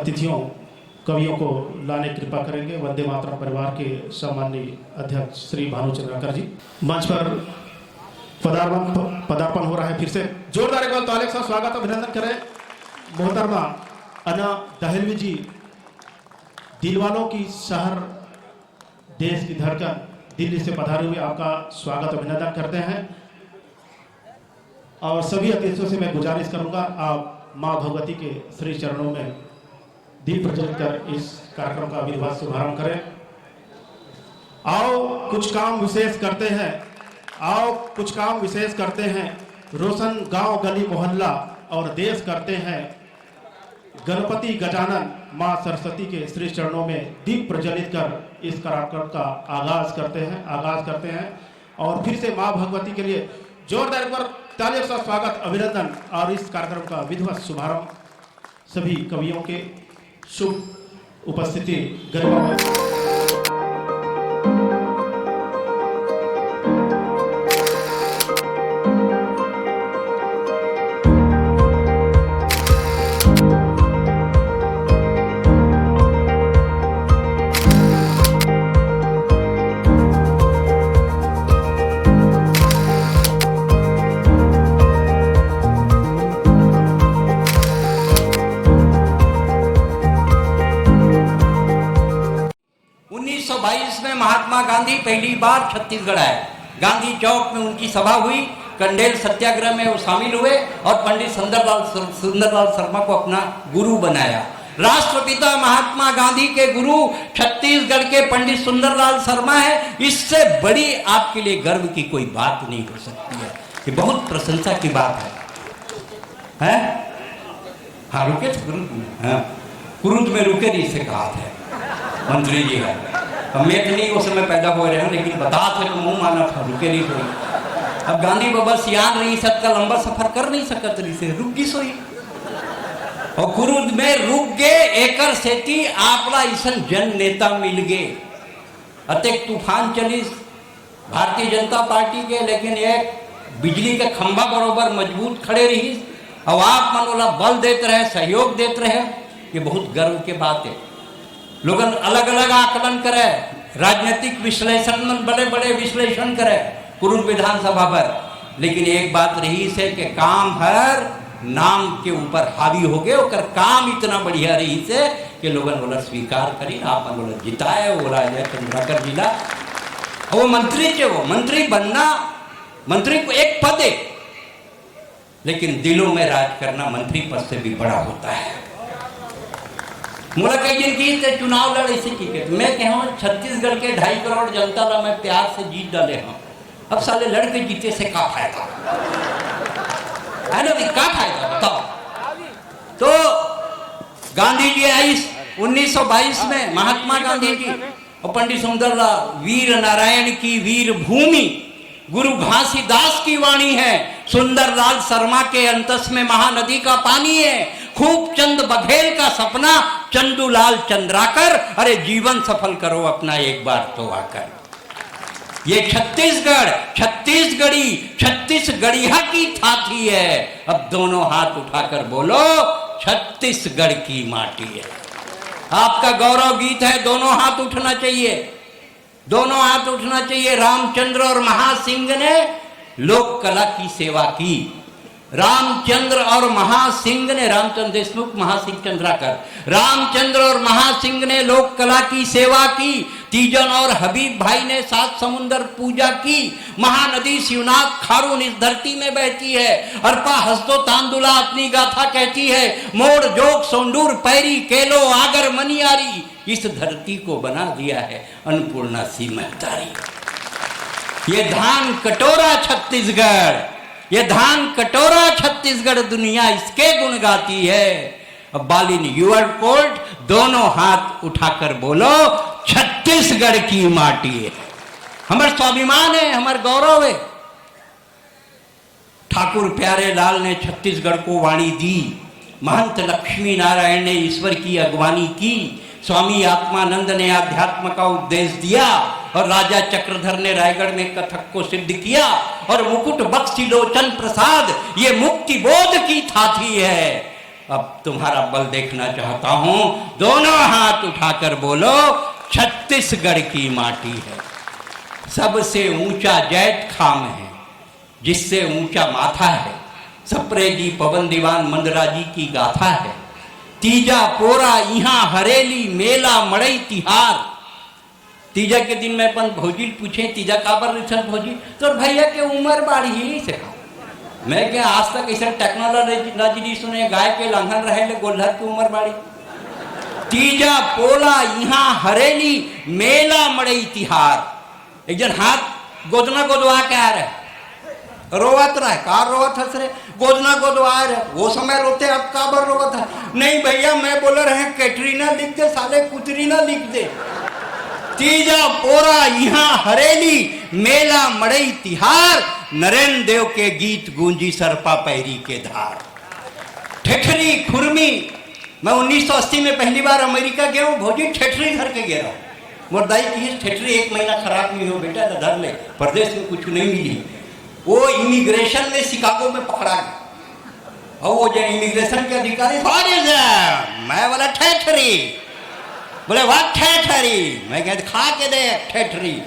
अतिथियों कवियों को लाने की कृपा करेंगे। वंदे मातरम परिवार के सम्माननीय अध्यक्ष श्री भानु चंद्राकर जी मंच पर पदार्पण हो रहा है। फिर से जोरदार एक बार तालियों के साथ स्वागत अभिनंदन करें। मोहतरमा अना दहलवी जी, दिलवालों की शहर, देश की धड़कन, दिल्ली से पधारे हुए आपका स्वागत अभिनंदन करते हैं। और सभी अतिथियों से मैं गुजारिश करूंगा आप माँ भगवती के श्री चरणों में दीप प्रज्वलित कर इस कार्यक्रम का विधिवत शुभारंभ करें। आओ कुछ काम विशेष करते हैं, आओ कुछ काम विशेष करते हैं, रोशन गांव गली मोहल्ला और देश करते हैं। गणपति गजानन माँ सरस्वती के श्री चरणों में दीप प्रज्वलित कर इस कार्यक्रम का आगाज करते हैं। और फिर से माँ भगवती के लिए जोरदार पर तालियों से स्वागत अभिनंदन और इस कार्यक्रम का विधिवत शुभारंभ सभी कवियों के शुभ उपस्थिति गरिमामय। में महात्मा गांधी पहली बार छत्तीसगढ़ आए। गांधी चौक में उनकी सभा हुई, कंडेल सत्याग्रह में वो शामिल हुए और पंडित सुंदरलाल शर्मा को अपना गुरु बनाया। राष्ट्रपिता महात्मा गांधी के गुरु छत्तीसगढ़ के पंडित सुंदरलाल शर्मा है। इससे बड़ी आपके लिए गर्व की कोई बात नहीं हो सकती है। ये बहुत प्रशंसा की बात है? हाँ रुके थे कुरुद में रुके नहीं से कहा थे मंत्री जी है। मैं तो नहीं उस समय पैदा हो रहे हैं, लेकिन बता थे तो मुंह माना था, रुके नहीं सोई। अब गांधी बाबा सियान रही सबका लंबा सफर कर नहीं सकत रही से रुक गई सोई और कुरुद में रुक गए। एकर सेती आपला ईसन जन नेता मिल गए। अतेक तूफान चलिस भारतीय जनता पार्टी के, लेकिन एक बिजली के खंभा बरोबर मजबूत खड़े रही और आप मन वाला बल देते रहे, सहयोग देते रहे। ये बहुत गर्व के बात है। लोग अलग अलग आकलन करे, राजनीतिक विश्लेषण में बड़े बड़े विश्लेषण करे कुरुद विधानसभा पर, लेकिन एक बात रही से कि काम हर नाम के ऊपर हावी हो गए। और काम इतना बढ़िया रही से कि लोगन बोला स्वीकार करी, आप बोला जिताए वो राजा चंद्राकर जिला। वो मंत्री थे, वो मंत्री बनना, मंत्री को एक पद है, लेकिन दिलों में राज करना मंत्री पद से भी बड़ा होता है। मोला कई दिन की चुनाव लड़े इसी की के मैं कहूँ छत्तीसगढ़ के 2.5 करोड़ जनता ला मैं प्यार से जीत डाले हूँ। अब साले लड़के जीते से क्या फायदा है ना? क्या फायदा बताओ? तो गांधी जी आई 1922 में, महात्मा गांधी जी और पंडित सुंदरलाल, वीर नारायण की वीर भूमि गुरु घासीदास की वाणी है। सुंदरलाल शर्मा के अंतस में महानदी का पानी है। खूब चंद बघेल का सपना, चंदूलाल चंद्राकर, अरे जीवन सफल करो अपना एक बार तो आकर। ये छत्तीसगढ़, छत्तीसगढ़िया की थाती है। अब दोनों हाथ उठाकर बोलो छत्तीसगढ़ की माटी है। आपका गौरव गीत है, दोनों हाथ उठना चाहिए, दोनों हाथ उठना चाहिए। रामचंद्र और महासिंह ने लोक कला की सेवा की। रामचंद्र और महासिंह ने, रामचंद्र देशमुख, महासिंह चंद्राकर, रामचंद्र और महासिंह ने लोक कला की सेवा की। तीजन और हबीब भाई ने 7 समुंदर पूजा की। महानदी शिवनाथ खारून इस धरती में बहती है। अर्पा हंसदो तांदुला अपनी गाथा कहती है। मोड़ जोग सोंडूर पैरी केलो आगर मनियारी, इस धरती को बना दिया है अन्नपूर्णा सी महतारी। ये धान कटोरा छत्तीसगढ़, ये धान कटोरा छत्तीसगढ़, दुनिया इसके गुण गाती है। अब बालिन यूर कोर्ट, दोनों हाथ उठाकर बोलो छत्तीसगढ़ की माटी है। हमार स्वाभिमान है, हमार गौरव है। ठाकुर प्यारे लाल ने छत्तीसगढ़ को वाणी दी। महंत लक्ष्मी नारायण ने ईश्वर की अगवानी की। स्वामी आत्मानंद ने अध्यात्म का उपदेश दिया और राजा चक्रधर ने रायगढ़ में कथक को सिद्ध किया। और मुकुट बख्शी लोचन प्रसाद ये मुक्ति बोध की थाती है। अब तुम्हारा बल देखना चाहता हूं। दोनों हाथ उठाकर बोलो, छत्तीसगढ़ की माटी है। सबसे ऊंचा जैत खाम है, जिससे ऊंचा माथा है। सप्रे जी पवन दीवान मंदराजी की गाथा है। तीजा पोरा यहाँ हरेली मेला मड़ई तिहार। तीजा के दिन में अपन भौजी पूछे, तीजा काबर रिछन भौजी, तो भैया के उम्र बाढ़ी ही से कहा। मैं क्या आज तक ऐसा टेक्नोलॉजी नहीं सुने, गाय के लांघन रहे ले गोल्हर की उम्र बाड़ी। तीजा पोला यहाँ हरेली मेला मड़ई तिहार। एक जन हाथ गोदना गोदवा के आ रहे, रोवत रहे, कार रोवत हंस रहे, गोदना गोदवा रहे। वो समय रोते, अब काबर रोवत है? नहीं भैया मैं बोल रहे कैटरीना लिख दे, साले कुतरीना लिख दे। तीजा पोरा यहाँ हरेली मेला मड़ई तिहार। नरेंद्र देव के गीत गूंजी सरपा पैरी के धार। ठेठरी खुरमी। मैं 1980 में पहली बार अमेरिका गया हूँ, भौजी ठेठरी घर के गया हूँ। मोरदाई की ठेठरी 1 महीना खराब नहीं हो बेटा, धर ले, प्रदेश में कुछ नहीं मिली। वो इमिग्रेशन में शिकागो में पकड़ा गया, और वो जो इमिग्रेशन के अधिकारी, मैं बोला ठेठरी, बोले वाह ठेठरी। मैं कहते खा के दे ठेठरी,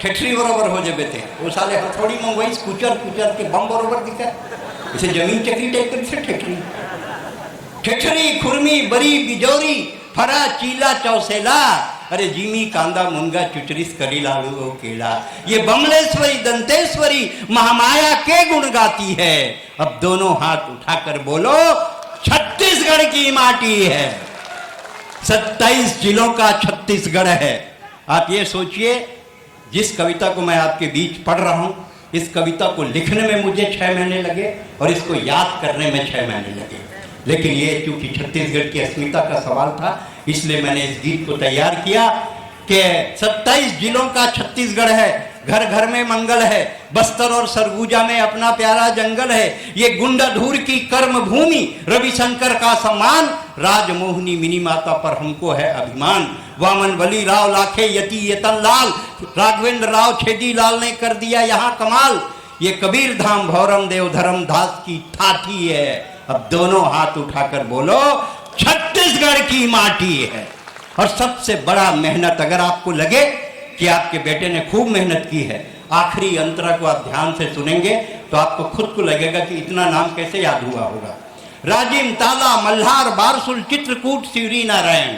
ठेठरी बरोबर हो जाए थे। वो साले हथौड़ी मंगवाई, कुचर कुचर के बम बरोबर दिखा, इसे जमीन चक्री टाइप कर से ठेठरी। ठेठरी खुरमी बरी बिजौरी फरा चीला चौसेला। अरे जीमी कांदा मुनगा चुचरिस करी लालू ओ केला। ये बमलेश्वरी दंतेश्वरी महामाया के गुण गाती है। अब दोनों हाथ उठाकर बोलो, छत्तीसगढ़ की माटी है। 27 जिलों का छत्तीसगढ़ है। आप ये सोचिए, जिस कविता को मैं आपके बीच पढ़ रहा हूं, इस कविता को लिखने में मुझे 6 महीने लगे और इसको याद करने में 6 महीने लगे। लेकिन ये चूंकि छत्तीसगढ़ की अस्मिता का सवाल था, इसलिए मैंने इस गीत को तैयार किया कि 27 जिलों का छत्तीसगढ़ है। घर घर में मंगल है, बस्तर और सरगुजा में अपना प्यारा जंगल है। ये गुंडाधूर की कर्म भूमि, रविशंकर का सम्मान, राजमोहनी मिनी माता पर हमको है अभिमान। वामन बली राव लाखे यति यतन लाल, राघवेंद्र राव छेदी लाल ने कर दिया यहाँ कमाल। ये कबीर धाम भौरम देव धर्म दास की ठाठी है। अब दोनों हाथ उठाकर बोलो, छत्तीसगढ़ की माटी है। और सबसे बड़ा मेहनत, अगर आपको लगे कि आपके बेटे ने खूब मेहनत की है, आखिरी अंतरा को आप ध्यान से सुनेंगे तो आपको खुद को लगेगा कि इतना नाम कैसे याद हुआ होगा। राजिम ताला मल्हार बारसुल चित्रकूट सिवरी नारायण।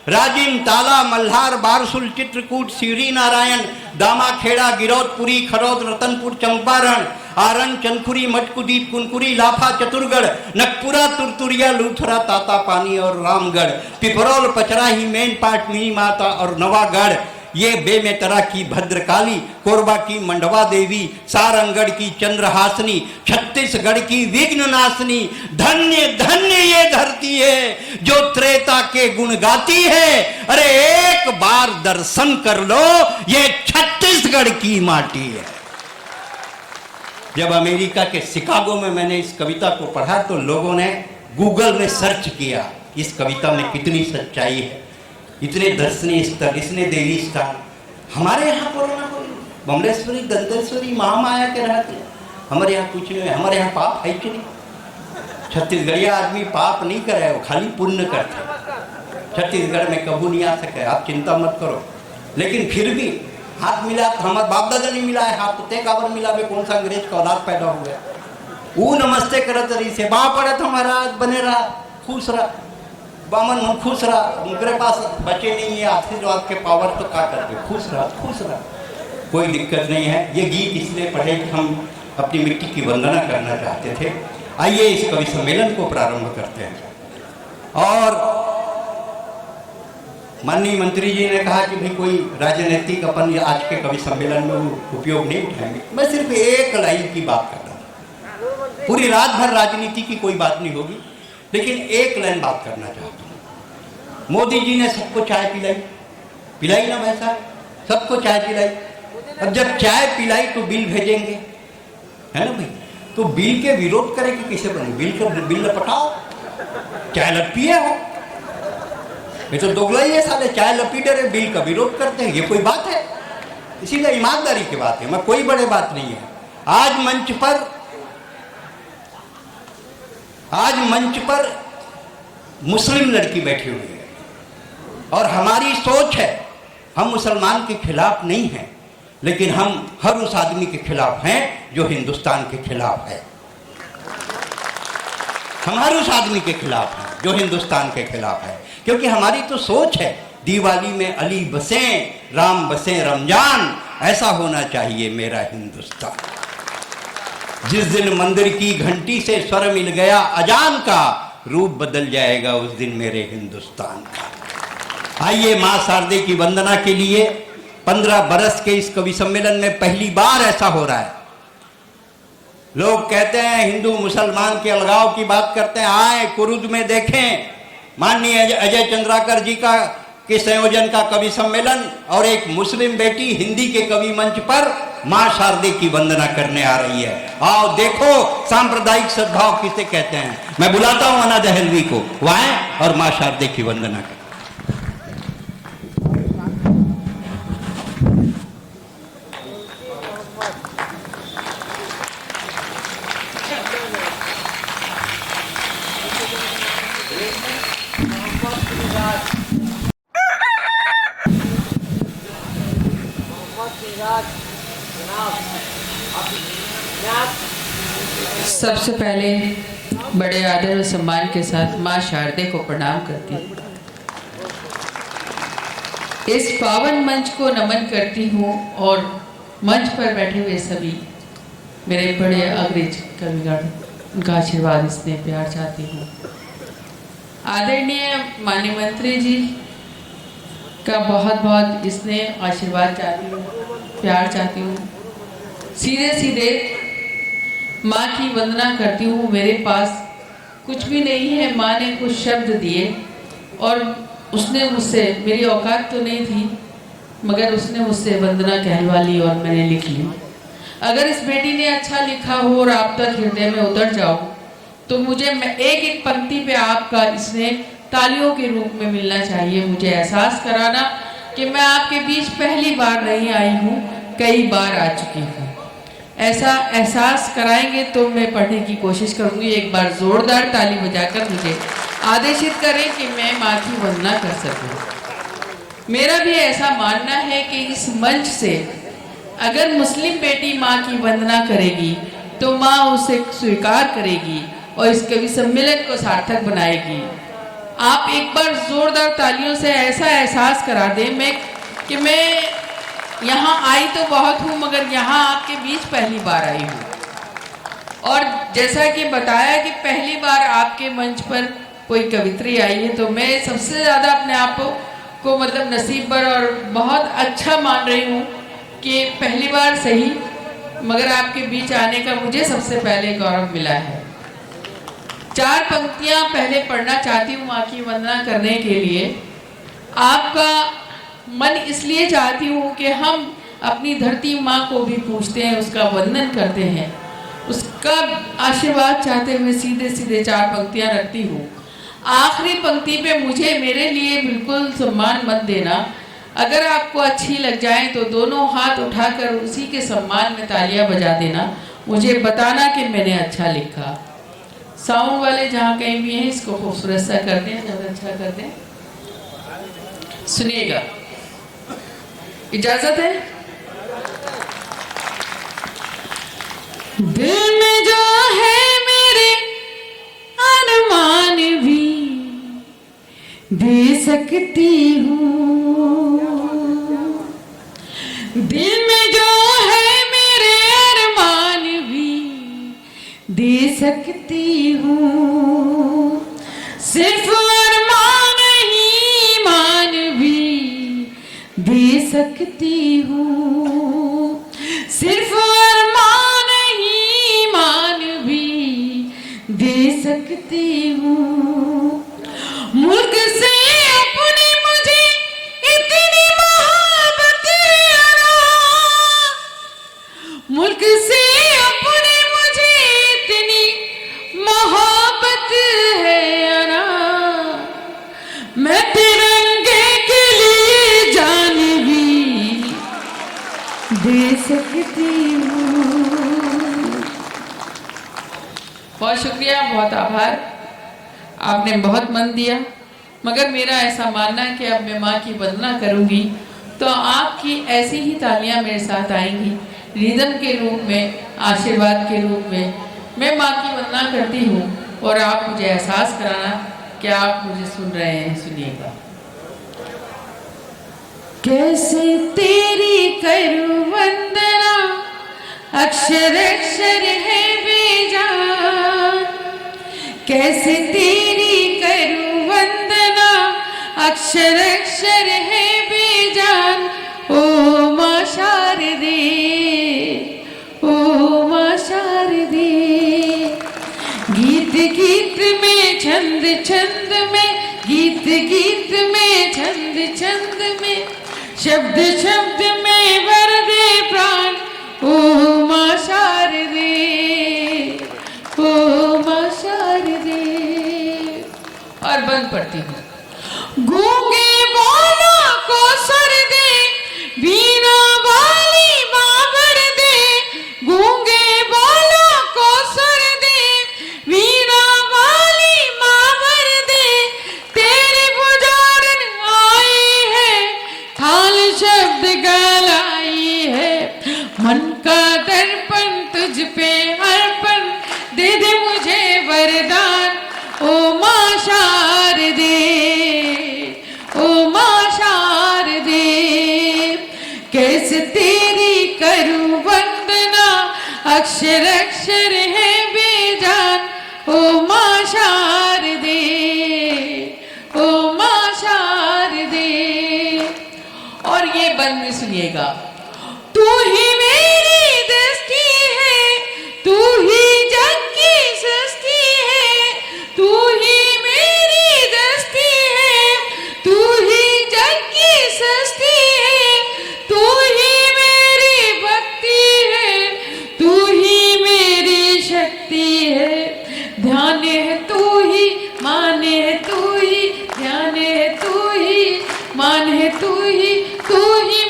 राजिम ताला मल्हार बारसुल चित्रकूट सिवरी नारायण। दामा खेड़ा गिरौदपुरी खरौद रतनपुर चंपारण। आरण चंदखुरी मटकुदीप कुनकुरी लाफा चतुरगढ़। नकपुरा तुरतुरिया लूथरा ताता पानी और रामगढ़। पिपरौल पचराही मेनपाट मिनी माता और नवागढ़। ये बेमेतरा की भद्रकाली, कोरबा की मंडवा देवी, सारंगढ़ की चंद्रहासनी, छत्तीसगढ़ की विघ्न नाशनी। धन्य धन्य ये धरती है जो त्रेता के गुण गाती है। अरे एक बार दर्शन कर लो, ये छत्तीसगढ़ की माटी है। जब अमेरिका के शिकागो में मैंने इस कविता को पढ़ा तो लोगों ने गूगल में सर्च किया इस कविता में कितनी सच्चाई है। इतने दर्शनीय स्थल, इसने देवी स्थान हमारे यहाँ पर बमलेश्वरी दंतेश्वरी महामाया के रहते, हमारे यहाँ कुछ नहीं है। हमारे यहाँ पाप है कि नहीं? छत्तीसगढ़िया आदमी पाप नहीं करे, वो खाली पुण्य करते। छत्तीसगढ़ में कबू नहीं आ सके, आप चिंता मत करो। लेकिन फिर भी हाथ मिला तो हमारे बाप दादा नहीं मिला है हाथ, तो ते काबर मिला बे? कौन सा अंग्रेज का औलाद पैदा हो गया? वो नमस्ते करत रही से बाप पड़े तो महाराज बने रहा, खुश रहा, बामन हम खुश रहा। उनके पास बचे नहीं है आशीर्वाद के पावर, तो क्या करते? खुश रहा, खुश रहा, कोई दिक्कत नहीं है। ये गीत इसलिए पढ़े कि हम अपनी मिट्टी की वंदना करना चाहते थे। आइए इस कवि सम्मेलन को प्रारंभ करते हैं। और माननीय मंत्री जी ने कहा कि भाई कोई राजनीतिक अपन आज के कवि सम्मेलन में उपयोग नहीं उठाएंगे। मैं सिर्फ एक लाइन की बात कर रहा हूँ, पूरी रात भर राजनीति की कोई बात नहीं होगी, लेकिन एक लाइन बात करना चाहता हूँ। मोदी जी ने सबको चाय पिलाई ना भाई साहब, सबको चाय पिलाई। अब जब चाय पिलाई तो बिल भेजेंगे, है ना भाई? तो बिल के विरोध करे कि कैसे बने? बिल लपटाओ, चाय लप पिए हो। ये तो दोगला ही है साले, चाय लपीटे रहे, बिल का विरोध करते हैं। ये कोई बात है? इसीलिए ईमानदारी की बात है, मैं कोई बड़े बात नहीं है। आज मंच पर मुस्लिम लड़की बैठी हुई है। और हमारी सोच है, हम मुसलमान के खिलाफ नहीं हैं, लेकिन हम हर उस आदमी के खिलाफ हैं जो हिंदुस्तान के खिलाफ है। हम हर उस आदमी के खिलाफ हैं जो हिंदुस्तान के खिलाफ है, क्योंकि हमारी तो सोच है दिवाली में अली बसें, राम बसें रमजान, ऐसा होना चाहिए मेरा हिंदुस्तान। जिस दिन मंदिर की घंटी से स्वर मिल गया अजान का, रूप बदल जाएगा उस दिन मेरे हिंदुस्तान का। आइए मां शारदे की वंदना के लिए 15 बरस के इस कवि सम्मेलन में पहली बार ऐसा हो रहा है। लोग कहते हैं हिंदू मुसलमान के अलगाव की बात करते हैं, आए कुरुद में देखें माननीय अजय चंद्राकर जी का के संयोजन का कवि सम्मेलन, और एक मुस्लिम बेटी हिंदी के कवि मंच पर मां शारदे की वंदना करने आ रही है। आओ देखो सांप्रदायिक सद्भाव किसे कहते हैं। मैं बुलाता हूं अना दहलवी को, वो आए और मां शारदे की वंदना करें। सबसे पहले बड़े आदर और सम्मान के साथ मां शारदे को प्रणाम करती हूँ। इस पावन मंच को नमन करती हूँ और मंच पर बैठे हुए सभी मेरे बड़े अग्रज कविगण, उनका आशीर्वाद स्नेह प्यार चाहती हूँ। आदरणीय माननीय मंत्री जी का बहुत बहुत स्नेह आशीर्वाद चाहती हूँ, प्यार चाहती हूँ। सीधे सीधे माँ की वंदना करती हूँ। मेरे पास कुछ भी नहीं है, माँ ने कुछ शब्द दिए और उसने मुझसे, मेरी औकात तो नहीं थी मगर उसने मुझसे वंदना कहलवा ली और मैंने लिख ली। अगर इस बेटी ने अच्छा लिखा हो और आप तक हृदय में उतर जाओ तो मुझे एक एक पंक्ति पे आपका स्नेह तालियों के रूप में मिलना चाहिए। मुझे एहसास कराना कि मैं आपके बीच पहली बार नहीं आई हूँ, कई बार आ चुकी हूँ। ऐसा एहसास कराएंगे तो मैं पढ़ने की कोशिश करूँगी। एक बार जोरदार ताली बजाकर मुझे आदेशित करें कि मैं माँ की वंदना कर सकूँ। मेरा भी ऐसा मानना है कि इस मंच से अगर मुस्लिम बेटी माँ की वंदना करेगी तो माँ उसे स्वीकार करेगी और इस कवि सम्मेलन को सार्थक बनाएगी। आप एक बार जोरदार तालियों से ऐसा एहसास करा दें कि मैं यहाँ आई तो बहुत हूँ मगर यहाँ आपके बीच पहली बार आई हूँ। और जैसा कि बताया कि पहली बार आपके मंच पर कोई कवित्री आई है तो मैं सबसे ज़्यादा अपने आप को मतलब नसीबवर और बहुत अच्छा मान रही हूँ कि पहली बार सही मगर आपके बीच आने का मुझे सबसे पहले गौरव मिला है। 4 पंक्तियाँ पहले पढ़ना चाहती हूँ माँ की वंदना करने के लिए। आपका मन इसलिए चाहती हूँ कि हम अपनी धरती माँ को भी पूछते हैं, उसका वंदन करते हैं, उसका आशीर्वाद चाहते हुए सीधे सीधे 4 पंक्तियाँ रखती हूँ। आखिरी पंक्ति पे मुझे मेरे लिए बिल्कुल सम्मान मत देना। अगर आपको अच्छी लग जाए तो दोनों हाथ उठाकर उसी के सम्मान में तालियां बजा देना, मुझे बताना कि मैंने अच्छा लिखा। साउंड वाले जहाँ कहीं भी हैं इसको खूबसूरत सा कर दें, ज़्यादा अच्छा कर दें। सुनिएगा, इजाजत है। दिल में जो है मेरे अरमान भी दे सकती हूँ, दिल में जो है मेरे अरमान भी दे सकती हूँ। सिर्फ अरमान ही ईमान भी दे सकती हूँ, सिर्फ अरमान ही ईमान भी दे सकती हूँ। मुल्क से अपनी मुझे इतनी मोहब्बत है ना, मुल्क से अपनी मुझे इतनी मोहब्बत है ना, मैं तिरंगे के लिए जान भी दे सकती हूँ। बहुत शुक्रिया, बहुत आभार। आपने बहुत मन दिया, मगर मेरा ऐसा मानना है कि अब मैं माँ की वंदना करूँगी तो आपकी ऐसी ही तालियां मेरे साथ आएंगी, रिदम के रूप में, आशीर्वाद के रूप में। मैं माँ की वंदना करती हूँ और आप मुझे एहसास कराना कि आप मुझे सुन रहे हैं। सुनिएगा। कैसे तेरी करूं वंदना, अक्षर अक्षर है बेजान। कैसे तेरी करूं वंदना, अक्षर अक्षर है बेजान। ओ माँ शारदे, ओ माँ शारदे। गीत गीत में, छंद छंद में, गीत गीत में, छंद छंद में, शब्द शब्द में भर दे प्राण। ओ माँ शारदे, ओ माँ शारदे। और बंद पड़ती हूँ। गूंगे बोलों को सुर दे, वीणा वाली बाबर दे। गूंगे बोलों को सुर दे, वीणा वाली बाबर दे। तेरी पुजारन आई है, थाल शब्द गलाई है। मन का दर्पण तुझ पे अर्पण, दे दे मुझे वरदान। ओ माँ शारदे, ओ माँ शारदे। कैसे तेरी करूं वंदना, अक्षर अक्षर है बेजान। ओ माँ शारदे, ओ माँ शारदे। और ये बंद में सुनिएगा। तू ही मेरी दृष्टि है, तू ही जग की सृष्टि है। तू ही मेरी दृष्टि है, तू ही जग की सृष्टि है। तू ही मेरी भक्ति है, तू ही मेरी शक्ति है। ध्यान है तू ही, मान है तू ही, ध्यान है तू ही, मान है तू ही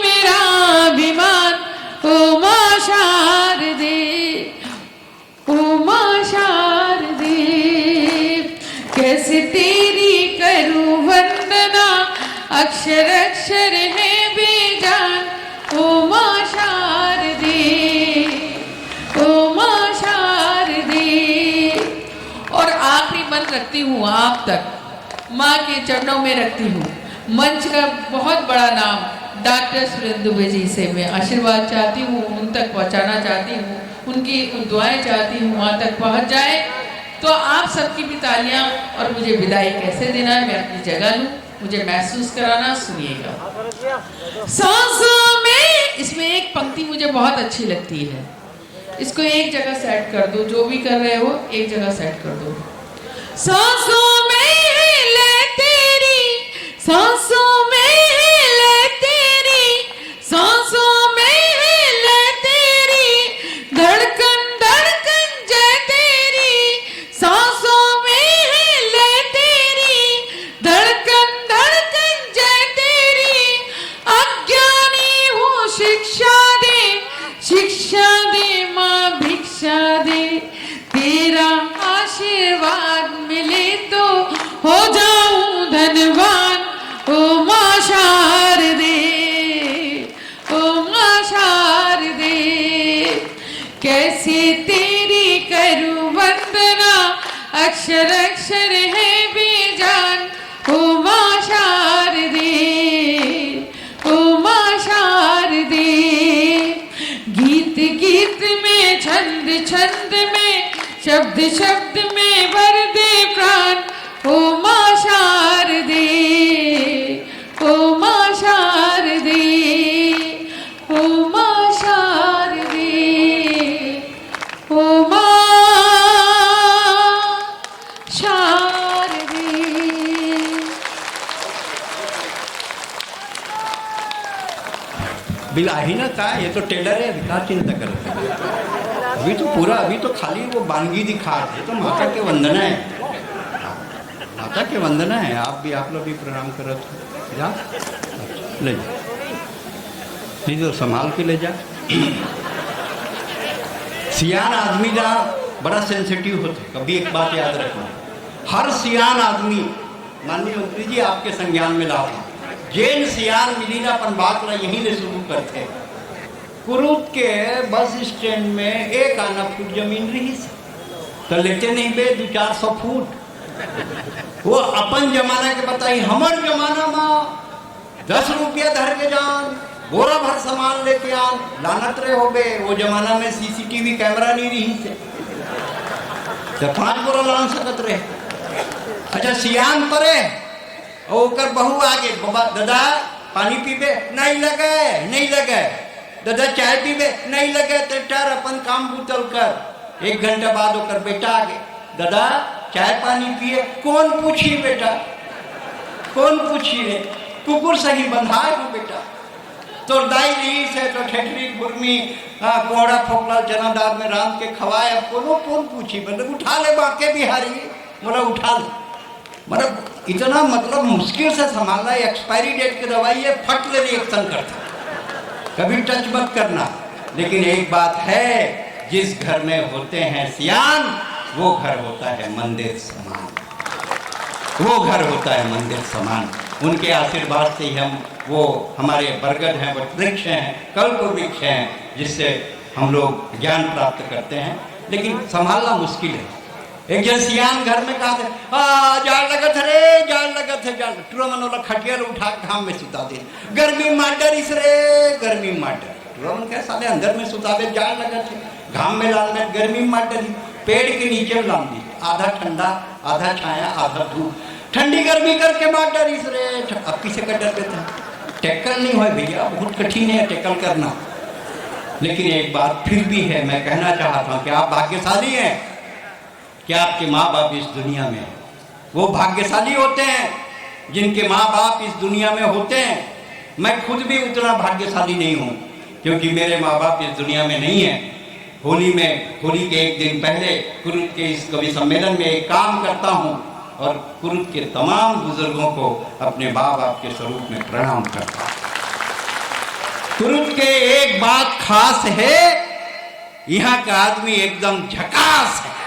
मेरा अभिमान। ओ माँ शारदे, ओ माँ शारदे। कैसे तेरी करूं वंदना, अक्षर अक्षर है बेजान। ओ माँ शारदे, ओ माँ शारदे। और आखिरी मन रखती हूँ आप तक, माँ के चरणों में रखती हूँ। मंच का बहुत बड़ा नाम डॉक्टर सुरेंद्र दुबे जी से मैं आशीर्वाद चाहती हूँ, उन तक पहुँचाना चाहती हूँ, उनकी दुआएं चाहती हूँ वहाँ तक पहुँच जाए। तो आप सबकी भी तालियां। और मुझे विदाई कैसे देना है, मैं अपनी जगह लूँ, मुझे महसूस कराना। सुनिएगा। सांसों में, इसमें एक पंक्ति मुझे बहुत अच्छी लगती है, इसको एक जगह सेट कर दो, जो भी कर रहे हो एक जगह सेट कर दो। सांसों में ले तेरी, सांसों में ले तेरी, सांसों में ले तेरी, धड़कन धड़कन जय तेरी। सांसों में ले तेरी, धड़कन धड़कन जय तेरी। अज्ञानी हूँ शिक्षा दे, शिक्षा दे माँ भिक्षा दे। तेरा आशीर्वाद मिले तो हो जाऊं धनवान। ओ माँ शारदे, ओ माँ शारदे। कैसे तेरी करूं वंदना, अक्षर अक्षर है बेजान। ओ माँ शारदे, ओ माँ शारदे। गीत गीत में, छंद छंद में, शब्द शब्द में भर दे प्राण। ओ माँ शारदे, ओ माँ शारदे, ओ माँ शारदे, ओ माँ शारदे। बिलाही ना काय, ये तो टेलर है, क्या चिंता करते हैं। अभी तो पूरा, अभी तो खाली वो बानगी दिखा रहे, तो माता के वंदना है, माता के वंदना है। आप लोग भी प्रणाम करो तो जा, ले जा, नहीं तो संभाल के ले जा। सियान आदमी जा बड़ा सेंसिटिव होते। कभी एक बात याद रखना, हर सियान आदमी, माननीय मंत्री जी आपके संज्ञान में ला रहा हूं, जैन सियान मिली ना अपन बात ला यहीं से शुरू करते। कुरुत के बस स्टैंड में 1 आना फुट जमीन रही से तो लेते नहीं बे 200-400 फुट। वो अपन जमाना के बताई, हमार जमाना में 10 रुपया धर के जान, बोरा भर सामान लेके आन, लानत रे हो बे। वो जमाना में सीसीटीवी कैमरा नहीं रही से तो 5 बोरा लान सकत रहे। अच्छा सियान परे और ओकर बहू आगे, बाबा दादा पानी पीबे, नहीं लगे दादा चाय पीबे, नहीं लगे तो टार अपन काम बुतल कर। 1 घंटा बाद ओकर बेटा आगे, दादा चाय पानी पिए, कौन पूछी बेटा, कौन पूछी रे, कुकुर सही बंधाए हो बेटा। तो दाई रही से तो ठेठरी गुरमी कोड़ा फोकला चनादार में रांध के खवाए, अब कौन पूछी, मतलब उठा ले बाके बिहारी, बोला उठा ले, मतलब इतना मतलब मुश्किल से संभालना। एक्सपायरी डेट की दवाई है, फट ले रिएक्शन करता, कभी टच मत करना। लेकिन एक बात है, जिस घर में होते हैं सियान वो घर होता है मंदिर समान, वो घर होता है मंदिर समान। उनके आशीर्वाद से ही हम, वो हमारे बरगद हैं, वृक्ष हैं, कल्प वृक्ष हैं, जिससे हम लोग ज्ञान प्राप्त करते हैं। लेकिन संभालना मुश्किल है। एक जन सियान घर में कहा था, जाड़ लगत रे, जाड़ लगत है, जाड़ टूरा मनोला खटियाल उठा घाम में सुता दे, गर्मी माटर इस रे, गर्मी माटर टूरा मन कह साले अंदर में सुता दे, जाड़ लगत है, घाम में लाल में गर्मी माटर, पेड़ के नीचे लाम दी, आधा ठंडा आधा छाया आधा धूप, ठंडी गर्मी करके माटर इस रे। अब किसे का डर देता है, टैकल नहीं हो भैया, बहुत कठिन है टैकल करना। लेकिन एक बात फिर भी है, मैं कहना चाहता हूँ कि आप भाग्यशाली हैं कि आपके माँ बाप इस दुनिया में हैं। वो भाग्यशाली होते हैं जिनके माँ बाप इस दुनिया में होते हैं। मैं खुद भी उतना भाग्यशाली नहीं हूँ, क्योंकि मेरे माँ बाप इस दुनिया में नहीं है। होली के 1 दिन पहले कुरुत के इस कवि सम्मेलन में एक काम करता हूँ और कुरुत के तमाम बुजुर्गों को अपने माँ बाप के स्वरूप में प्रणाम करता हूँ। कुरुत के एक बात खास है, यहाँ का आदमी एकदम झकास है।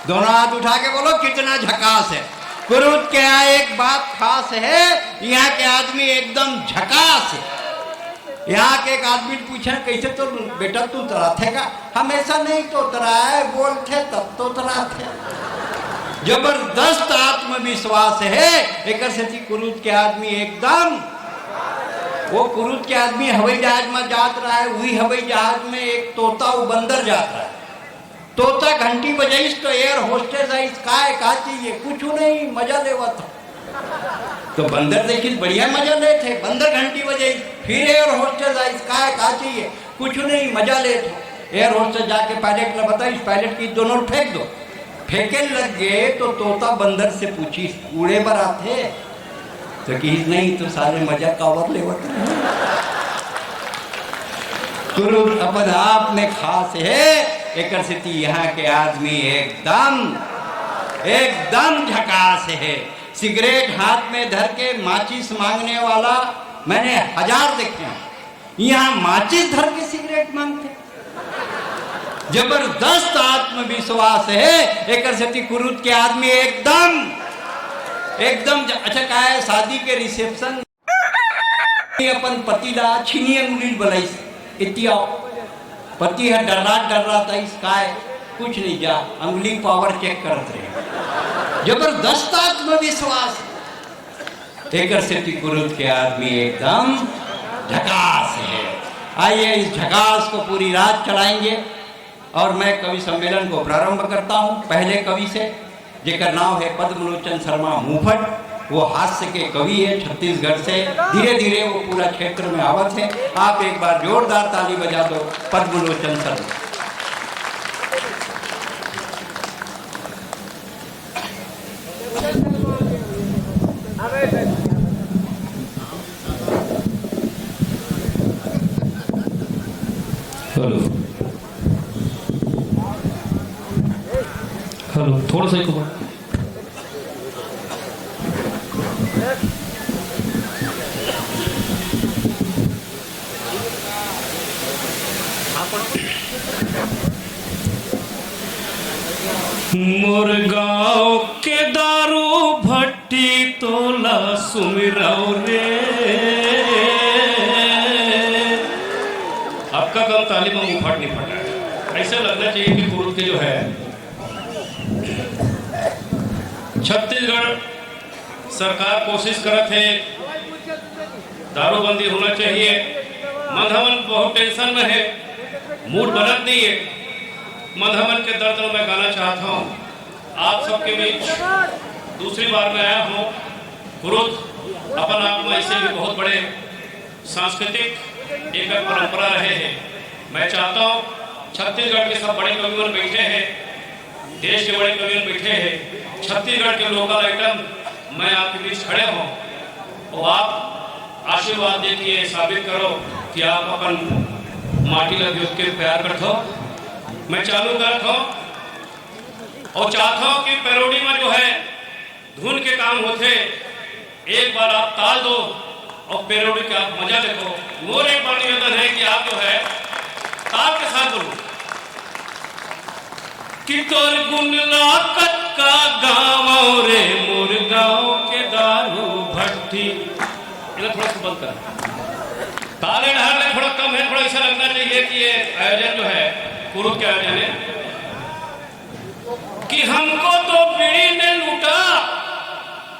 दोनों हाथ उठा के बोलो कितना झकास है। कुरुत के यहाँ एक बात खास है, यहाँ के आदमी एकदम झकास है। यहाँ के एक आदमी पूछा कैसे तो बेटा तू तराथेगा, हमेशा नहीं तो तराए, बोलते तब तो तराथे। जबरदस्त आत्मविश्वास है। एक कुरुत के आदमी एकदम, वो कुरुत के आदमी हवाई जहाज में जात रहा है, वही हवाई जहाज में एक तोता वो बंदर जात रहा है। तोता घंटी बजाइस तो एयर होस्टेस आइस, का चाहिए, कुछ नहीं, मजा लेवा था। तो बंदर देखिए बढ़िया मजा ले थे, बंदर घंटी बजाई, फिर एयर होस्टेस आइस, का चाहिए, कुछ नहीं, मजा ले थे। एयर होस्टेस जाके पायलट ने बताई, पायलट की दोनों फेंक दो। फेंके लग गए तो तोता बंदर से पूछी उड़े पर आते, तो कि नहीं तो सारे मजा कावर लेवत। कुरुत अपन आप में खास है। एक स्थिति यहाँ के आदमी एकदम झकास है। सिगरेट हाथ में धर के माचिस मांगने वाला मैंने 1000 देखे हैं, यहाँ माचिस धर के सिगरेट मांगते। जबरदस्त आत्मविश्वास है। एक स्थिति कुरुत के आदमी एकदम अच्छा, कहा है शादी के रिसेप्शन अपन पति ला छीनी अंगुली बलाई इतिया, पति है डर रहा था, इसका है कुछ नहीं, जा अंगुली पावर चेक करते रहे। जबरदस्त आत्मविश्वास। एक स्थिति कुरुत के आदमी एकदम झकास है। आइए इस झकास को पूरी रात चलाएंगे और मैं कवि सम्मेलन को प्रारंभ करता हूं पहले कवि से, जेकर नाम है पद्मलोचन शर्मा मुफट। वो हास्य के कवि है, छत्तीसगढ़ से धीरे धीरे वो पूरा क्षेत्र में आवत है। आप एक बार जोरदार ताली बजा दो पद्मलोचन शर्मा। हेलो, थोड़ा सा ही मोर गाँव सुमिरौ रे। आपका कम तालीम में मुफाट नहीं फटा है। ऐसा लगना चाहिए कि पूर्व के जो है छत्तीसगढ़ सरकार कोशिश करत है दारूबंदी होना चाहिए। मधवन बहुत टेंशन में है, मूड बनत नहीं है। मधवन के दर्द में मैं गाना चाहता हूँ आप सबके बीच। दूसरी बार मैं आया हूँ। कुरुद अपन आप में ऐसे भी बहुत बड़े सांस्कृतिक एक परंपरा रहे हैं। मैं चाहता हूँ छत्तीसगढ़ के सब बड़े कविगण बैठे हैं, देश के बड़े कविगण बैठे हैं, छत्तीसगढ़ के लोकल आइटम मैं आपके बीच खड़े हूँ और आप आशीर्वाद देके साबित करो कि आप अपन माटी लगे उसके प्यार करते हो। मैं चालू करता हूँ और चाहता हूँ कि पैरोडी में जो है धुन के काम होते, एक बार आप ताल दो और पैरोडी का आप मजा देखो। मोर एक बार निवेदन है कि आप जो है ताल के साथ बोलो कि तोर गुंडला कटका गाँव रे मोर गाँव के दारू भट्टी। इधर थोड़ा सा बंद कर, ताले ढाले थोड़ा कम है, थोड़ा ऐसा लगना चाहिए कि ये आयोजन जो है कुरुद के आयोजन है कि हमको तो बीड़ी ने लूटा।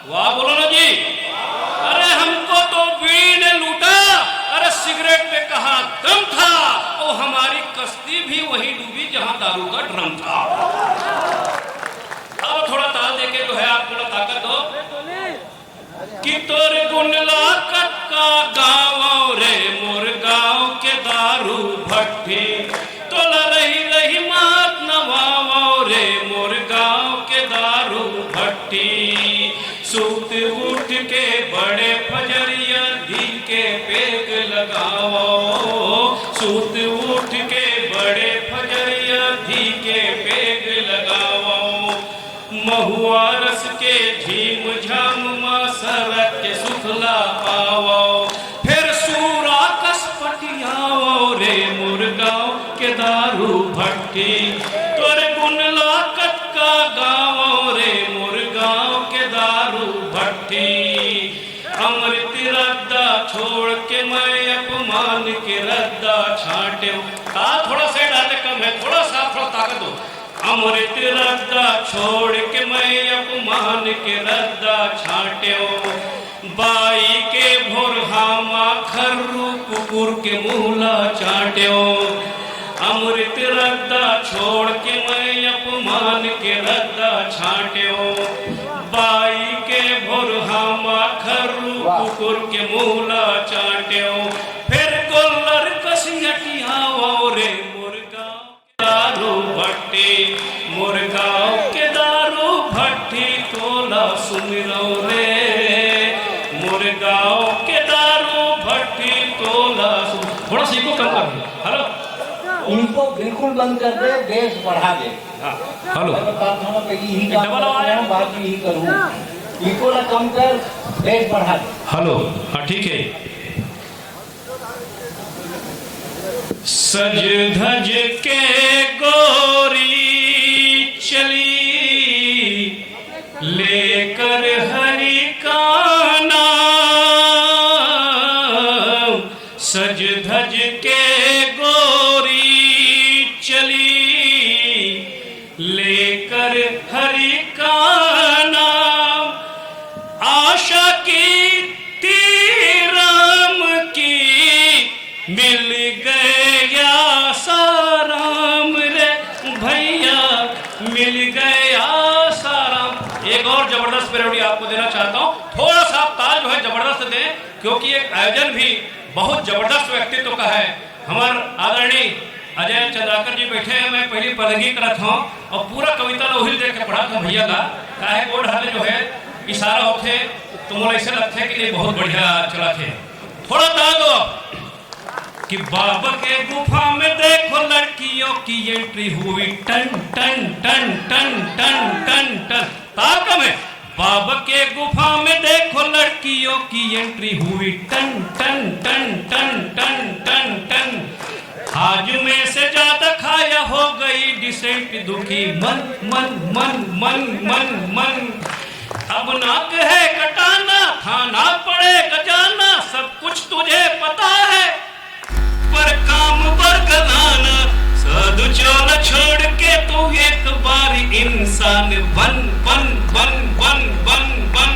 वाह बोलो ना जी। अरे हमको तो बीड़ी ने लूटा, अरे सिगरेट पे कहा दम था और हमारी कश्ती भी वहीं डूबी जहां दारू का ड्रम था। अब थोड़ा ताल देके जो है आप थोड़ा ताकत दो कि तोर गुंडला कटका गाँव रे मोर गाँव के दारू भट्टी। तोला रही रही मात नवाओ रे मोर गाँव के दारू भट्टी। सूत उठ के बड़े फजरिया धी के पेग लगाओ, सूत उठ के बड़े फजरिया धी के पेग लगाओ। महुआ रस के झीम झाम मा सरक के सुखला पाओ, फिर सूरा कस पटियाओ रे मोर गाँव के दारू भट्टी। तोरे गुंडला कटका गाँव रे मोर गाँव के दारू भट्टी। अमृत रद्दा छोड़ के मैं अपमान के रद्दा छाटे। थोड़ा सा डाले कम है, थोड़ा सा थोड़ा ताकत दो। अमृत रद्दा छोड़ के मैं अपमान के रद्दा छाटे। बाई के भोरहामा खर्रू कुकुर के मुहला चाटे। अमृत रद्दा छोड़ के मैं अपमान के रद्दा छाटे। बाई के भोरहामा खर्रू कुकुर के मुहला चाटे। फिर गोलर कसियटियाओ रे मोर गाँव के दारू भट्टी। मोर गाँव के दारू भट्टी तोला सुमिरौ रे मोर गाँव के दारू भट्टी तोला। थोड़ा सा इनको कम कर। हेलो इनको बिल्कुल बंद कर दे, बेस बढ़ा दे। हेलो डबल आवाज बात भी यही करूँ, इनको ना कम कर, बेस बढ़ा दे। हेलो हाँ ठीक है। सज धज के गोरी चली लेकर हरि का नाम। सज धज के गोरी चली लेकर हरि का नाम। आशा की तीराम की मिल गया साराम रे भैया मिल गया साराम। एक और जबरदस्त पैरोडी आपको देना चाहता हूँ, थोड़ा सा आप ताल जो है जबरदस्त दें क्योंकि एक आयोजन भी बहुत जबरदस्त व्यक्तित्व का है। हमारे आदरणीय अजय चंद्राकर जी बैठे हैं। मैं पहली पलंगी करत हूँ और पूरा कविता लोहिल देख के पढ़ा था भैया का काहे बोर्ड हाले जो है इशारा होते तो मुझे ऐसे लगते कि नहीं बहुत बढ़िया चला थे। थोड़ा ताल दो कि बाबा के गुफा में देखो लड़कियों की एंट्री हुई टन टन टन टन टन टन टन। ताल कम है। बाबा के गुफा में देखो लड़कियों की एंट्री हुई टन टन टन टन टन टन टन। आज में से ज्यादा खाया हो गई डिसेंट दुखी मन मन मन मन मन मन। अब नाक है कटाना, थाना पड़े गजाना, सब कुछ तुझे पता है, पर काम बरगलाना। साधु चोला छोड़ के तू एक बार इंसान बन बन बन बन बन बन।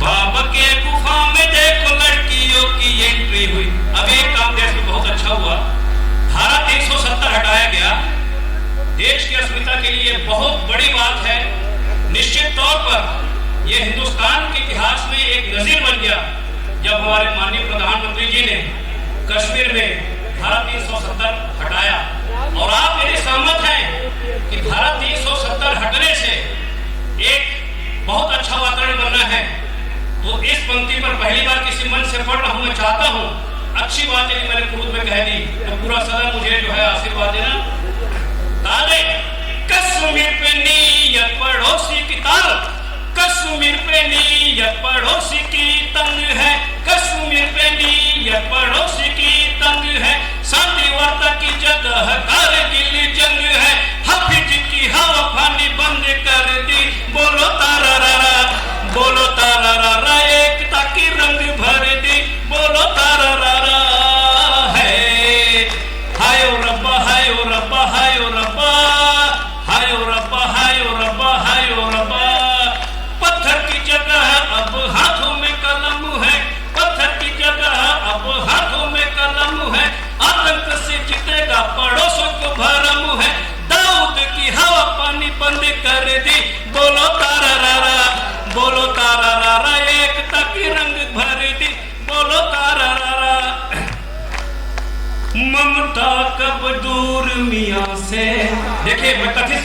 बाबा के गुफा में देखो लड़कियों की एंट्री हुई। अब एक काम देश में बहुत अच्छा हुआ, धारा 370 हटाया गया। देश की अस्मिता के लिए बहुत बड़ी बात है। निश्चित तौर पर यह हिंदुस्तान के इतिहास में एक नजीर बन गया जब हमारे माननीय प्रधानमंत्री जी ने कश्मीर में धारा 370 हटाया। और आप मेरे सहमत हैं कि धारा 370 हटने से एक बहुत अच्छा वातावरण बनना है। तो इस पंक्ति पर पहली बार किसी मंच से पढ़ रहा हूं, मैं चाहता हूं अच्छी बात है कि मैंने खुद में कह दी तो पूरा सदन मुझे जो है आशीर्वाद देना। ताले कश्मीर पे नीयत पड़ोसी की ताल, कश्मीर पे नीयत पड़ोसी की तंग है, कश्मीर पे नीयत पड़ोसी की तंग है। शांति वार्ता की जगह कारगिल जंग है, हफीज की हवा पानी बंद कर दी। बोलो तारा रा, बोलो तारा रा, एकता की रंग भर दी। बोलो तारा रा है। हाय ओ रब्बा, हाय ओ रब्बा, हाय ओ रब्बा, हाय ओ रब्बा, हाय ओ रब्बा, हाय ओ रब्बा। पत्थर की जगह अब हाथों में कलम है, पत्थर की जगह अब हाथों में कलम है। आतंक से जीतेगा पड़ोसों को भरम है, दाऊद की हवा पानी बंद कर दी। बोलो तारा रा, बोलो तारा रा, एकता की रंग भर दी। बोलो तारा रा। ममता कब दूर मियां से, देखिए मैं कथित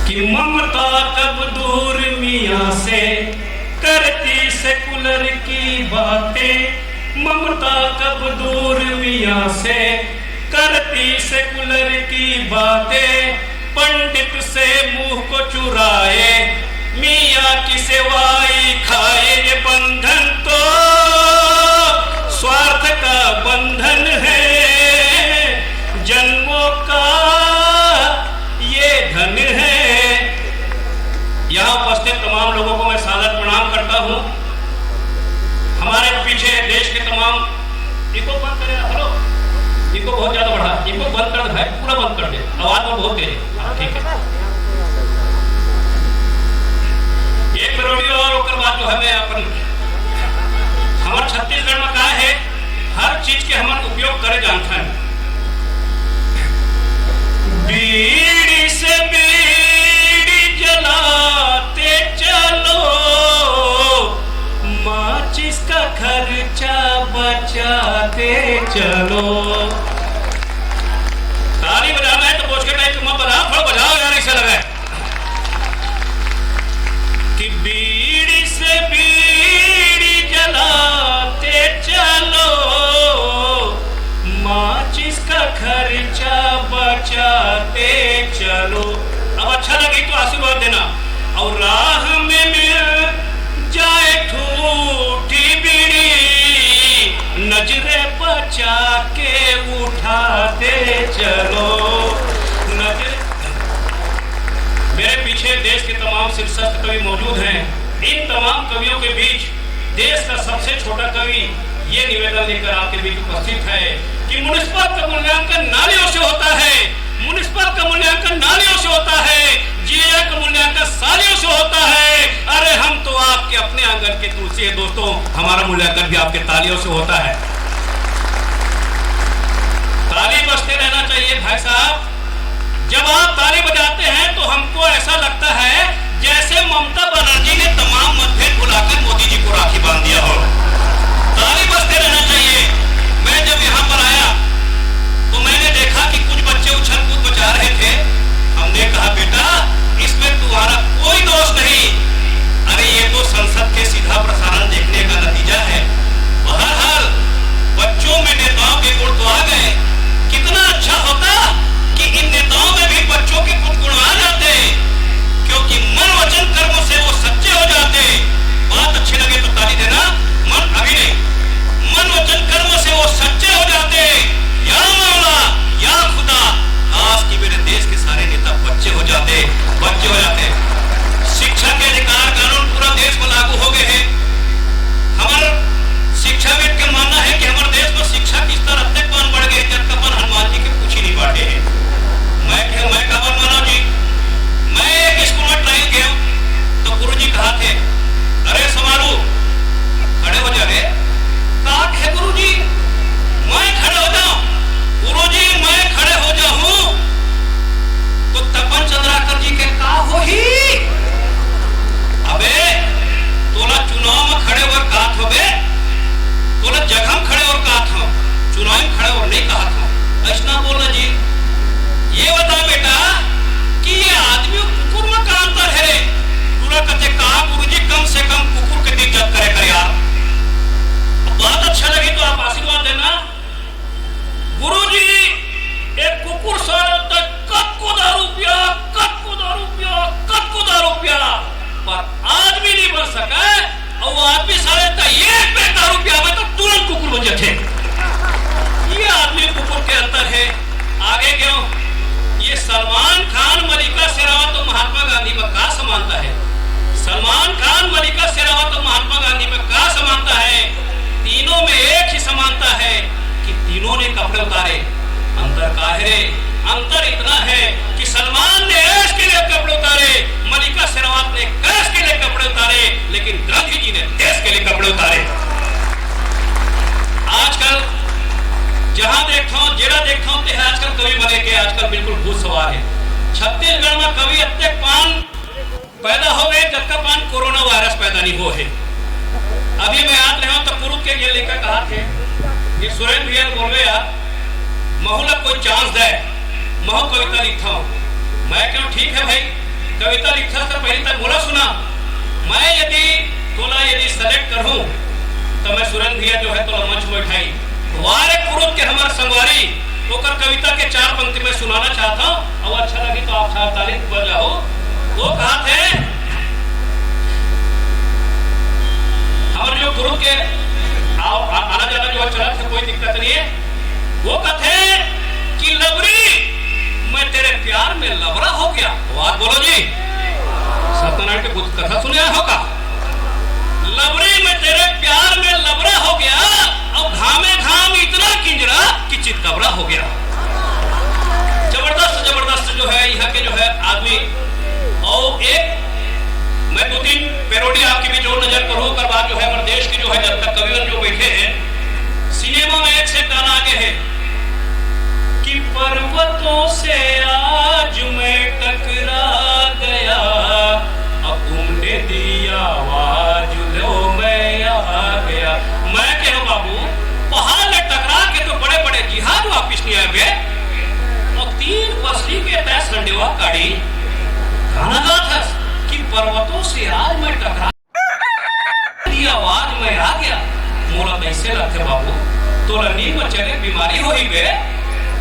कि ममता कब दूर मियां से करती सेकुलर की बातें। ममता कब दूर मियां से करती सेकुलर की बातें। पंडित से मुंह को चुराए मियां की सेवाई खाए। ये बंधन तो स्वार्थ का बंधन है, जन्मों का ये धन है। यहाँ उपस्थित तमाम लोगों को मैं सादर प्रणाम करता हूँ। हमारे पीछे देश के तमाम, इको बंद करे, हेलो इको बहुत ज्यादा बढ़ा, इको बंद कर दे, पूरा बंद कर दे, आवाज में बहुत तेज है। ठीक है, एक मेलोडी और ओकर बाद जो हमें अपन हमारे छत्तीसगढ़ में का है, हर चीज के हम उपयोग करे जानते हैं। बीड़ी से बीड़ी जलाते चलो, माचिस का खर्चा बचाते चलो। ताली बजाना है तो बोझ के टाइप मत बजाओ, थोड़ा बजाओ यार, ऐसा लगा है कि बीड़ी से बीड़ी जलाते चलो, माचिस का खर्चा बचाते चलो। अब अच्छा लगे तो आशीर्वाद देना। और राह में मिल जाए ठूठी बीड़ी, नजरे बचा के उठाते चलो। मेरे पीछे देश के तमाम शीर्षस्थ कवि मौजूद हैं। इन तमाम कवियों के बीच देश का सबसे छोटा कवि ये निवेदन लेकर आपके बीच उपस्थित है कि म्युनिसिपल का मूल्यांकन नालियों से होता है, म्युनिसिपल का मूल्यांकन नालियों से होता है, जीएए का मूल्यांकन सालियों से होता है। अरे हम तो आपके अपने आंगन के तुलसी है दोस्तों, हमारा मूल्यांकन भी आपके तालियों से होता है। ताली बजते रहना चाहिए भाई साहब। जब आप ताली बजाते हैं तो हमको ऐसा लगता है जैसे ममता बनर्जी ने तमाम मतभेद भुलाकर मोदी जी को राखी बांध दिया हो। ताली बजते रहना चाहिए। मैं जब यहाँ पर आया तो मैंने देखा कि कुछ बच्चे उछल कूद बचा रहे थे। हमने कहा बेटा इसमें तुम्हारा कोई दोष नहीं, अरे ये तो संसद के सीधा प्रसारण देखने का नतीजा है। बहरहाल बच्चों में नेताओं के गुण तो आ गए। कितना अच्छा होता कि इन नेताओं में भी बच्चों के कुछ गुण आ जाते, क्योंकि मन वचन कर्म से वो कहा थे, अरे समारू खड़े हो जा रे। कहा है गुरुजी मैं खड़े हो जाऊं? गुरुजी मैं खड़े हो जाऊं तो तपन चंद्राकर जी के का हो ही? अबे तोला चुनाव में खड़े और कात हो बे, तोला जगह खड़े और कात हो, चुनाव में खड़े और नहीं कहा था। ऐसा बोलना जी। ये बता बेटा कि ये आदमी और कुकुर में का अंतर है रे? पूरा कहते कहा गुरुजी कम से कम कुकुर की इज्जत करे कर यार। बात अच्छा लगी तो आप आशीर्वाद देना। गुरुजी एक कुकुर सारे तक कब को दारू पिया, कब को दारू पिया, कब को दारू पिया, पर आदमी नहीं बन सका। और वो आदमी सारे तक एक पे दारू पिया में तो तुरंत कुकुर बन जाते। ये आदमी कुकुर के अंतर है। आगे क्यों? ये सलमान खान मलिका शेरावत और महात्मा गांधी में क्या समानता है? सलमान खान मलिका शेरावत और महात्मा गांधी में क्या समानता है? तीनों में एक ही समानता है कि तीनों ने कपड़े उतारे। अंतर का है? अंतर इतना है कि सलमान ने ऐश के लिए कपड़े उतारे, मलिका शेरावत ने कैश के लिए कपड़े उतारे, लेकिन गांधी जी ने देश के लिए कपड़े उतारे। आजकल जहां देखता हूं, जेड़ा देखता हूं, आजकल कवि बने के आजकल बिल्कुल भूत सवार है। छत्तीसगढ़ में कवि अत्ते पान पैदा हो गए जब का पान कोरोना वायरस पैदा नहीं हो है। अभी मैं याद रहा हूं तो पूर्व के ये लेकर कहा थे, ये सुरेंद्र भैया बोल रहे यार महूला कोई चांस दे, महू कविता लिखता हूं। मैं क्यों ठीक है भाई, कविता लिखता था पहले तक बोला सुना। मैं यदि तोला यदि सेलेक्ट करूं तो मैं सुरेंद्र भैया जो है तोला मंच में उठाई वारे पूर्व के हमारे संगवारी होकर कविता के 4 पंक्ति में सुनाना चाहता हूं। और अच्छा लगी तो आप साथ ताली बजाओ। वो कहा थे हमारे जो गुरु के आना जाना जो चला था कोई दिक्कत नहीं है। वो कहते कि लबरी मैं तेरे प्यार में लबरा हो गया। बात बोलो जी, सत्यनारायण के बुद्ध कथा सुने होगा। लबरी में तेरे प्यार में लबरा हो गया, अब घामे घाम इतना किंजरा कि चितकबरा हो गया। जबरदस्त जबरदस्त जो है यहाँ के जो है आदमी। और एक मैं 2-3 पैरोडी आपकी भी जोड़ नजर करूं कर बात जो है हमारे देश की जो है जब तक कविगण जो बैठे हैं सिनेमा में एक से गाना आगे है कि पर्वतों से आज मैं टकरा गया, अब तुमने दिया आवाज लो मैं आ गया। मैं कह बाबू पहाड़ में टकरा के तो बड़े बड़े जिहाद वापिस नहीं आए और 3 पसली के तय संडेवा काड़ी गाना गा था कि पर्वतों से आज मैं टकरा दिया आवाज मैं आ गया। मोला कैसे लगते बाबू तोला नींद में चले बीमारी हो ही बे।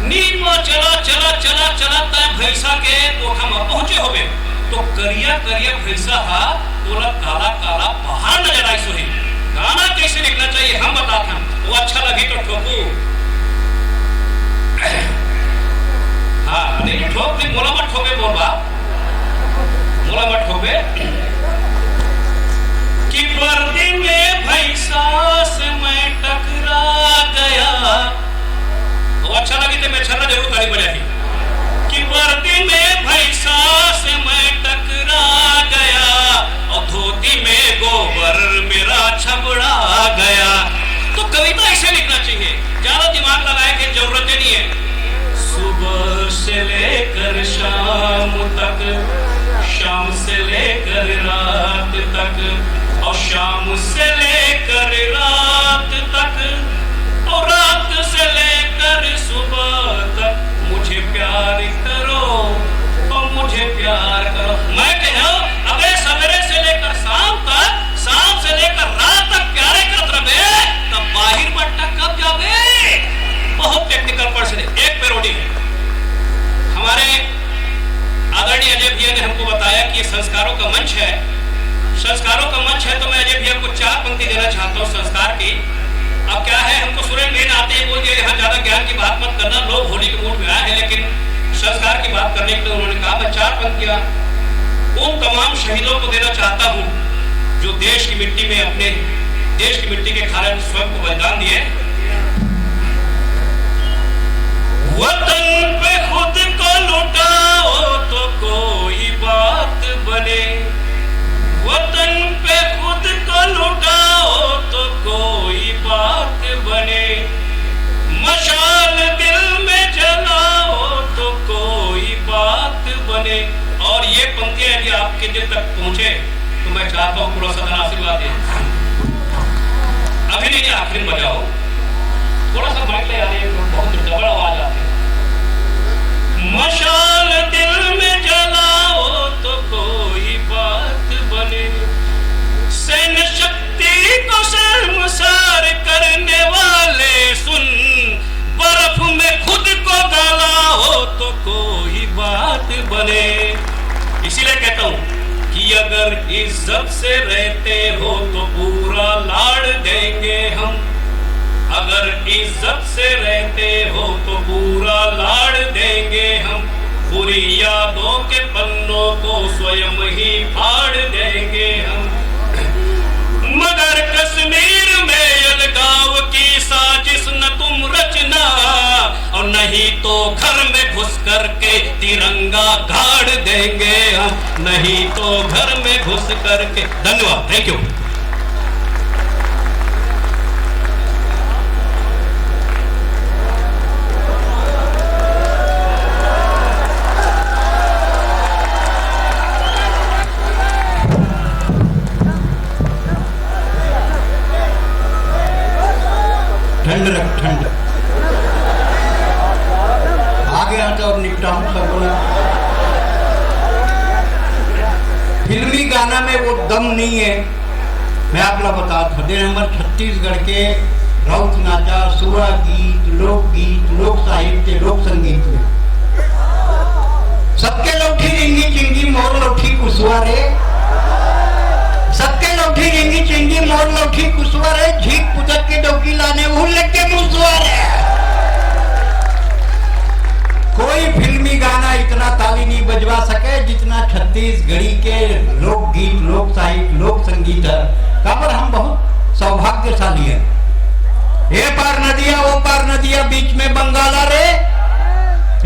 नींद में चला चला चला चला तय भैंसा के कोठा में पहुंचे होबे तो करिया करिया भैंसा हा तोला काला काला पहाड़ नजर आई सोही। गाना कैसे लिखना चाहिए हम बताते हैं, वो अच्छा लगी तो ठोकू। हाँ नहीं ठोक नहीं, मोला मत ठोके बोल बा, मोला मत ठोके। कि वर्दी में भैंसा से मैं टकरा गया। वो अच्छा लगी तो मैं छर्रा जरूर ताली बजाती। कि वर्दी में भैंसा से मैं टकरा गया और धोती में गोबर मेरा छबड़ा गया। तो कविता ऐसे लिखना चाहिए, ज्यादा दिमाग लगाए की जरूरत नहीं है। सुबह से लेकर शाम तक, शाम से लेकर रात तक और शाम से लेकर रात तक और रात से लेकर सुबह तक मुझे प्यार करो और मुझे प्यार करो। मैं कह रहा हूं अबे सवेरे से लेकर शाम तक, शाम से लेकर रात तक प्यारे करत रहे तब बाहिर बट्टा कब जावे। बहुत टेक्निकल पर्सन है। एक पैरोडी है हमारे आदरणीय अजय भैया ने हमको बताया कि ये संस्कारों का मंच है। संस्कारों का मंच है तो मैं अजय भैया को 4 पंक्ति देना चाहता हूँ संस्कार की। अब क्या है हमको सुरेंद्र भैया आते ही बोल दिया यहाँ ज्यादा ज्ञान की बात मत करना, लोग होली के मूड में आए हैं, लेकिन संस्कार की बात करने के लिए उन्होंने कहा मैं 4 पंक्तियां उन तमाम शहीदों को देना चाहता हूं जो देश की मिट्टी में अपने देश की मिट्टी के कारण स्वयं को बलिदान दिए। वतन पे खुद को लुटाओ तो कोई बात बने, वतन आपके दिल तक पहुंचे तो मैं चाहता हूं पूरा सदन आशीर्वाद दे। अभी नहीं, आखिर में बजाओ, थोड़ा सा माइक ले आ रही है, बहुत डबल आवाज आती है। मशाल दिल में जलाओ तो कोई बात बने, सैन्य शक्ति को शर्मसार करने वाले सुन, बर्फ में खुद को गलाओ तो कोई बात बने। इसीलिए कहता हूं कि अगर इज्जत से रहते हो तो पूरा लाड़ देंगे हम, अगर इज्जत से रहते हो तो पूरा लाड़ देंगे हम, बुरी यादों के पन्नों को स्वयं ही फाड़ देंगे हम। मगर कश्मीर में अलगाव की साजिश न तुम रचना, और नहीं तो घर में घुस करके तिरंगा गाड़ देंगे हम, नहीं तो घर में घुस करके। धन्यवाद, थैंक यू। ठंड रख, ठंड आ गया तो अब निपटाऊं सबको। फिल्मी गाना में वो दम नहीं है। मैं आपको बता दें, नंबर छत्तीसगढ़ के राउत नाचा, सुरा गीत, लोकगीत, लोक साहित्य, लोक संगीत में सबके लौठी रिंगी चिंगी मोर लौठी कुसुआरे, सबके लौठी रिंगी चिंगी मोर लौठी कुसुआरे, झीक पुतक के डोकी लाने भूल के मुसुआरे। कोई फिल्मी गाना इतना ताली नहीं बजवा सके जितना छत्तीसगढ़ी के लोकगीत, लोक साहित्य, लोक संगीत है। काबर हम बहुत सौभाग्यशाली है। ए पार नदिया वो पार नदिया बीच में बंगाला रे,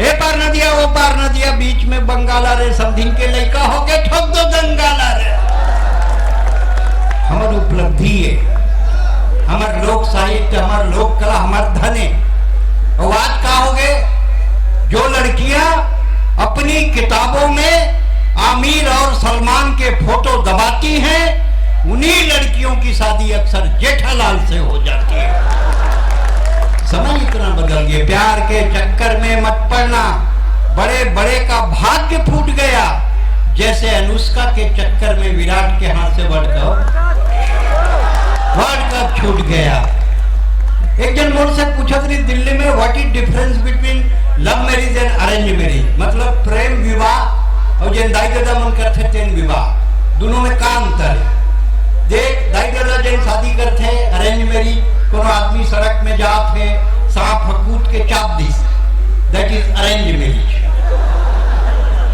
ए पार नदिया वो पार नदिया बीच में बंगाला रे, सब दिन के लड़का होके ठोक दो दंगाला रे। हमारी उपलब्धि है, हमार लोक साहित्य, हमार लोक कला, हमार धन है। और आज का हो गए, जो लड़कियां अपनी किताबों में आमिर और सलमान के फोटो दबाती हैं, उन्हीं लड़कियों की शादी अक्सर जेठालाल से हो जाती है। समय इतना बदल गया, प्यार के चक्कर में मत पड़ना, बड़े बड़े का भाग्य फूट गया, जैसे अनुष्का के चक्कर में विराट के हाथ से वर्ल्ड कप छूट गया। एक जन मोड़ से पूछा था दिल्ली में, what is difference between love marriage and arrange marriage, मतलब प्रेम विवाह और जन दाई दादा मन करते तेन विवाह, दोनों में का अंतर है? देख, दाई दादा जन शादी करते अरेंज मैरिज, कोनो आदमी सड़क में जात है, सांप हकूट के चाप this, that is arrange marriage.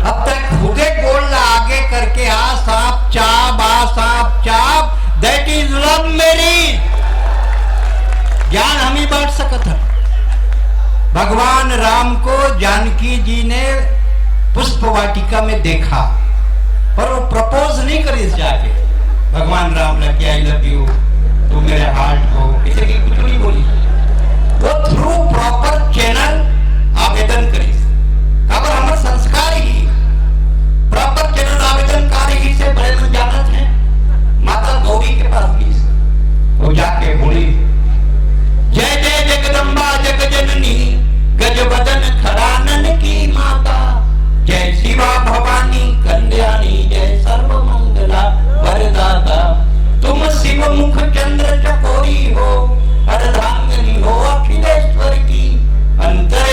अब तक खुदे बोल आगे करके आ सांप चाप, दैट इज लव मैरिज। ज्ञान हम ही बांट सकत है। भगवान राम को जानकी जी ने पुष्प वाटिका में देखा, पर वो प्रपोज नहीं करी जाके, भगवान राम लगे आई लव यू, तू मेरे हार्ट हो, इसे की कुछ नहीं बोली। वो थ्रू प्रॉपर चैनल आवेदन करी, अगर हमारे संस्कार ही प्रॉपर चैनल आवेदनकारी ही से बड़े में जानत है। माता गौरी के पास भी वो जाके बोली, जय जय जगदम्बा जग जननी, गज बदन खरानन की माता, जय शिवा भवानी कल्याणी, जय सर्व मंगला वरदाता, तुम शिव मुख चंद्र चकोरी हो, अर्धांगिनी हो अखिलेश्वर की, अंतर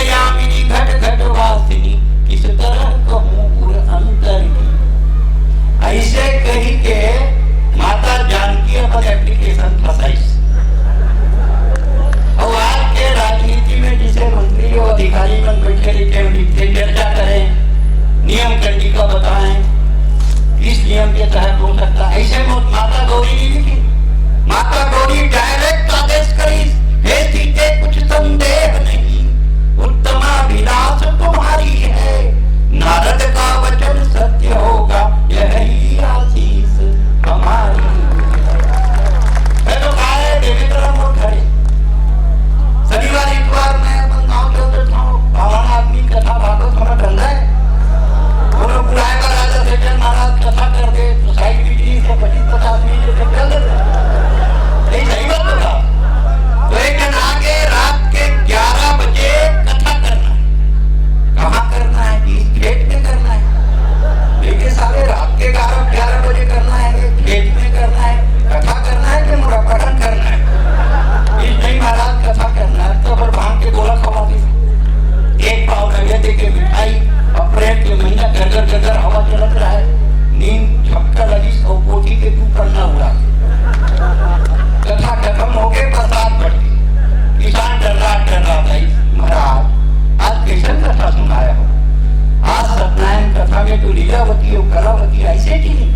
मैदे के मिठाई, अप्रैल के महीना गगर गगर हवा चलत रहा है, नींद झपका लगी, सौ कोठी के तू करना उड़ा। कथा खत्म हो गए, बरसात बढ़ गई, किसान डर रहा भाई महाराज आज कैसन कथा सुनाया हो। आज सत्यनारायण कथा में तो लीलावती और कलावती ऐसे की नहीं।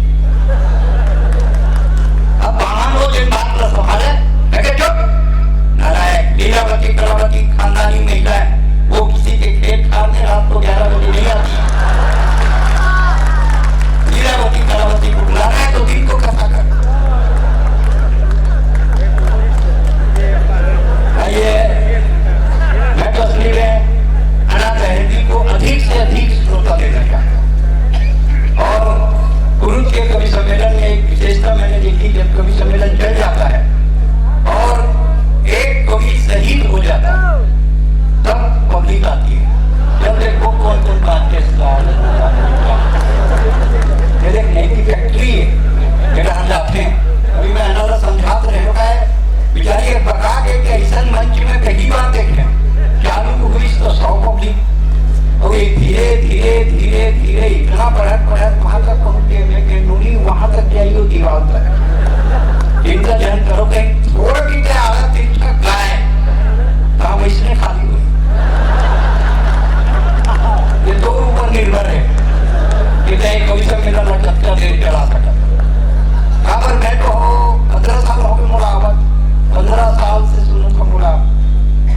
अब बाहर हो जिन बात का सवाल है, चुप नारायण, लीलावती कलावती खानदानी महिला है, वो किसी के खेत खार में रात को 11 बजे नहीं आती। लीलावती कलावती को बुलाना है तो दिन को कथा कर। मैं तस्वीर में अनाथ दहलवी को अधिक से अधिक श्रोता देना चाहता हूँ। और कुरुद के कवि सम्मेलन में एक विशेषता मैंने देखी, जब कवि सम्मेलन चल जाता है और एक कवि शहीद हो जाता है तब पब्लिक आती है। जब देखो कौन कौन बात के मेरे एक नई की फैक्ट्री है जगह हम जाते हैं, अभी मैं अनाला समझात रहे है बेचारी बका के ऐसा मंच में पहली बार देखे चालू हुई तो 100 पब्लिक और ये धीरे धीरे धीरे धीरे इतना बढ़त वहां तक पहुंच गए कि नूरी वहां तक जाइए दीवार तक। चिंता जन करो कि थोड़ा की हालत इनका गाय काम इसने खाली हुई। ये दो ऊपर निर्भर है कि कवि सम्मेलन कितना देर चला सका। पर मैं तो 15 साल हो गए मोड़ा आवाज, 15 साल से सुनू का मुड़ा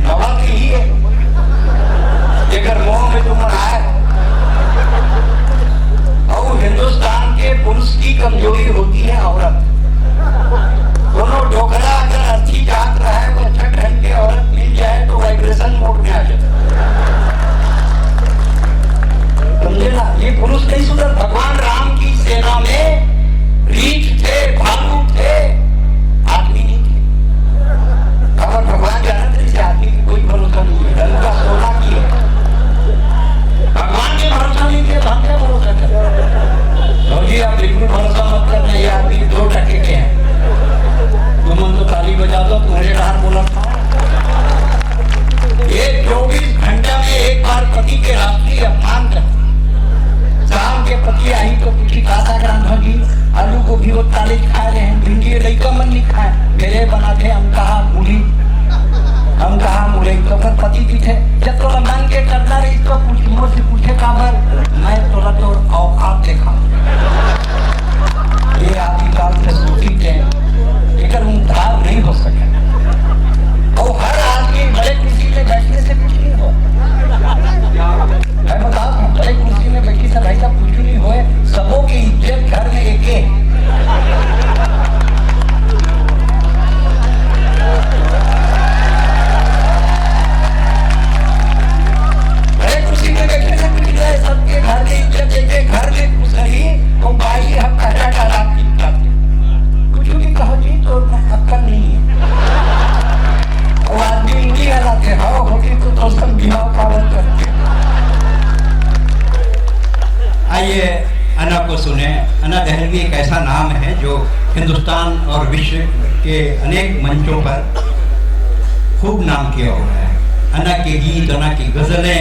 नवा की ही है जेकर मोह में तुम आए। और हिंदुस्तान के पुरुष की कमजोरी होती है औरत। दोनों ढोकला अगर अच्छी जात रहा है वो अच्छा ढंग के औरत मिल जाए तो वाइब्रेशन मोड में आ जाता। समझे ना, ये पुरुष नहीं सुधर। भगवान राम की सेना में रीछ थे, भालू थे, आदमी नहीं थे। और भगवान जानते थे आदमी की कोई भरोसा नहीं है, डंका सोना की है। भगवान के भरोसा नहीं थे, हम क्या भरोसा कर। और जी आप बिल्कुल भरोसा मत करना, ये आदमी 2% के हैं। तुम तो ताली बजा दो, तुम्हारे डर बोला था। ये 24 घंटा में एक बार पति के राष्ट्रीय अपमान करते। शाम के पति आई तो पूछी कासा ग्राम भागी, आलू को भी वो ताले खा रहे हैं, भिंडी लइका मन नहीं खाए, मेरे बना थे हम कहा मूली, हम कहा मूली। तो फिर पति भी थे, जब तोला मन के करना रही तो मुझसे पूछे काबर, मैं तोला तो औकात देखा। ये आदि काल से सूती थे लेकिन उद्धार नहीं हो सके। और हर आदमी बड़े कुर्सी में बैठने से कुछ नहीं हो। मैं बता दूं, बड़े कुर्सी में बैठी से भाई साहब कुछ नहीं हुए, सबों की इज्जत घर में एक है। बड़े कुर्सी में बैठने से कुछ नहीं है, सबके घर में इज्जत एक है। घर में कुछ नहीं तो बाई हम कहना डाला कुछ भी कहो जी तो अक्कल नहीं है। और आदमी उंगली हलाते हो होती तो सब बिहाव पावन करते। आइए अन्ना को सुने। अन्ना दहलवी एक ऐसा नाम है जो हिंदुस्तान और विश्व के अनेक मंचों पर खूब नाम किया हुआ है। अन्ना के गीत, अन्ना की गज़लें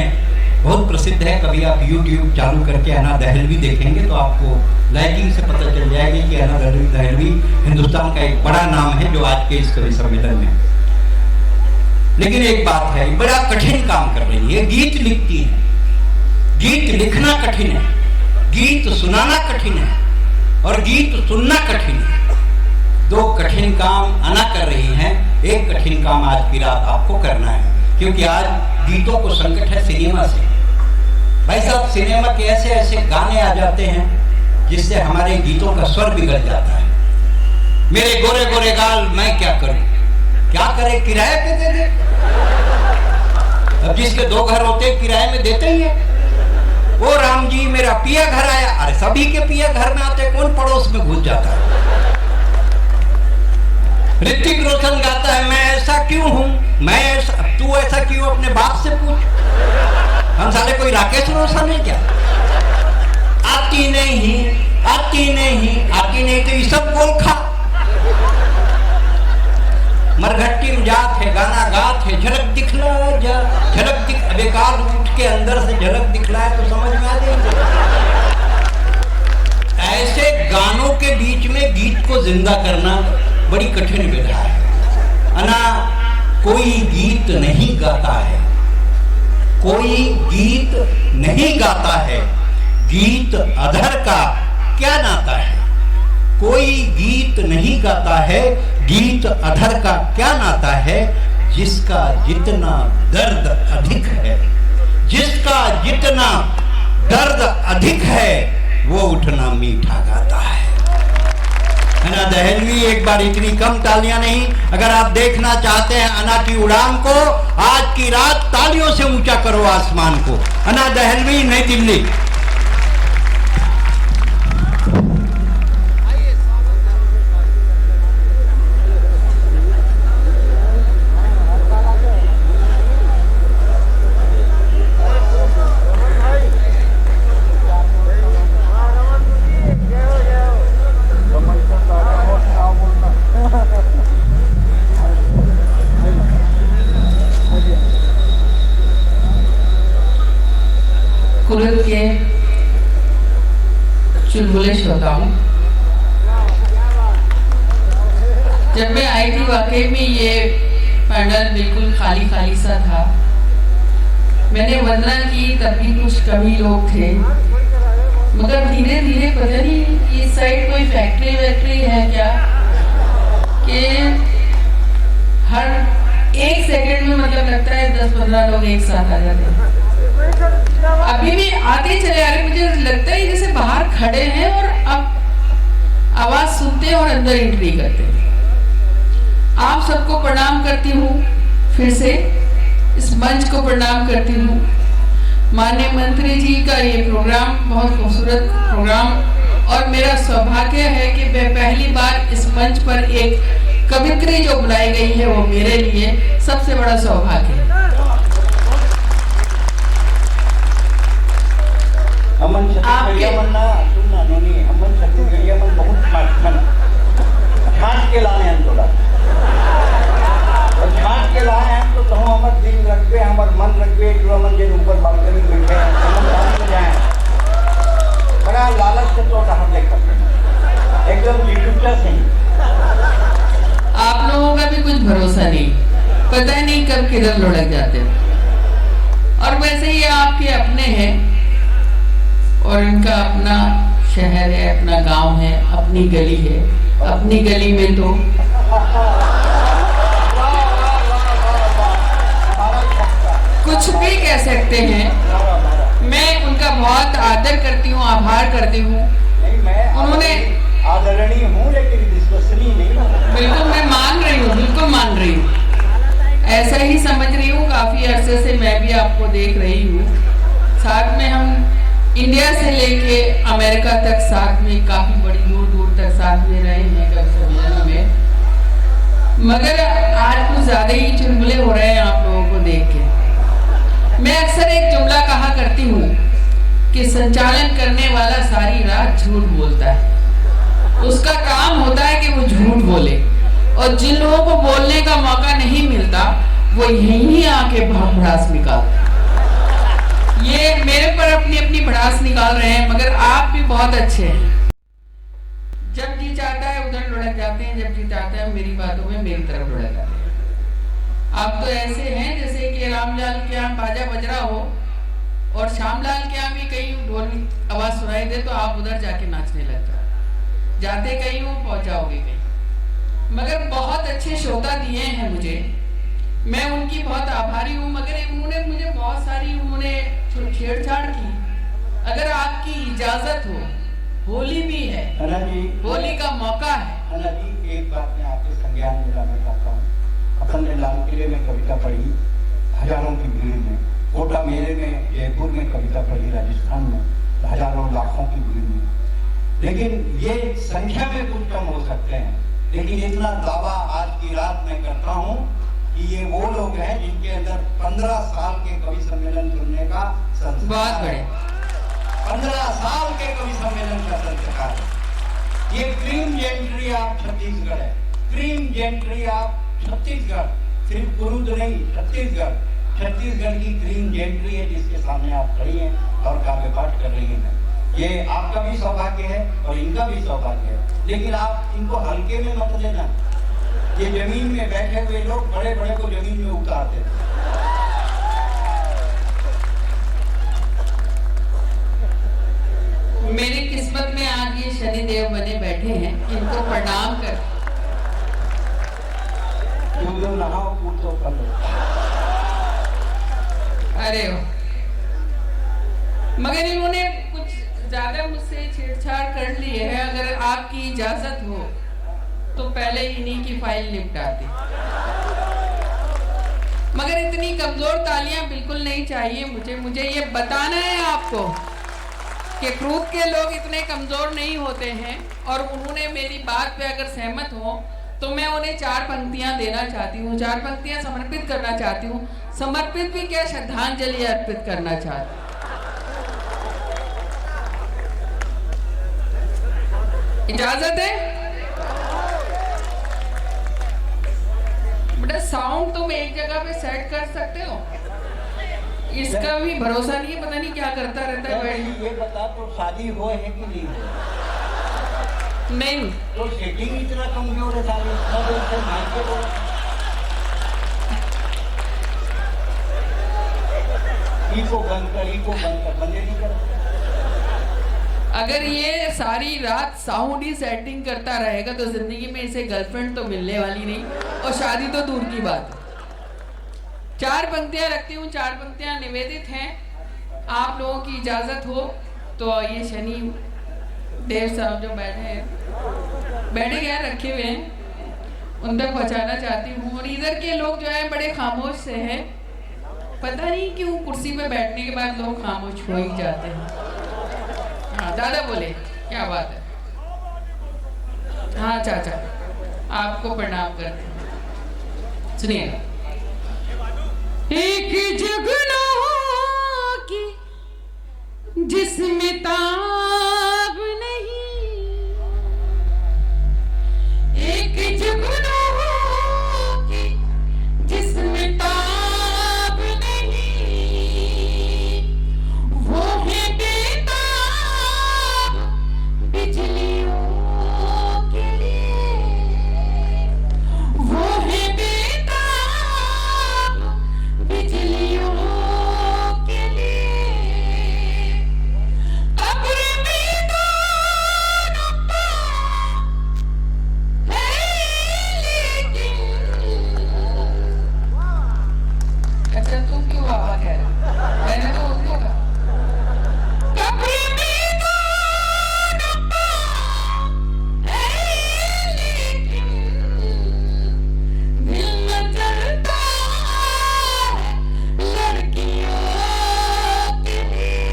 बहुत प्रसिद्ध है। कभी आप YouTube चालू करके अन्ना दहलवी देखेंगे तो आपको लाइटिंग से पता चल जाएगी कि अन्ना दहलवी हिंदुस्तान का एक बड़ा नाम है जो आज के इस कवि सम्मेलन में। लेकिन एक बात है, बड़ा कठिन काम कर रही है। गीत लिखती है, गीत लिखना कठिन है, गीत सुनाना कठिन है और गीत सुनना कठिन है। 2 कठिन काम अन्ना कर रही हैं। एक कठिन काम आज की रात आपको करना है, क्योंकि आज गीतों को संकट है सिनेमा से। भाई साहब, सिनेमा के ऐसे ऐसे गाने आ जाते हैं जिससे हमारे गीतों का स्वर बिगड़ जाता है। मेरे गोरे गोरे गाल मैं क्या करूं, क्या करे, किराए पे दे दे। अब जिसके 2 घर होते किराए में देते ही है। ओ राम जी मेरा पिया घर आया, अरे सभी के पिया घर में आते, कौन पड़ोस में घुस जाता है। ऋतिक रोशन गाता है मैं ऐसा क्यों हूं, मैं ऐसा, तू ऐसा क्यों, अपने बाप से पूछ। हम साले कोई राकेश रोशन है क्या। आती नहीं आती नहीं आती नहीं तो ये सब बोल खा। मरघट्टी में जात है, गाना गात है, झलक दिखला जा, झलक दिख बेकार उठ के अंदर से झलक दिखलाए तो समझ में आ जाएगी। ऐसे गानों के बीच में गीत को जिंदा करना बड़ी कठिन विधा है। अना कोई गीत नहीं गाता है, कोई गीत नहीं गाता है, गीत अधर का क्या नाता है। कोई गीत नहीं गाता है, गीत अधर का क्या नाता है। जिसका जितना दर्द अधिक है, जिसका जितना दर्द अधिक है, वो उठना मीठा गाता है ना दहलवी। एक बार इतनी कम तालियां नहीं। अगर आप देखना चाहते हैं अना की उड़ान को, आज की रात तालियों से ऊंचा करो आसमान को। अना दहलवी, नई दिल्ली। कुल्लू के चुलबुले श्रोताओं, जब मैं आई थी वाकई में ये पैनल बिल्कुल खाली खाली सा था। मैंने वंदना की, तब भी कुछ कमी लोग थे, मगर धीरे धीरे पता नहीं इस साइड कोई फैक्ट्री वैक्ट्री है क्या कि हर एक सेकंड में मतलब लगता है 10-15 लोग एक साथ आ जाते हैं। अभी भी आते चले आ रहे, मुझे लगता है जैसे बाहर खड़े हैं और अब आवाज सुनते हैं और अंदर एंट्री करते हैं। आप सबको प्रणाम करती हूँ, फिर से इस मंच को प्रणाम करती हूँ। माननीय मंत्री जी का ये प्रोग्राम बहुत खूबसूरत प्रोग्राम, और मेरा सौभाग्य है कि मैं पहली बार इस मंच पर एक कवित्री जो बुलाई गई है वो मेरे लिए सबसे बड़ा सौभाग्य है। अमन छत्तीसगढ़िया सुनना नोनी, अमन छत्तीसगढ़िया मन बहुत छाट के लाए हैं थोड़ा, और छाट के लाए हैं तो तुम हमार दिल रखबे, हमार मन रखबे, जो अमन जे ऊपर बालकनी बैठे हैं हम साथ में जाए। बड़ा लालच से तो हम ले करते हैं, एकदम जिटुचा सही। आप लोगों का भी कुछ भरोसा नहीं, पता नहीं कब किधर लुढ़क जाते हैं। और वैसे ही आपके अपने हैं और इनका अपना शहर है, अपना गांव है, अपनी गली है। अपनी गली में तो कुछ भी कह सकते हैं। मैं उनका बहुत आदर करती हूँ, आभार करती हूँ। उन्होंने आदरणीय हूँ लेकिन विश्वसनीय नहीं हूँ। बिल्कुल मैं मान रही हूँ, बिल्कुल मान रही हूँ, ऐसा ही समझ रही हूँ। काफी अरसे से मैं भी आपको देख रही हूँ, साथ में हम इंडिया से लेके अमेरिका तक साथ में, काफी बड़ी दूर दूर तक साथ में रहे हैं कवि सम्मेलन में। मगर आज कुछ ज्यादा ही चुलबुले हो रहे हैं आप लोगों को देख के। मैं अक्सर एक जुमला कहा करती हूँ कि संचालन करने वाला सारी रात झूठ बोलता है। उसका काम होता है कि वो झूठ बोले, और जिन लोगों को बोलने का मौका नहीं मिलता वो यहीं आके भड़ास निकालते हैं। ये मेरे पर अपनी अपनी भड़ास निकाल रहे हैं, मगर आप भी बहुत अच्छे हैं। जब जी चाहता है उधर लुढ़क जाते हैं, जब जी चाहता है मेरी बातों में मेरी तरफ लुढ़क जाते हैं। आप तो ऐसे हैं जैसे कि रामलाल के यहाँ बाजा बज रहा हो और श्यामलाल के यहाँ भी कहीं ढोल आवाज सुनाई दे तो आप उधर जाके नाचने लग जाओ। जाते कहीं हो पहुंचाओगे कहीं। मगर बहुत अच्छे श्रोता दिए हैं मुझे, मैं उनकी बहुत आभारी हूँ। मगर उन्होंने मुझे बहुत सारी छेड़छाड़ की। अगर आपकी इजाजत हो, होली भी है, होली का मौका है। एक बात मैं आपके संज्ञान में लाना चाहता हूँ। अपन ने लाल किले में कविता पढ़ी, हजारों की भीड़ में, कोटा मेले में, जयपुर में कविता पढ़ी, राजस्थान में हजारों लाखों की भीड़ में। लेकिन ये संख्या में कुछ कम हो सकते हैं, लेकिन इतना दावा आज की रात में करता हूँ कि ये वो लोग हैं जिनके अंदर 15 साल के कवि सम्मेलन सुनने का बहुत बड़े 15 साल के कवि सम्मेलन का संस्कार। ये क्रीम जेंट्री ऑफ छत्तीसगढ़ है, क्रीम जेंट्री ऑफ छत्तीसगढ़। सिर्फ कुरुद नहीं, छत्तीसगढ़ छत्तीसगढ़ की क्वीन जेंट्री है जिसके सामने आप खड़ी हैं और काव्य पाठ कर रही हैं। ये आपका भी सौभाग्य है और इनका भी सौभाग्य है, लेकिन आप इनको हल्के में मत लेना। ये जमीन में बैठे हुए लोग बड़े बड़े को जमीन में उतार देते। मेरी किस्मत में आज ये शनिदेव बने बैठे हैं, इनको प्रणाम कर। कूदो नहाओ, कूदो फलो। अरे मगर इन्होंने कुछ ज्यादा मुझसे छेड़छाड़ कर ली है। अगर आपकी इजाजत हो तो पहले इन्हीं की फाइल निपटाते। मगर इतनी कमजोर तालियां बिल्कुल नहीं चाहिए मुझे ये बताना है आपको कि क्रूप के लोग इतने कमजोर नहीं होते हैं। और उन्होंने मेरी बात पे अगर सहमत हो तो मैं उन्हें 4 पंक्तियां देना चाहती हूँ, 4 पंक्तियां समर्पित करना चाहती हूँ। समर्पित भी क्या, श्रद्धांजलि अर्पित करना चाहती हूँ। इजाजत है? बेटा साउंड तुम एक जगह पे सेट कर सकते हो, इसका भी भरोसा नहीं है, पता नहीं क्या करता रहता है। ये बता तो शादी हो है कि नहीं हो? नहीं तो सेटिंग इतना कमजोर है सारी, इतना देर से माइक पे बोल। इको बंद कर, बंदे नहीं कर। अगर ये सारी रात साउंड ही सेटिंग करता रहेगा तो जिंदगी में इसे गर्लफ्रेंड तो मिलने वाली नहीं, और शादी तो दूर की बात है। 4 पंक्तियां रखती हूँ, 4 पंक्तियां निवेदित हैं। आप लोगों की इजाजत हो तो ये शनि देव साहब जो बैठे गए रखे हुए हैं उन तक पहुंचाना चाहती हूँ। और इधर के लोग जो है बड़े खामोश से हैं, पता नहीं क्यों कुर्सी पे बैठने के बाद लोग खामोश हो ही जाते हैं। हाँ दादा बोले, क्या बात है? हाँ चाचा आपको प्रणाम करते हैं। सुनिए, एक जुगनू की जिसमें ताब नहीं, एक जुगनू की जिसमें ताब नहीं, वो है बेताब बिजलियों के लिए, वो है बेताब बिजलियों के लिए। कब्र में दोनों है लेकिन, अच्छा तुम क्यों बाबा कह रहे हो? मैंने तो उनको कहा कब्र में दोनों है लेकिन, दिल न चलता है लड़कियों के लिए।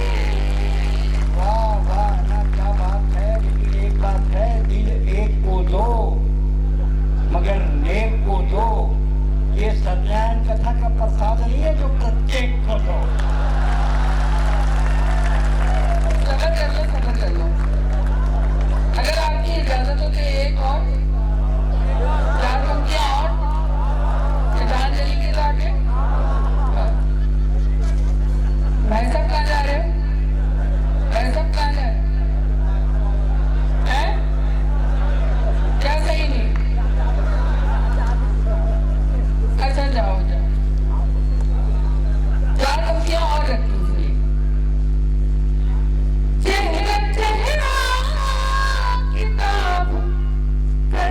वाह वाह, ना क्या बात है। लेकिन एक बात है, दिल एक को दो मगर नेक को दो। ये सत्यनारायण कथा का प्रसाद नहीं है जो प्रत्येक को दो। सबर कर लो। अगर आपकी इजाजत हो तो एक और 4 पंक्तियां और श्रद्धांजलि के साथ है। भाई साहब कहाँ जा रहे हो? भाई साहब कहाँ जा रहे हैं? क्या सही नहीं? अच्छा जाओ जाओ, 4 पंक्तियां और रखी इसलिए। चेहरा चेहरा किताब कर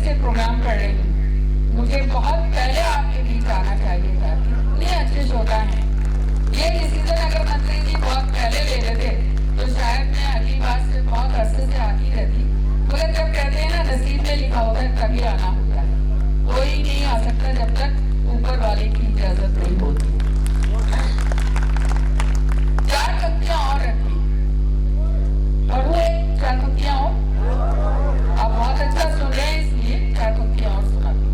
से प्रोग्राम पढ़ रही हूँ। मुझे बहुत पहले आपके बीच आना चाहिए था। कितने अच्छे श्रोता हैं। ये डिसीजन अगर मंत्री जी बहुत पहले ले लेते तो शायद मैं अगली बार से बहुत अरसे से आती रहती। मगर जब कहते हैं ना नसीब में लिखा होता है तभी आना होता है। कोई नहीं आ सकता जब तक ऊपर वाले की इजाजत नहीं होती। 4 पंक्तियां और रखी। पढ़ू एक 4 पंक्तियां और। आप बहुत अच्छा सुन रहे हैं इसलिए 4 पंक्तियां और सुनाती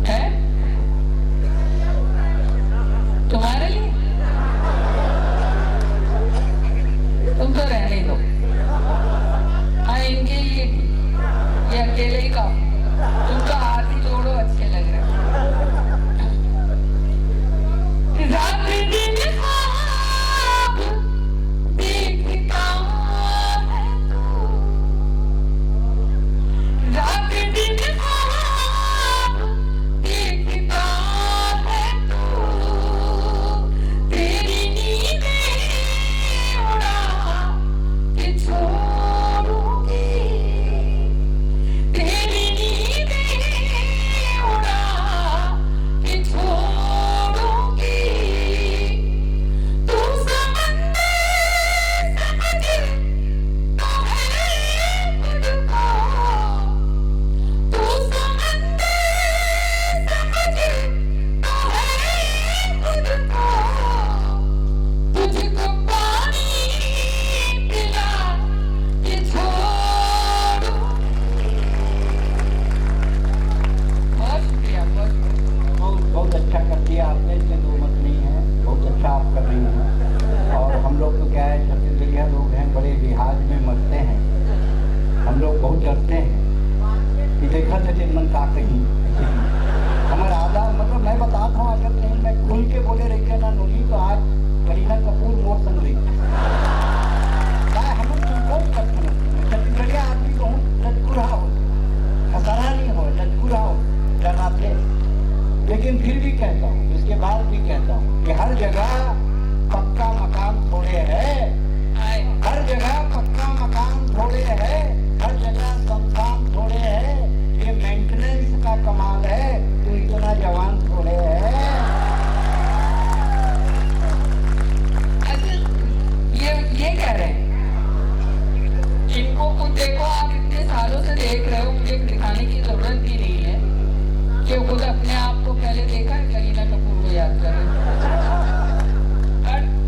है। तुम्हारे लिए तुम तो रहने दो। हाँ इनके लिए ये अकेले ही काफी। तुम तो हाथ ही जोड़ो अच्छे लग रहे हो। रात दिन ख्वाब देखता है तू। रात दिन ख्वाब देखता है तू। तेरी नींदें उड़ा के छोड़ूंगी। तेरी नींदें उड़ा के छोड़ूंगी। तू समंदर समझ तो है मुझको। तू समंदर समझ तो है मुझको। तुझको पानी पिला के छोड़ूंगी। बहुत शुक्रिया, बहुत शुक्रिया। बहुत अच्छा कर दिया आपने, इसमें दो मत नहीं है। बहुत अच्छा आप कर रही हैं। और हम लोग तो क्या है, छत्तीसगढ़िया लोग हैं, बड़े लिहाज में मरते हैं। हम लोग बहुत डरते हैं कि देखा था मन का कहीं हमारा आधा मतलब मैं बताता हूँ। अगर कहीं मैं खुल के बोले रखे ना नूरी तो आज करीना कपूर मोर संग रही हम बहुत करते हैं। छत्तीसगढ़िया आदमी बहुत लचकुरा हो, खसारा नहीं हो, लचकुरा हो, डराते। लेकिन फिर भी कहता हूँ, इसके बाद भी कहता हूँ कि हर जगह पक्का मकान थोड़े है। हर जगह पक्का मकान थोड़े है। हर जगह संस्थान थोड़े है। ये मेंटेनेंस का कमाल है। तू इतना जवान थोड़े है। अच्छा ये कह रहे हैं इनको खुद देखो। आप इतने सालों से देख रहे हो, मुझे दिखाने की जरूरत भी नहीं है कि खुद अपने आप को पहले देखा है करीना कपूर को याद कर रहे हैं।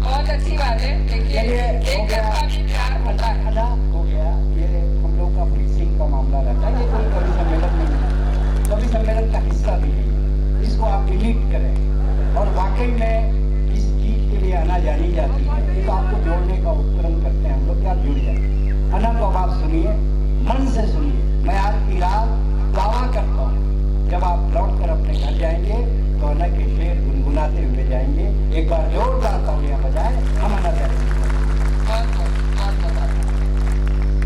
बहुत अच्छी बात है। देखिए एक तरफा भी प्यार होता है। आधा हो गया। ये हम लोग का फिक्सिंग का मामला रहता है। ये कोई कवि सम्मेलन नहीं है, कवि सम्मेलन का हिस्सा भी नहीं। इसको आप डिलीट करें। और वाकई में इस चीज के लिए आना जानी जाती है तो आपको जोड़ने का उपक्रम करते हैं हम लोग। क्या जुड़ जाए। अनंत को आप सुनिए, मन से सुनिए। मैं आज की रात दावा करता हूँ जब आप लौट कर अपने घर जाएंगे तो अनंत के शेर गुनगुनाते हुए जाएंगे। एक बार जोरदार तालियां बजाएं। हम अनंत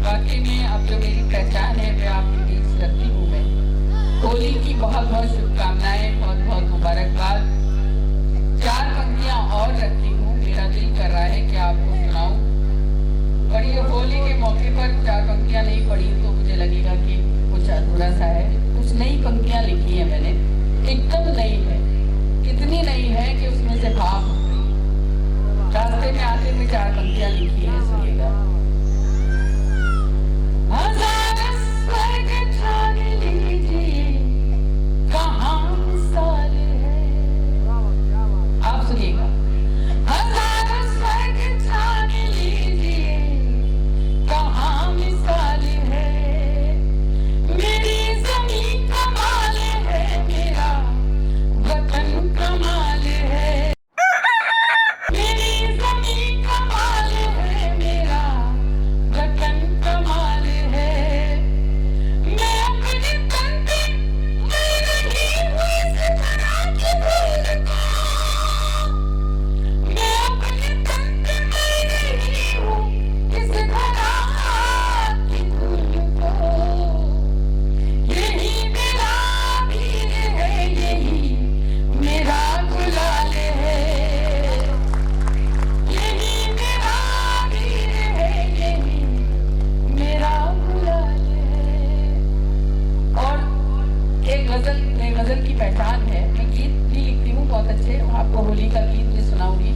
वाकई में अब जो मेरी पहचान है वे आपके बीच रखती हूँ मैं। होली की बहुत बहुत शुभकामनाएं, बहुत बहुत मुबारकबाद। 4 पंक्तियां और रखती हूँ। मेरा दिल कर रहा है कि आपको सुनाऊं। पर ये होली के मौके पर 4 पंक्तियां नहीं पढ़ी तो मुझे लगेगा कि कुछ अधूरा सा है। कुछ नई पंक्तियां लिखी है मैंने, एकदम नई है। कितनी नई है कि उसमें से भाव हो गई। रास्ते में आते हुए 4 पंक्तियां लिखी है, सुनिएगा। हजार स्वर्ग ठान लीजिए कहाँ मिसाल है। आप सुनिएगा। हजार स्वर्ग ठान लीजिए कहाँ मिसाल है। गजल की पहचान है। मैं गीत भी लिखती हूँ बहुत अच्छे, आपको होली का गीत भी सुनाऊंगी।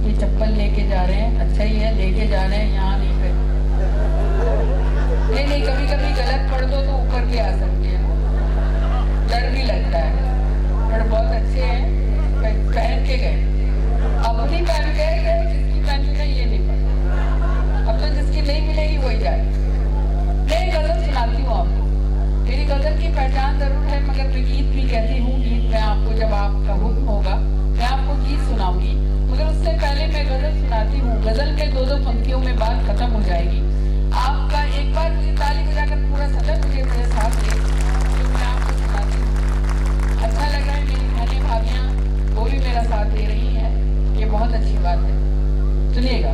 ये चप्पल लेके जा रहे हैं, अच्छा ही है, लेके जा रहे हैं, यहाँ नहीं पे नहीं, कभी कभी गलत पढ़ दो तो ऊपर भी आ सकती है, डर भी लगता है, पर बहुत अच्छे हैं, पहन के गए। अब नहीं पहन गए, जिसकी पहन के गए ये नहीं पढ़ा, अब तो जिसकी नहीं मिलेगी वही जाए। मैं गजल सुनाती हूँ आपको, मेरी गजल की पहचान जरूर है, मगर मैं गीत भी कहती हूँ। गीत मैं आपको, जब आपका हुक्म होगा मैं आपको गीत सुनाऊंगी, मगर उससे पहले मैं गजल सुनाती हूँ। गजल में 2-2 पंक्तियों में बात खत्म हो जाएगी। आपका एक बार मुझे ताली बजाकर पूरा सदन मुझे मेरे साथ दे, जो मैं आपको सुनाती हूँ। अच्छा लग रहा है, मेरी बहनें भाभियाँ वो भी मेरा साथ दे रही हैं, ये बहुत अच्छी बात है। सुनिएगा।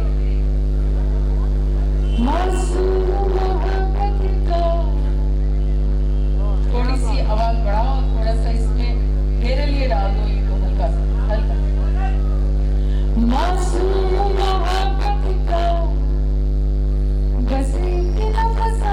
थोड़ी सी आवाज बढ़ाओ, थोड़ा सा इसमें मेरे लिए डाल दो, ये तो हल्का सा, हल्का। मासूम मोहब्बत का बस एक लफ्ज़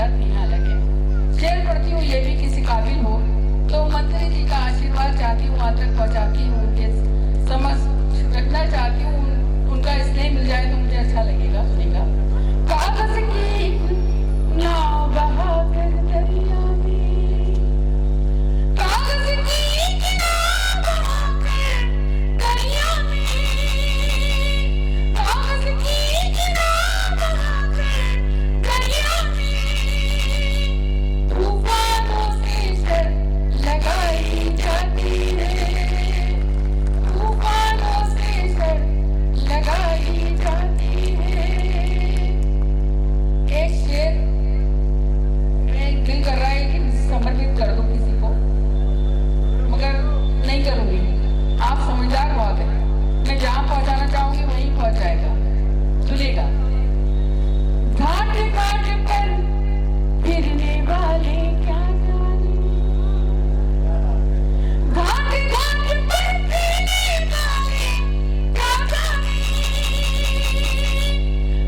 गलत यहाँ लगे। शेर पढ़ती हूँ, ये भी किसी काबिल हो तो मंत्री जी का आशीर्वाद चाहती हूँ, वहाँ तक पहुँचाती हूँ, उनके समझ रखना चाहती हूँ, उनका स्नेह मिल जाए तो मुझे अच्छा लगेगा। सुनेगा। कागज की नाव बहाकर दरिया में, कागज की नाव बहाकर दरिया में, कागज की नाव बहाकर दरिया में, तूफानों से सर लगाई जाती है, तूफानों से सर लगाई जाती है। एक शेर मैं दिल कर रहा है कि समर्पित कर दूं किसी को, मगर नहीं करूंगी। आप समझदार बहुत हैं, मैं जहां पहुंचाना चाहूंगी वहीं पहुंच जाएगा। सुनेगा। घाट घाट पर फिरने वाले क्या जाने, घाट घाट पर फिरने वाले क्या जाने,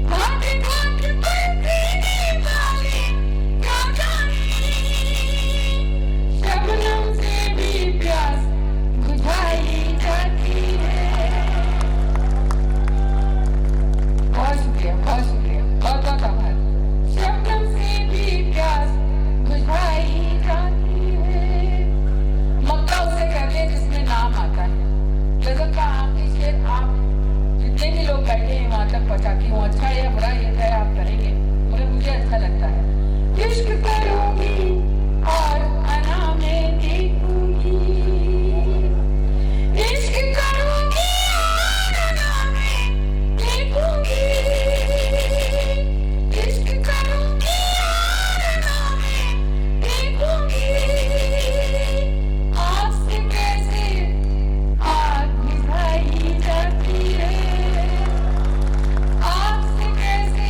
घाट घाट पर फिरने वाले क्या जाने, शबनम से भी प्यास बुझाई जाती है। बहुत शुक्रिया, बहुत शुक्रिया, बहुत बहुत आभार। शबनम से भी प्यास बुझाई जाती है। मक्का उसे कहते हैं जिसमें नाम आता है। गजल का आखिरी शेर आप जितने भी लोग बैठे हैं वहां तक पहुंचाती हूँ। अच्छा या बुरा ये तय आप करेंगे, मगर मुझे अच्छा लगता है। इश्क करूंगी और अना में देखूंगी, इश्क करूंगी और अना में देखूंगी, इश्क करूंगी और अना में देखूंगी। आग से कैसे आग बुझाई जाती है, आग से कैसे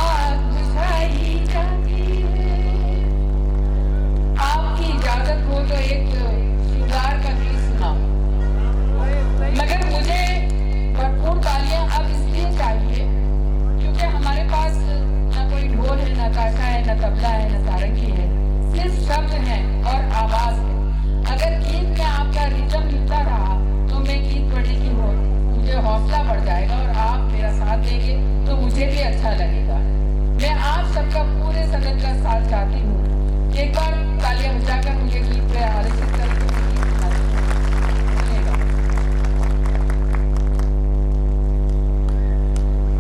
आग बुझाई जाती है। आपकी इजाजत हो तो एक श्रृंगार का गीत सुनाऊं, मगर मुझे भरपूर तालियां अब इसलिए चाहिए क्योंकि हमारे पास न कोई ढोल है, न ताशा है, न तबला है, न सारंगी है, सिर्फ शब्द है और आवाज है। अगर गीत में आपका रिदम मिलता रहा तो मैं गीत पढ़ने की हो मुझे हौसला बढ़ जाएगा और आप मेरा साथ देंगे तो मुझे भी अच्छा लगेगा। मैं आप सबका पूरे सदन का साथ चाहती हूँ। एक बार तालियां बजाकर मुझे गीत पे आरक्षित करके गीत सुनाइएगा।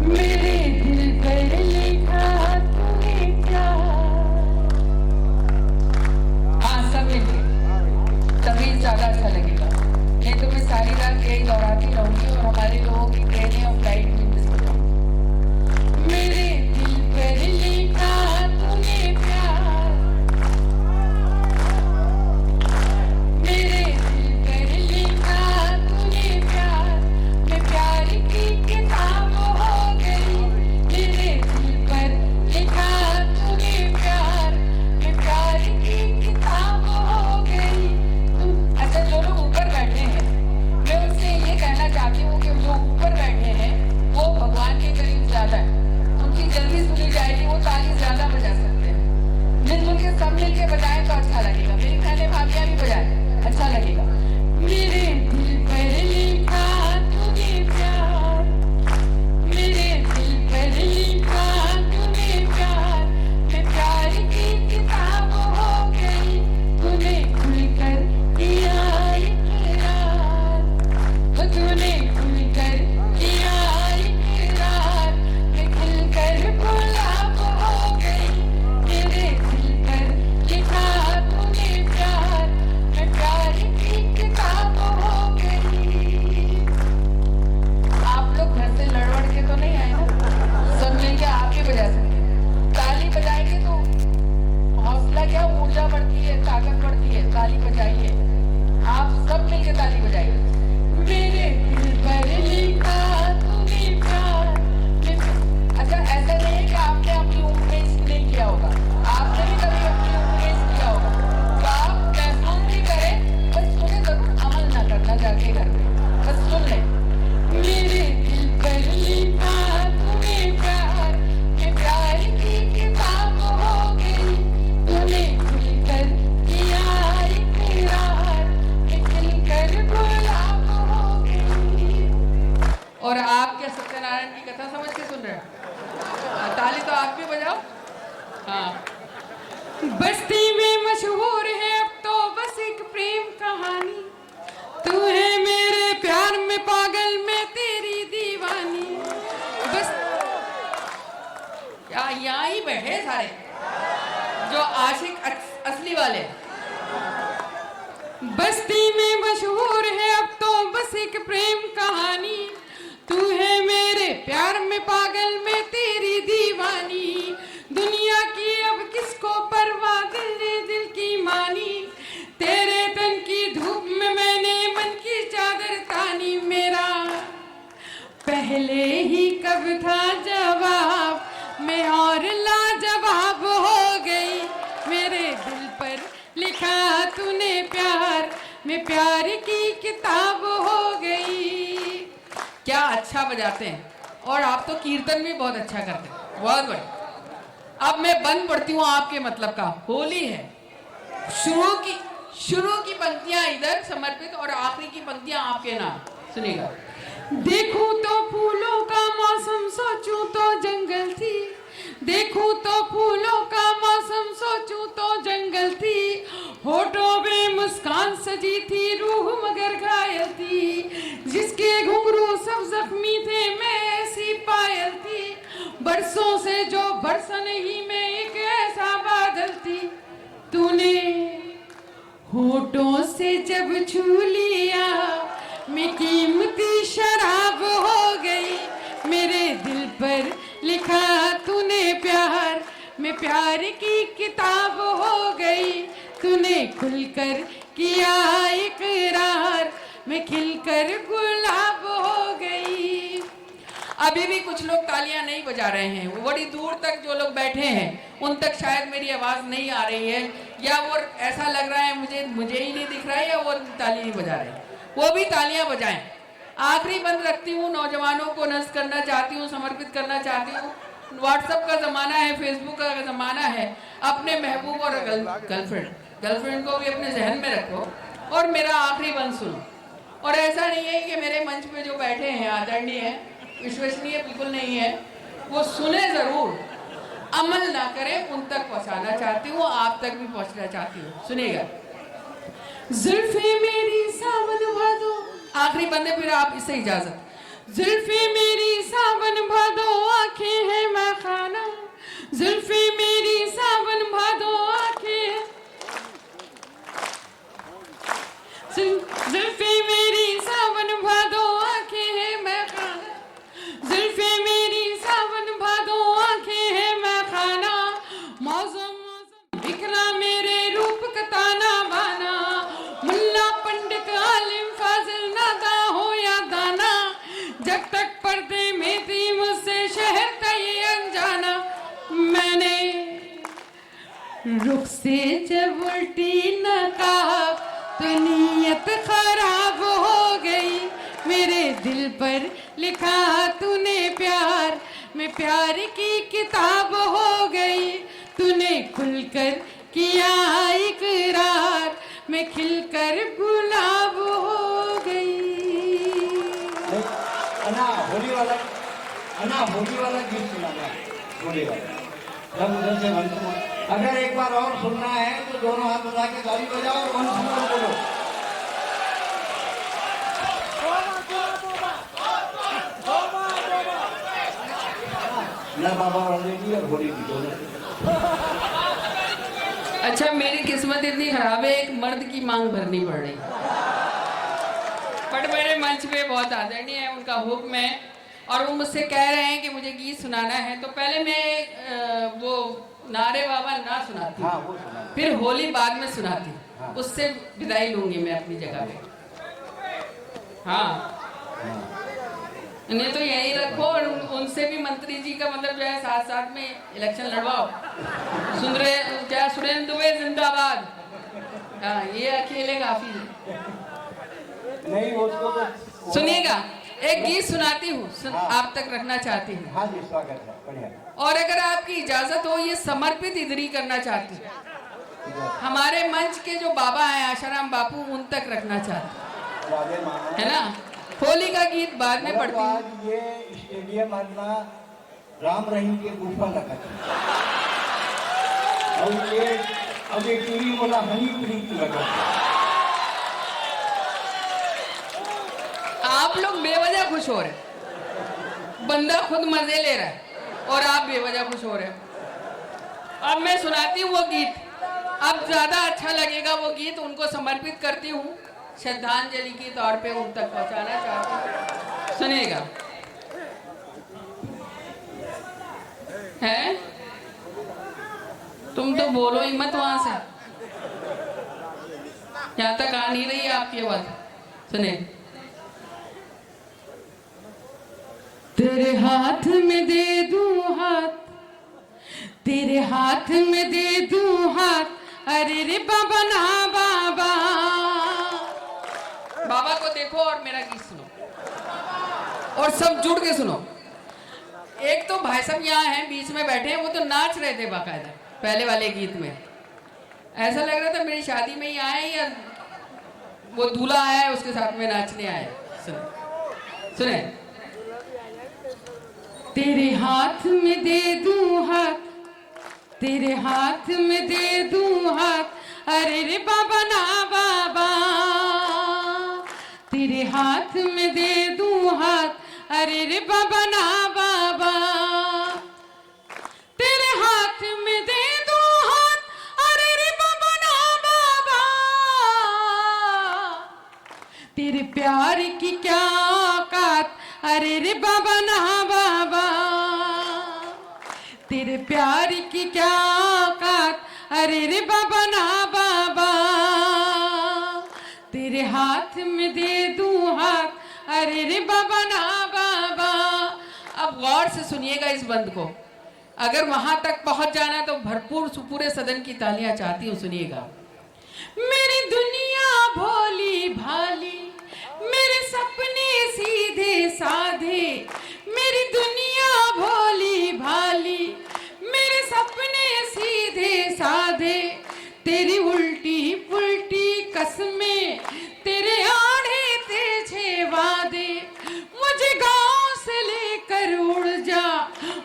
मेरे दिल पर लिखा तूने प्यार, हाँ सब मिलके, तभी ज्यादा अच्छा लगेगा। नहीं तो मैं सारी रात यही दोहराती रहूंगी और हमारे लोगों की ट्रेनें और फ्लाइट भी मिस हो जाएंगी। मेरे दिल पर लिखा तूने प्यार, मेरे दिल पर लिखा तूने प्यार, मैं प्यार की किताब हो गई। मेरे दिल पर लिखा तूने प्यार, मैं प्यार की किताब हो गई। अच्छा, जो लोग ऊपर बैठे हैं मैं उनसे ये कहना चाहती हूँ कि जो ऊपर बैठे हैं वो भगवान के करीब ज्यादा है, उनकी जल्दी सुनी जाएगी, वो ताली ज्यादा बजा सकते हैं। मिलजुल के सब मिलके बजाएं तो अच्छा लगेगा। मेरी बहनें भाभियां भी बजाएं, अच्छा लगेगा। मेरे दिल पर लिखा तूने प्यार, मेरे दिल पर लिखा तूने प्यार, मैं प्यार की किताब हो गई। तूने खुलकर किया इकरार, वो तूने खुलकर किया इकरार, मैं खिलकर गुलाब हो गई। मेरे दिल पर लिखा तूने प्यार, मैं प्यार की किताब हो गई। आप लोग घर से लड़वड़ के तो नहीं आए ना, सब मिलके आप ही बजा सकते हैं। ताली बजाएंगे तो हौसला क्या, ऊर्जा बढ़ती है, ताकत बढ़ती है। ताली बजाइए, आप सब मिलके ताली बजाइए। मेरे दिल पर लिखा तूने प्यार, अच्छा ऐसा नहीं है कि आपने अपनी उम्र में इश्क नहीं किया होगा, आपने भी कभी अपनी उम्र में इश्क किया होगा, तो आप महसूस भी करें, बस सुने जरूर, अमल ना करना जाके घर में, बस सुन लें। मेरे दिल पर लिखा तूने प्यार, मैं प्यार की किताब हो गई। बस्ती में मशहूर है अब तो बस एक प्रेम कहानी, तू है मेरे प्यार में पागल मैं तेरी दीवानी। बस क्या यहाँ ही बैठे सारे जो आशिक असली वाले। बस्ती में मशहूर है अब तो बस एक प्रेम कहानी, तू है मेरे प्यार में पागल मैं तेरी दीवानी। दुनिया की अब किसको परवाह दिल ने दिल की मानी, तेरे तन की धूप में मैंने मन की चादर तानी। मेरा पहले ही कब था जवाब मैं और लाजवाब हो गई, मेरे दिल पर लिखा तूने प्यार मैं प्यार की किताब हो गई। क्या अच्छा बजाते हैं, और आप तो कीर्तन भी बहुत अच्छा करते हैं, बहुत बढ़िया। अब मैं बंद पढ़ती हूँ आपके मतलब का। होली है, शुरू की पंक्तियां इधर समर्पित और आखिरी की पंक्तियां आपके नाम। सुनिएगा। देखूं तो फूलों का मौसम सोचूं तो जंगल थी, देखूं तो फूलों का मौसम सोचूं तो जंगल थी, होठों में मुस्कान सजी थी रूह मगर घायल थी, जिसके घुंघरू सब जख्मी थे मैं ऐसी पायल थी, बरसों से जो बरसा नहीं मैं एक ऐसा बादल थी। तूने होठों से जब छू लिया मैं कीमती शराब हो गई, मेरे दिल पर लिखा तूने प्यार मैं प्यार की किताब हो गई, तूने खुलकर किया इकरार मैं खिलकर गुलाब हो गई। अभी भी कुछ लोग तालियां नहीं बजा रहे हैं, वो बड़ी दूर तक जो लोग बैठे हैं उन तक शायद मेरी आवाज नहीं आ रही है, या वो ऐसा लग रहा है मुझे ही नहीं दिख रहा है, या वो ताली नहीं बजा रहे, वो भी तालियां बजाएं। आखिरी बंद रखती हूँ, नौजवानों को नष्ट करना चाहती हूँ, समर्पित करना चाहती हूँ। व्हाट्सएप का ज़माना है, फेसबुक का ज़माना है, अपने महबूब और गर्लफ्रेंड को भी अपने जहन में रखो और मेरा आखिरी बंद सुनो। और ऐसा नहीं है कि मेरे मंच पे जो बैठे हैं आदरणीय है, विश्वसनीय बिल्कुल नहीं है, वो सुने ज़रूर, अमल ना करें, उन तक पहुँचाना चाहती हूँ, आप तक भी पहुँचना चाहती हूँ। सुनिएगा। जुल्फे मेरी सावन भादो, आखिरी बंदे, फिर आप इससे इजाजत। जुल्फे मेरी सावन भादो आंखें हैं मैं खाना, जुल्फे मेरी सावन भादो आंखें, जुल्फे मेरी सावन भादो आंखें हैं मैं खाना, जुल्फे मेरी सावन भादो आंखें हैं मैं खाना, मौसम बिखरा मेरे रूप का ताना बाना, मुल्ला पंडित आलिम फाजिल नादा हो या दाना, जब तक पर्दे में थी मुझसे शहर का ये अनजाना, मैंने रुख से जब उल्टी नकाब तो नीयत खराब हो गई, मेरे दिल पर लिखा तूने प्यार मैं प्यार की किताब हो गई, तूने खुलकर किया इकरार मैं खिलकर गुलाब हो गई। होली वाला गीत सुनाना, होली वाला जब उधर से वंश, अगर एक बार और सुनना है तो दोनों हाथ बजा के ताली बजाओ और वंश में बोलो। बाबा ऑलरेडी और होली की दोनों। अच्छा, मेरी किस्मत इतनी खराब है, एक मर्द की मांग भरनी पड़ रही, बट मेरे मंच पे बहुत आदरणीय है, उनका हुक्म है और वो मुझसे कह रहे हैं कि मुझे गीत सुनाना है, तो पहले मैं वो नारे बाबा ना सुनाती, हाँ, वो सुना, फिर होली बाद में सुनाती, हाँ, उससे विदाई लूंगी मैं अपनी जगह पे। हाँ, इन्हें तो यही रखो और उनसे भी मंत्री जी का मतलब जो है साथ साथ में इलेक्शन लड़वाओ। क्या सुरेंद्र दुबे जिंदाबाद, हाँ, ये अकेले काफी है। नहीं उसको तो सुनिएगा, एक गीत सुनाती हूँ, हाँ, आप तक रखना चाहती हूँ। हाँ जी, स्वागत है, बढ़िया। और अगर आपकी इजाजत हो, ये समर्पित इधर ही करना चाहती हूँ, हमारे मंच के जो बाबा हैं आशाराम बापू, उन तक रखना चाहती हूँ, है ना। होली का गीत बाद में पढ़ती हूँ। आज ये स्टेडियम अपना राम रहीम के गुफा लगा और ये अभी टीवी बोला हनी प्रीत लगा। आप लोग बेवजह खुश हो रहे, बंदा खुद मजे ले रहा है और आप बेवजह खुश हो रहे हो। अब मैं सुनाती हूँ वो गीत, अब ज्यादा अच्छा लगेगा वो गीत, उनको समर्पित करती हूँ, श्रद्धांजलि के तौर पे उन तक पहुंचाना चाहती हूँ। सुनेगा है? तुम तो बोलो ही मत वहां से, यहाँ तक आ नहीं रही है आपकी आवाज। सुने। तेरे हाथ में दे दूं हाथ, तेरे हाथ में दे दूं हाथ, अरे रे बाबा ना बाबा। बाबा को देखो और मेरा गीत सुनो और सब जुड़ के सुनो। एक तो भाई साहब यहाँ हैं, बीच में बैठे हैं, वो तो नाच रहे थे बाकायदा पहले वाले गीत में। ऐसा लग रहा था मेरी शादी में ही आए या वो दूल्हा आया है उसके साथ में नाचने आए। सुने सुने। तेरे हाथ में दे दूं हाथ, तेरे हाथ में दे दूं हाथ, अरे रे बाबा ना बाबा। तेरे हाथ में दे दूं हाथ, अरे रे बाबा ना बाबा। तेरे हाथ में दे दूं हाथ, अरे रे बाबा ना बाबा। तेरे प्यार की क्या औकात, अरे रे बाबा ना बाबा। तेरे प्यार की क्या औकात, अरे रे बाबा ना बाबा। तेरे हाथ में दे दूं हाथ, अरे रे बाबा ना बाबा। अब गौर से सुनिएगा इस बंद को, अगर वहां तक पहुंच जाना तो भरपूर पूरे सदन की तालियां चाहती हूँ। सुनिएगा। मेरी दुनिया भोली भाली, मेरे सपने सीधे साधे। मेरी दुनिया भोली भाली, मेरे सपने सीधे साधे। तेरी उल्टी पुल्टी कसमें, तेरे आड़े तेजे वादे। मुझे गांव से लेकर उड़ जा,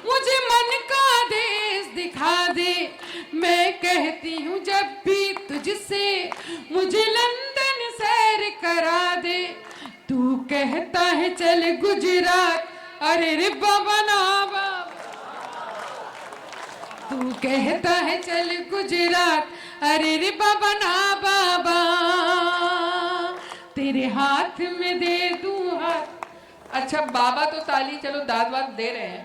मुझे मन का देश दिखा दे। मैं कहती हूँ जब भी तुझसे, मुझे लंदन सैर करा दे। तू कहता है चल गुजरात, अरे रे बाबा ना बाबा। तू कहता है चल गुजरात, अरे रे बाबा ना बाबा। तेरे हाथ में दे दूं हाथ। अच्छा बाबा तो ताली चलो दाद वाद दे रहे हैं,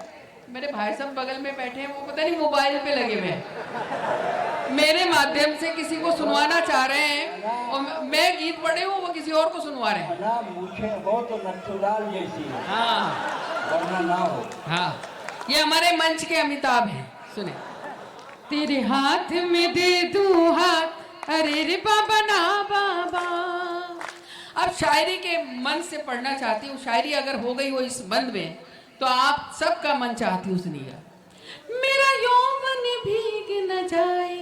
मेरे भाई साहब बगल में बैठे हैं, वो पता नहीं मोबाइल पे लगे हुए हैं, मेरे माध्यम से किसी को सुनवाना चाह रहे हैं और मैं गीत पढ़े हूँ, वो किसी और को सुनवा रहे हैं। ना मुझे हो तो नथुलाल जैसी है, हाँ वरना ना हो। हाँ, ये हमारे मंच के अमिताभ हैं। सुने। तेरे हाथ में दे दूं हाथ, अरे रे बाबा ना बाबा। अब शायरी के मन से पढ़ना चाहती हूँ, शायरी अगर हो गई हो इस बंद में तो आप सबका मन चाहती हूँ। सुनिएगा। मेरा यौवन भीग न जाए,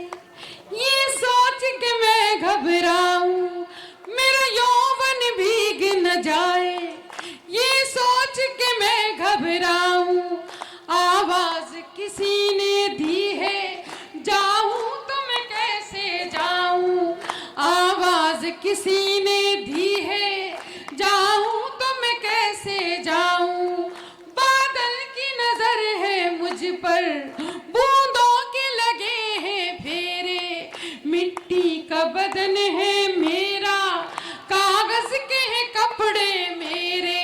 ये सोच के मैं घबराऊं। मेरा यौवन भीग न जाए, ये सोच के मैं घबराऊं। आवाज किसी ने दी है, जाऊं तो मैं कैसे जाऊं। आवाज किसी ने दी है, जाऊं तो मैं कैसे जाऊं। बादल की नजर है मुझ पर, बूंदों के लगे हैं फेरे। मिट्टी का बदन है मेरा, कागज के हैं कपड़े मेरे।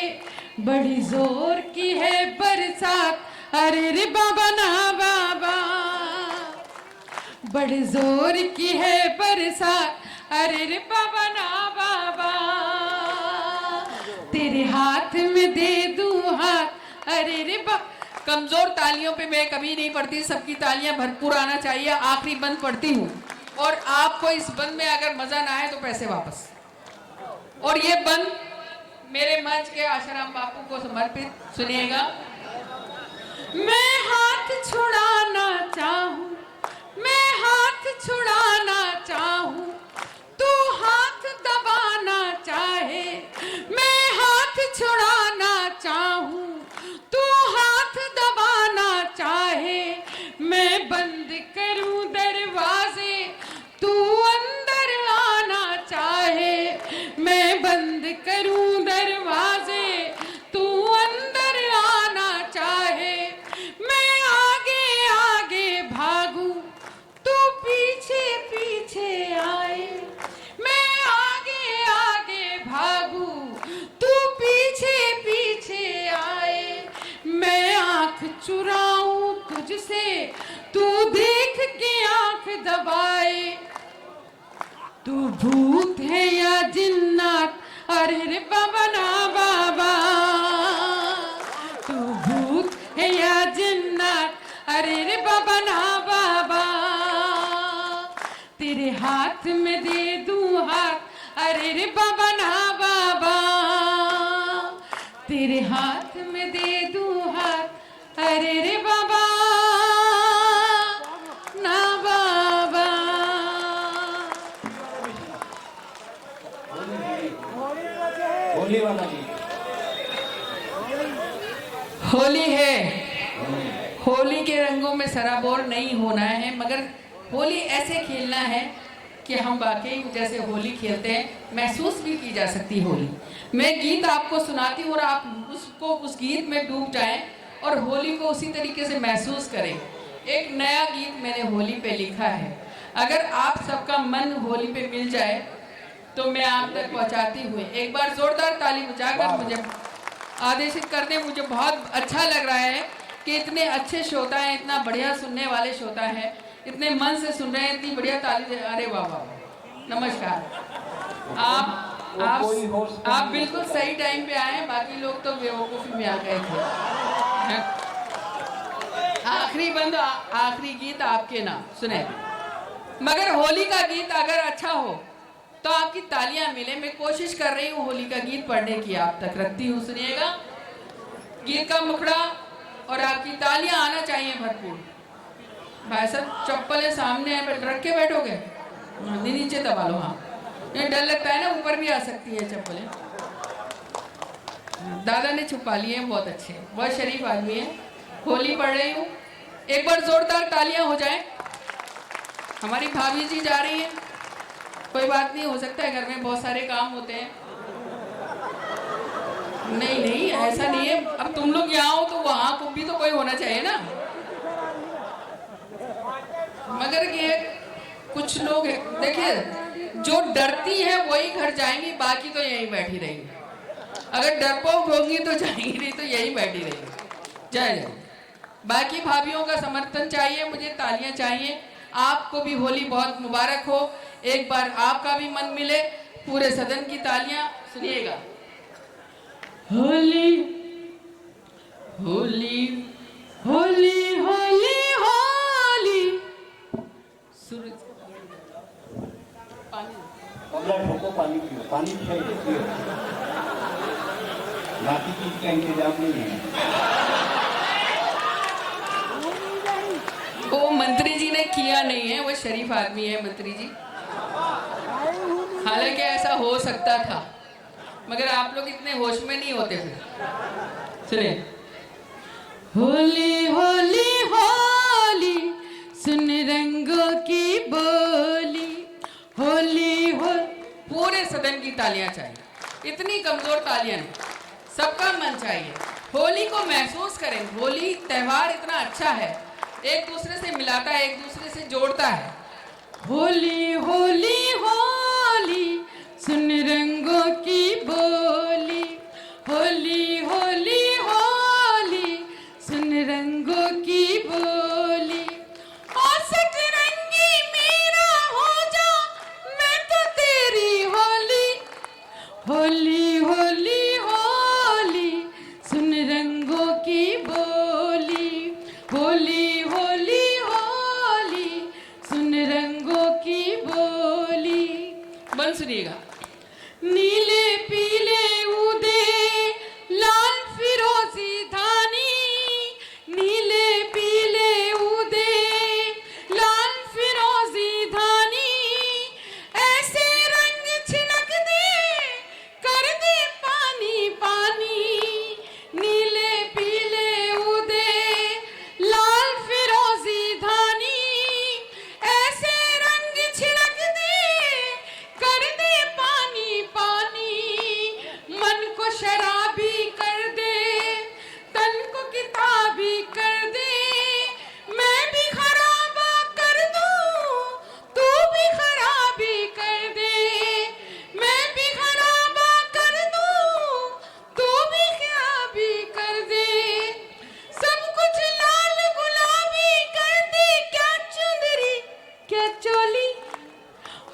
बड़ी जोर की है बरसात, अरे रे बाबा ना बाबा। बड़े जोर की है बरसात, अरे रे बाबा ना बाबा। तेरे हाथ में दे दूं हाथ, अरे रे बाबा। कमजोर तालियों पे मैं कभी नहीं पढ़ती, सबकी तालियां भरपूर आना चाहिए। आखिरी बंद पढ़ती हूँ और आपको इस बंद में अगर मजा ना आए तो पैसे वापस। और ये बंद मेरे मंच के आशाराम बापू को समर्पित। सुनिएगा। मैं हाथ छुड़ाना चाहूं, मैं हाथ छुड़ाना चाहूं, तू हाथ दबाना चाहे। मैं हाथ छुड़ाना चाहूं, तू हाथ दबाना चाहे। मैं बंद करूं दरवाजा, से तू देख के आंख दबाए, तू भूत है या जिन्नात, अरे रे बाबा ना बाबा, तू भूत है या जिन्नात, अरे रे बाबा ना बाबा, तेरे हाथ में दे दूं हाथ, अरे रे बाबा ना बाबा, तेरे हाथ में दे दूं हाथ, अरे रे बाबा ना बाबा। होली वाला गीत। होली है, होली के रंगों में सराबोर नहीं होना है, मगर होली ऐसे खेलना है कि हम वाकई जैसे होली खेलते हैं महसूस भी की जा सकती है होली। मैं गीत आपको सुनाती हूँ और आप उसको उस गीत में डूब जाएं और होली को उसी तरीके से महसूस करें। एक नया गीत मैंने होली पे लिखा है, अगर आप सबका मन होली पे मिल जाए तो मैं आप तक पहुँचाती हूँ। एक बार जोरदार ताली बजाकर मुझे आदेशित करते। मुझे बहुत अच्छा लग रहा है कि इतने अच्छे श्रोता हैं, इतना बढ़िया सुनने वाले श्रोता हैं, इतने मन से सुन रहे हैं, इतनी बढ़िया ताली। अरे वाह वाह, नमस्कार। आप बिल्कुल सही टाइम पे आए, बाकी लोग तो बेवकूफ़ी में आ गए थे। आखिरी बंद, आखिरी गीत आपके नाम सुने, मगर होली का गीत अगर अच्छा हो तो आपकी तालियां मिले। मैं कोशिश कर रही हूँ होली का गीत पढ़ने की, आप तक रखती हूँ, सुनिएगा। गीत का मुखड़ा और आपकी तालियां आना चाहिए भरपूर। भाई साहब चप्पलें सामने रख के बैठोगे, नीचे दबा लो। हाँ, ये डर लगता है ना, ऊपर भी आ सकती है चप्पलें। दादा ने छुपा लिए हैं, बहुत अच्छे, बहुत शरीफ आदमी है। होली पढ़ रही हूँ, एक बार जोरदार तालियां हो जाए। हमारी भाभी जी जा रही है, कोई बात नहीं, हो सकता है घर में बहुत सारे काम होते हैं। नहीं नहीं, ऐसा नहीं है, अब तुम लोग यहाँ हो तो वहाँ को भी तो कोई होना चाहिए ना। मगर ये कुछ लोग देखिए, जो डरती है वही घर जाएंगी, बाकी तो यहीं बैठी रहेंगी। अगर डरपोक होंगी तो जाएंगी, नहीं तो यहीं बैठी रहेंगी। जय जय। बाकी भाभीियों का समर्थन चाहिए, मुझे तालियां चाहिए। आपको भी होली बहुत मुबारक हो। एक बार आपका भी मन मिले, पूरे सदन की तालियां सुनिएगा। होली होली होली होली होली। सूरज पानी, 15 ठोको पानी पियो, पानी चाहिए पियो, बाकी चीज का इंतजाम नहीं है। वो मंत्री जी ने किया नहीं है, वो शरीफ आदमी है मंत्री जी। हालांकि ऐसा हो सकता था, मगर आप लोग इतने होश में नहीं होते फिर। सुने, होली होली होली सुन रंगों की बोली, होली हो। पूरे सदन की तालियां चाहिए, इतनी कमजोर तालियां नहीं, सबका मन चाहिए। होली को महसूस करें। होली त्योहार इतना अच्छा है, एक दूसरे से मिलाता है, एक दूसरे से जोड़ता है। होली होली होली सुन रंगों की बोली, होली होली होली सुन रंगों की बोली। ओ सतरंगी मेरा हो जा, मैं तो तेरी होली, होली होली होली सुन रंगों की बोली, होली होली होली सुन रंगों की बोली। बन सुनिएगा। नीले पीले उदे लाल फिरोजी धानी, नीले पीले उदे लाल फिरोजी धानी, ऐसे रंग छिलक दे कर दे पानी पानी, नीले पीले उदे लाल फिरोजी धानी, ऐसे रंग छिलक दे कर दे पानी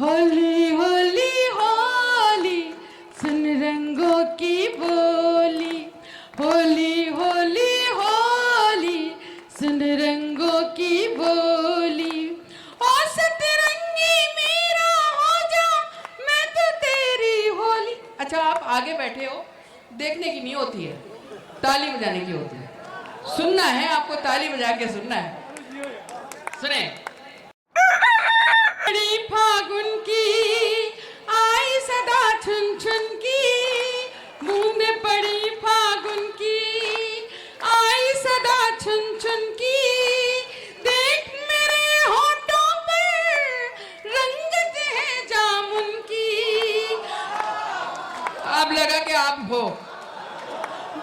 होली होली होली सुन रंगों की बोली, होली होली होली सुन रंगों की बोली। ओ सतरंगी मेरा हो जा मैं तो तेरी होली। अच्छा आप आगे बैठे हो, देखने की नहीं होती है, ताली बजाने की होती है। सुनना है आपको, ताली बजा के सुनना है। सुने। बड़ी फागुन की आई सदा छुन छुन की, बूंदे पड़ी फागुन की आई सदा छुन छुन की। देख मेरे होठों पर रंगत है जामुन की। अब लगा कि आप हो।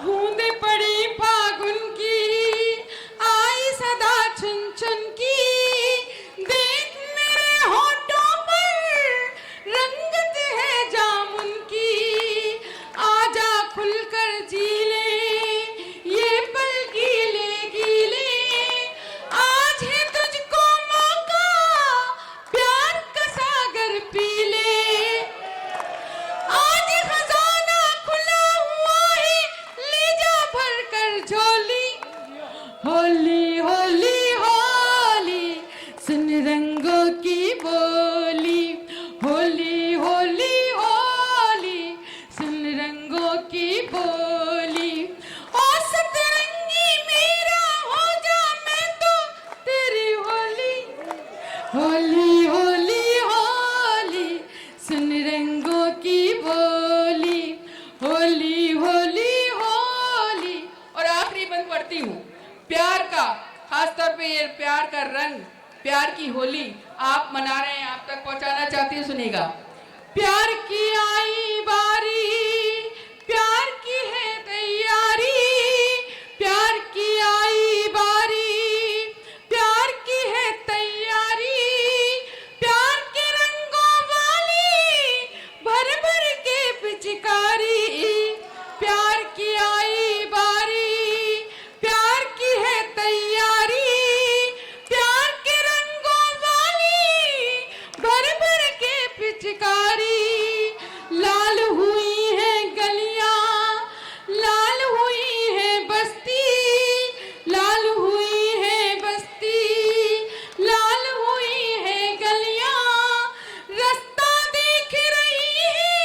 बूंदे पड़ी फागुन की आई सदा छुन छुन की। देख मेरे होठों पर रंगत है जामुन की। आजा खुलकर जी ले ये पल गीले गीले। आज है तुझको मौका प्यार का सागर पी ले। आज खजाना खुला हुआ है ले जा भर कर झोली। होली होली होली सुन रंगों की बोली, होली होली होली सुन रंगों की बोली। ओ सतरंगी मेरा हो जा मैं तो तेरी होली, होली होली होली सुन रंगों की बोली, होली होली होली। और आखिरी बंद पढ़ती हूँ। प्यार का, खासतौर पे ये प्यार का रंग, प्यार की होली आप मना रहे हैं, आप तक पहुंचाना चाहती हूँ, सुनिएगा। प्यार की आई बारी, प्यार की है तैयारी। प्यार की आई बारी, प्यार की है तैयारी। प्यार के रंगों वाली भर भर के पिचकारी। प्यार की आई बारी, प्यार की है तैयारी। प्यार के रंगों वाली भर भर के पिचकारी। लाल हुई है गलियां, लाल हुई है बस्ती, लाल हुई है बस्ती, लाल हुई है गलियां। रास्ता देख रही है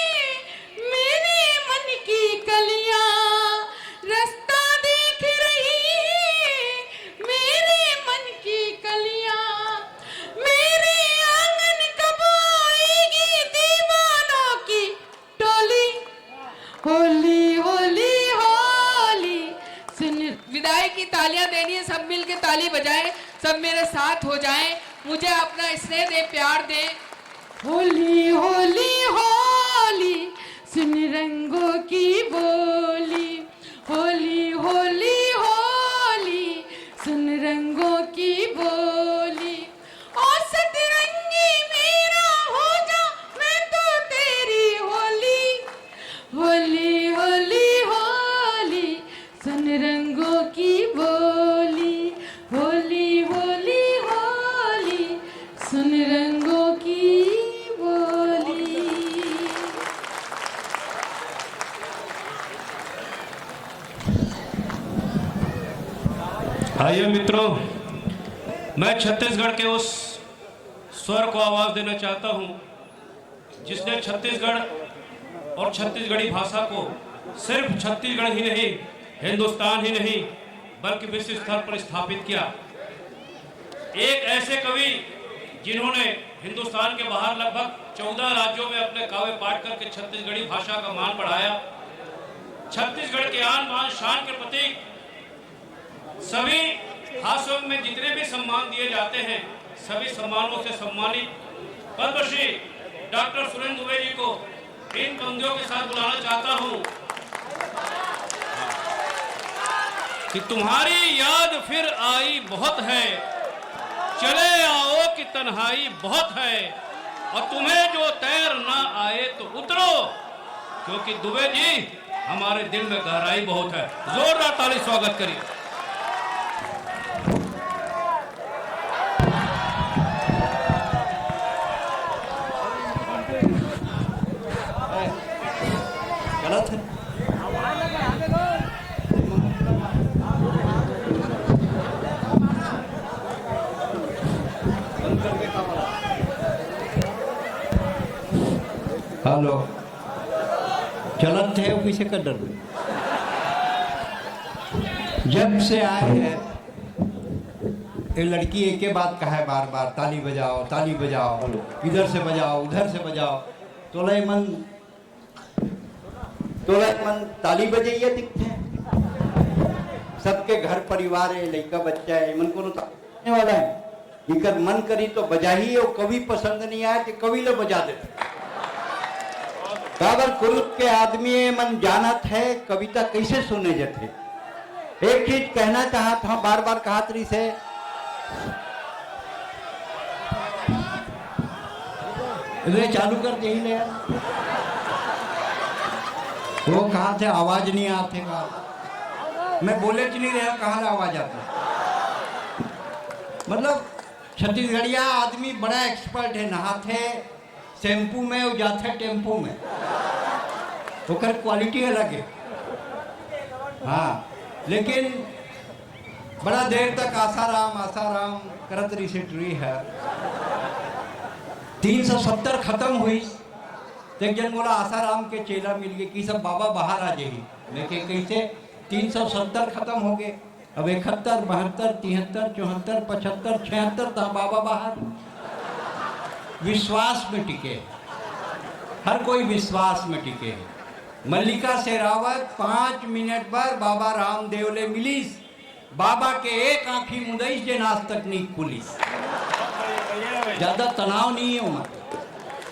मेरे मन की कलियां। रास्ता देख रही है मेरे मन की कलियां। मेरे आंगन कब आएगी दीवानों की टोली। होली होली होली सुन। विदाई की तालियां देनी है, सब मिल के ताली बजाएं, सब मेरे साथ हो जाएं, मुझे अपना स्नेह दे, प्यार दे। होली होली होली सुन रंगों की बोली, होली होली होली सुन रंगों की बोली। ओ सतरंगी मेरा हो जा मैं तो तेरी होली, होली होली होली सुन रंगों की बोली, होली होली होली सुन रंगों की बोली। आइए मित्रों, मैं छत्तीसगढ़ के उस स्वर को आवाज देना चाहता हूं जिसने छत्तीसगढ़ और छत्तीसगढ़ी भाषा को सिर्फ छत्तीसगढ़ ही नहीं, हिंदुस्तान ही नहीं बल्कि विश्व स्तर पर स्थापित किया। एक ऐसे कवि जिन्होंने हिंदुस्तान के बाहर लगभग 14 राज्यों में अपने काव्य पाठ करके छत्तीसगढ़ी भाषा का मान बढ़ाया। छत्तीसगढ़ के आन बान शान के प्रतीक सभी भाषाओं में जितने भी सम्मान दिए जाते हैं, सभी सम्मानों से सम्मानित पद्मश्री डॉक्टर सुरेंद्र दुबे जी को इन पंक्तियों के साथ बुलाना चाहता हूं कि तुम्हारी याद फिर आई बहुत है, चले आओ कि तन्हाई बहुत है, और तुम्हें जो तैर ना आए तो उतरो, क्योंकि दुबे जी हमारे दिल में गहराई बहुत है। जोरदार ताली स्वागत करिए। हेलो चलन थे वो किसे का डर जब से आए हैं ये लड़की एक ही बात कहा है बार बार, ताली बजाओ, इधर से बजाओ उधर से बजाओ। तोला मन ताली बजाइए दिखते हैं। सबके घर परिवार है, लड़का बच्चा है, मन को ताने वाला है। इकर मन करी तो बजा ही, और कभी पसंद नहीं आया तो कभी लो बजा देते। काबर कुरुप के आदमी मन जानत है कविता कैसे सुने जाते। एक चीज कहना चाहता था, बार बार कहा तरी से इधर चालू कर दे ही ले यार। वो कहा थे आवाज नहीं आते का, मैं बोले च नहीं रहा कहाँ आवाज आता। मतलब छत्तीसगढ़िया आदमी बड़ा एक्सपर्ट है, नहाते शैम्पू में और जाते टेम्पू में, तो कर क्वालिटी अलग है। हाँ लेकिन बड़ा देर तक आसाराम करत रही से टूरी है। 370 खत्म हुई तो एक जन बोला आसाराम के चेला मिल गए कि सब बाबा बाहर आ जाइए। लेकिन कैसे 370 खत्म हो गए, अब 71, 72, 73, 74, 75, 76 था बाबा बाहर। विश्वास में टिके, हर कोई विश्वास में टिके है। मल्लिका शेरावत 5 मिनट पर बाबा रामदेव ले मिलीस, बाबा के एक आंखी मुदईस जे आज तक नहीं पुलिस। ज्यादा तनाव नहीं है उमर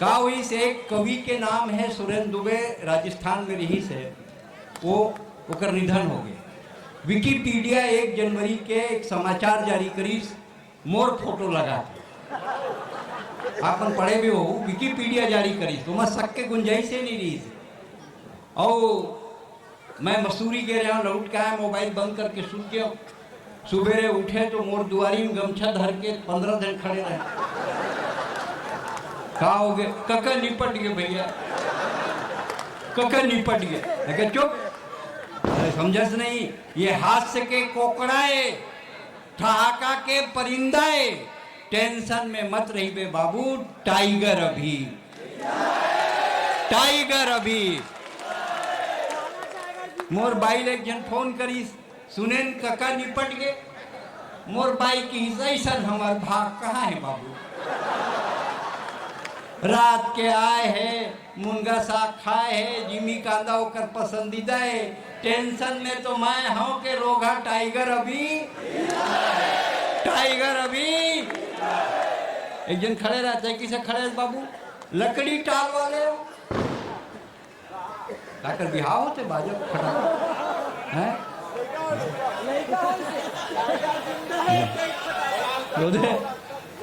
का हुई से। एक कवि के नाम है सुरेंद्र दुबे, राजस्थान में रही से, वो ओकर निधन हो गए। विकिपीडिया 1 जनवरी के एक समाचार जारी करी, मोर फोटो लगा के आपन पढ़े भी हो, विकिपीडिया जारी करी तो मैं शक के गुंजाइश नहीं रही। और मैं मसूरी गए रहा, लौट के आया, मोबाइल बंद करके सूत गया। सुबेरे उठे तो मोर दुआरी में गमछा धर के 15 दिन खड़े रहे। कहा हो गए कक्का निपट गए भैया, कक्का निपट गए। चुप, समझस नहीं, ये हास्य के कोकड़ाए, ठहाका के परिंदाए, टेंशन में मत रही बे बाबू, टाइगर अभी, टाइगर अभी। मोर बाई एक जन फोन करी, सुनेन कक्का निपट गए। मोर बाई की ऐसा हमार भाग कहाँ है बाबू। रात के आए है, मुनगा साग खाए है, जिमी कांदा होकर पसंदीदा है। टेंशन में तो मैं हूँ के रोगा टाइगर अभी, टाइगर अभी। एक जन खड़े रहते हैं, किसे खड़े बाबू, लकड़ी टाल वाले हो ताकर बिहार होते बाजो खड़ा है।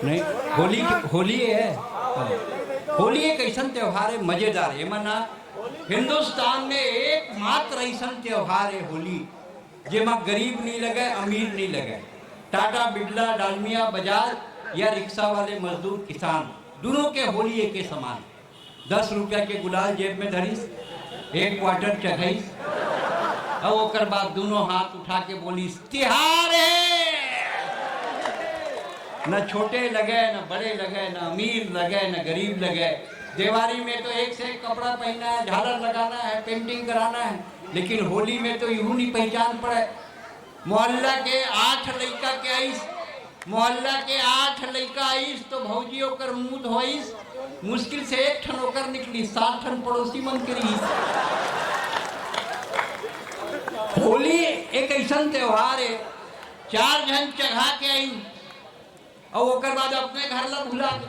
नहीं, होली है। होली एक ऐसा त्योहार है मजेदार है। मना हिंदुस्तान में एकमात्र ऐसा त्योहार है होली, जेमा गरीब नहीं लगे अमीर नहीं लगे। टाटा बिरला, डालमिया, बजाज या रिक्शा वाले मजदूर किसान दोनों के होली एक के समान। 10 रुपया के गुलाल जेब में धरीस, 1 क्वार्टर चढ़ाईस, और ओकर बाद दोनों हाथ उठा के बोलीस तिहार है। न छोटे लगे, न बड़े लगे, न अमीर लगे, न गरीब लगे। दिवाली में तो एक से एक कपड़ा पहनना है, झालर लगाना है, पेंटिंग कराना है, लेकिन होली में तो यूं नहीं पहचान पड़े। मोहल्ला के 8 लड़का के आईस, मोहल्ला के 8 लड़का आईस तो भौजी ओकर मुंह धोईस, मुश्किल से 1 ठन ओकर निकली, 7 ठन पड़ोसी मन करी। होली एक ऐसा त्योहार है, 4 जन चढ़ा के आई और ओकर बाद अपने घर ला भुला दो।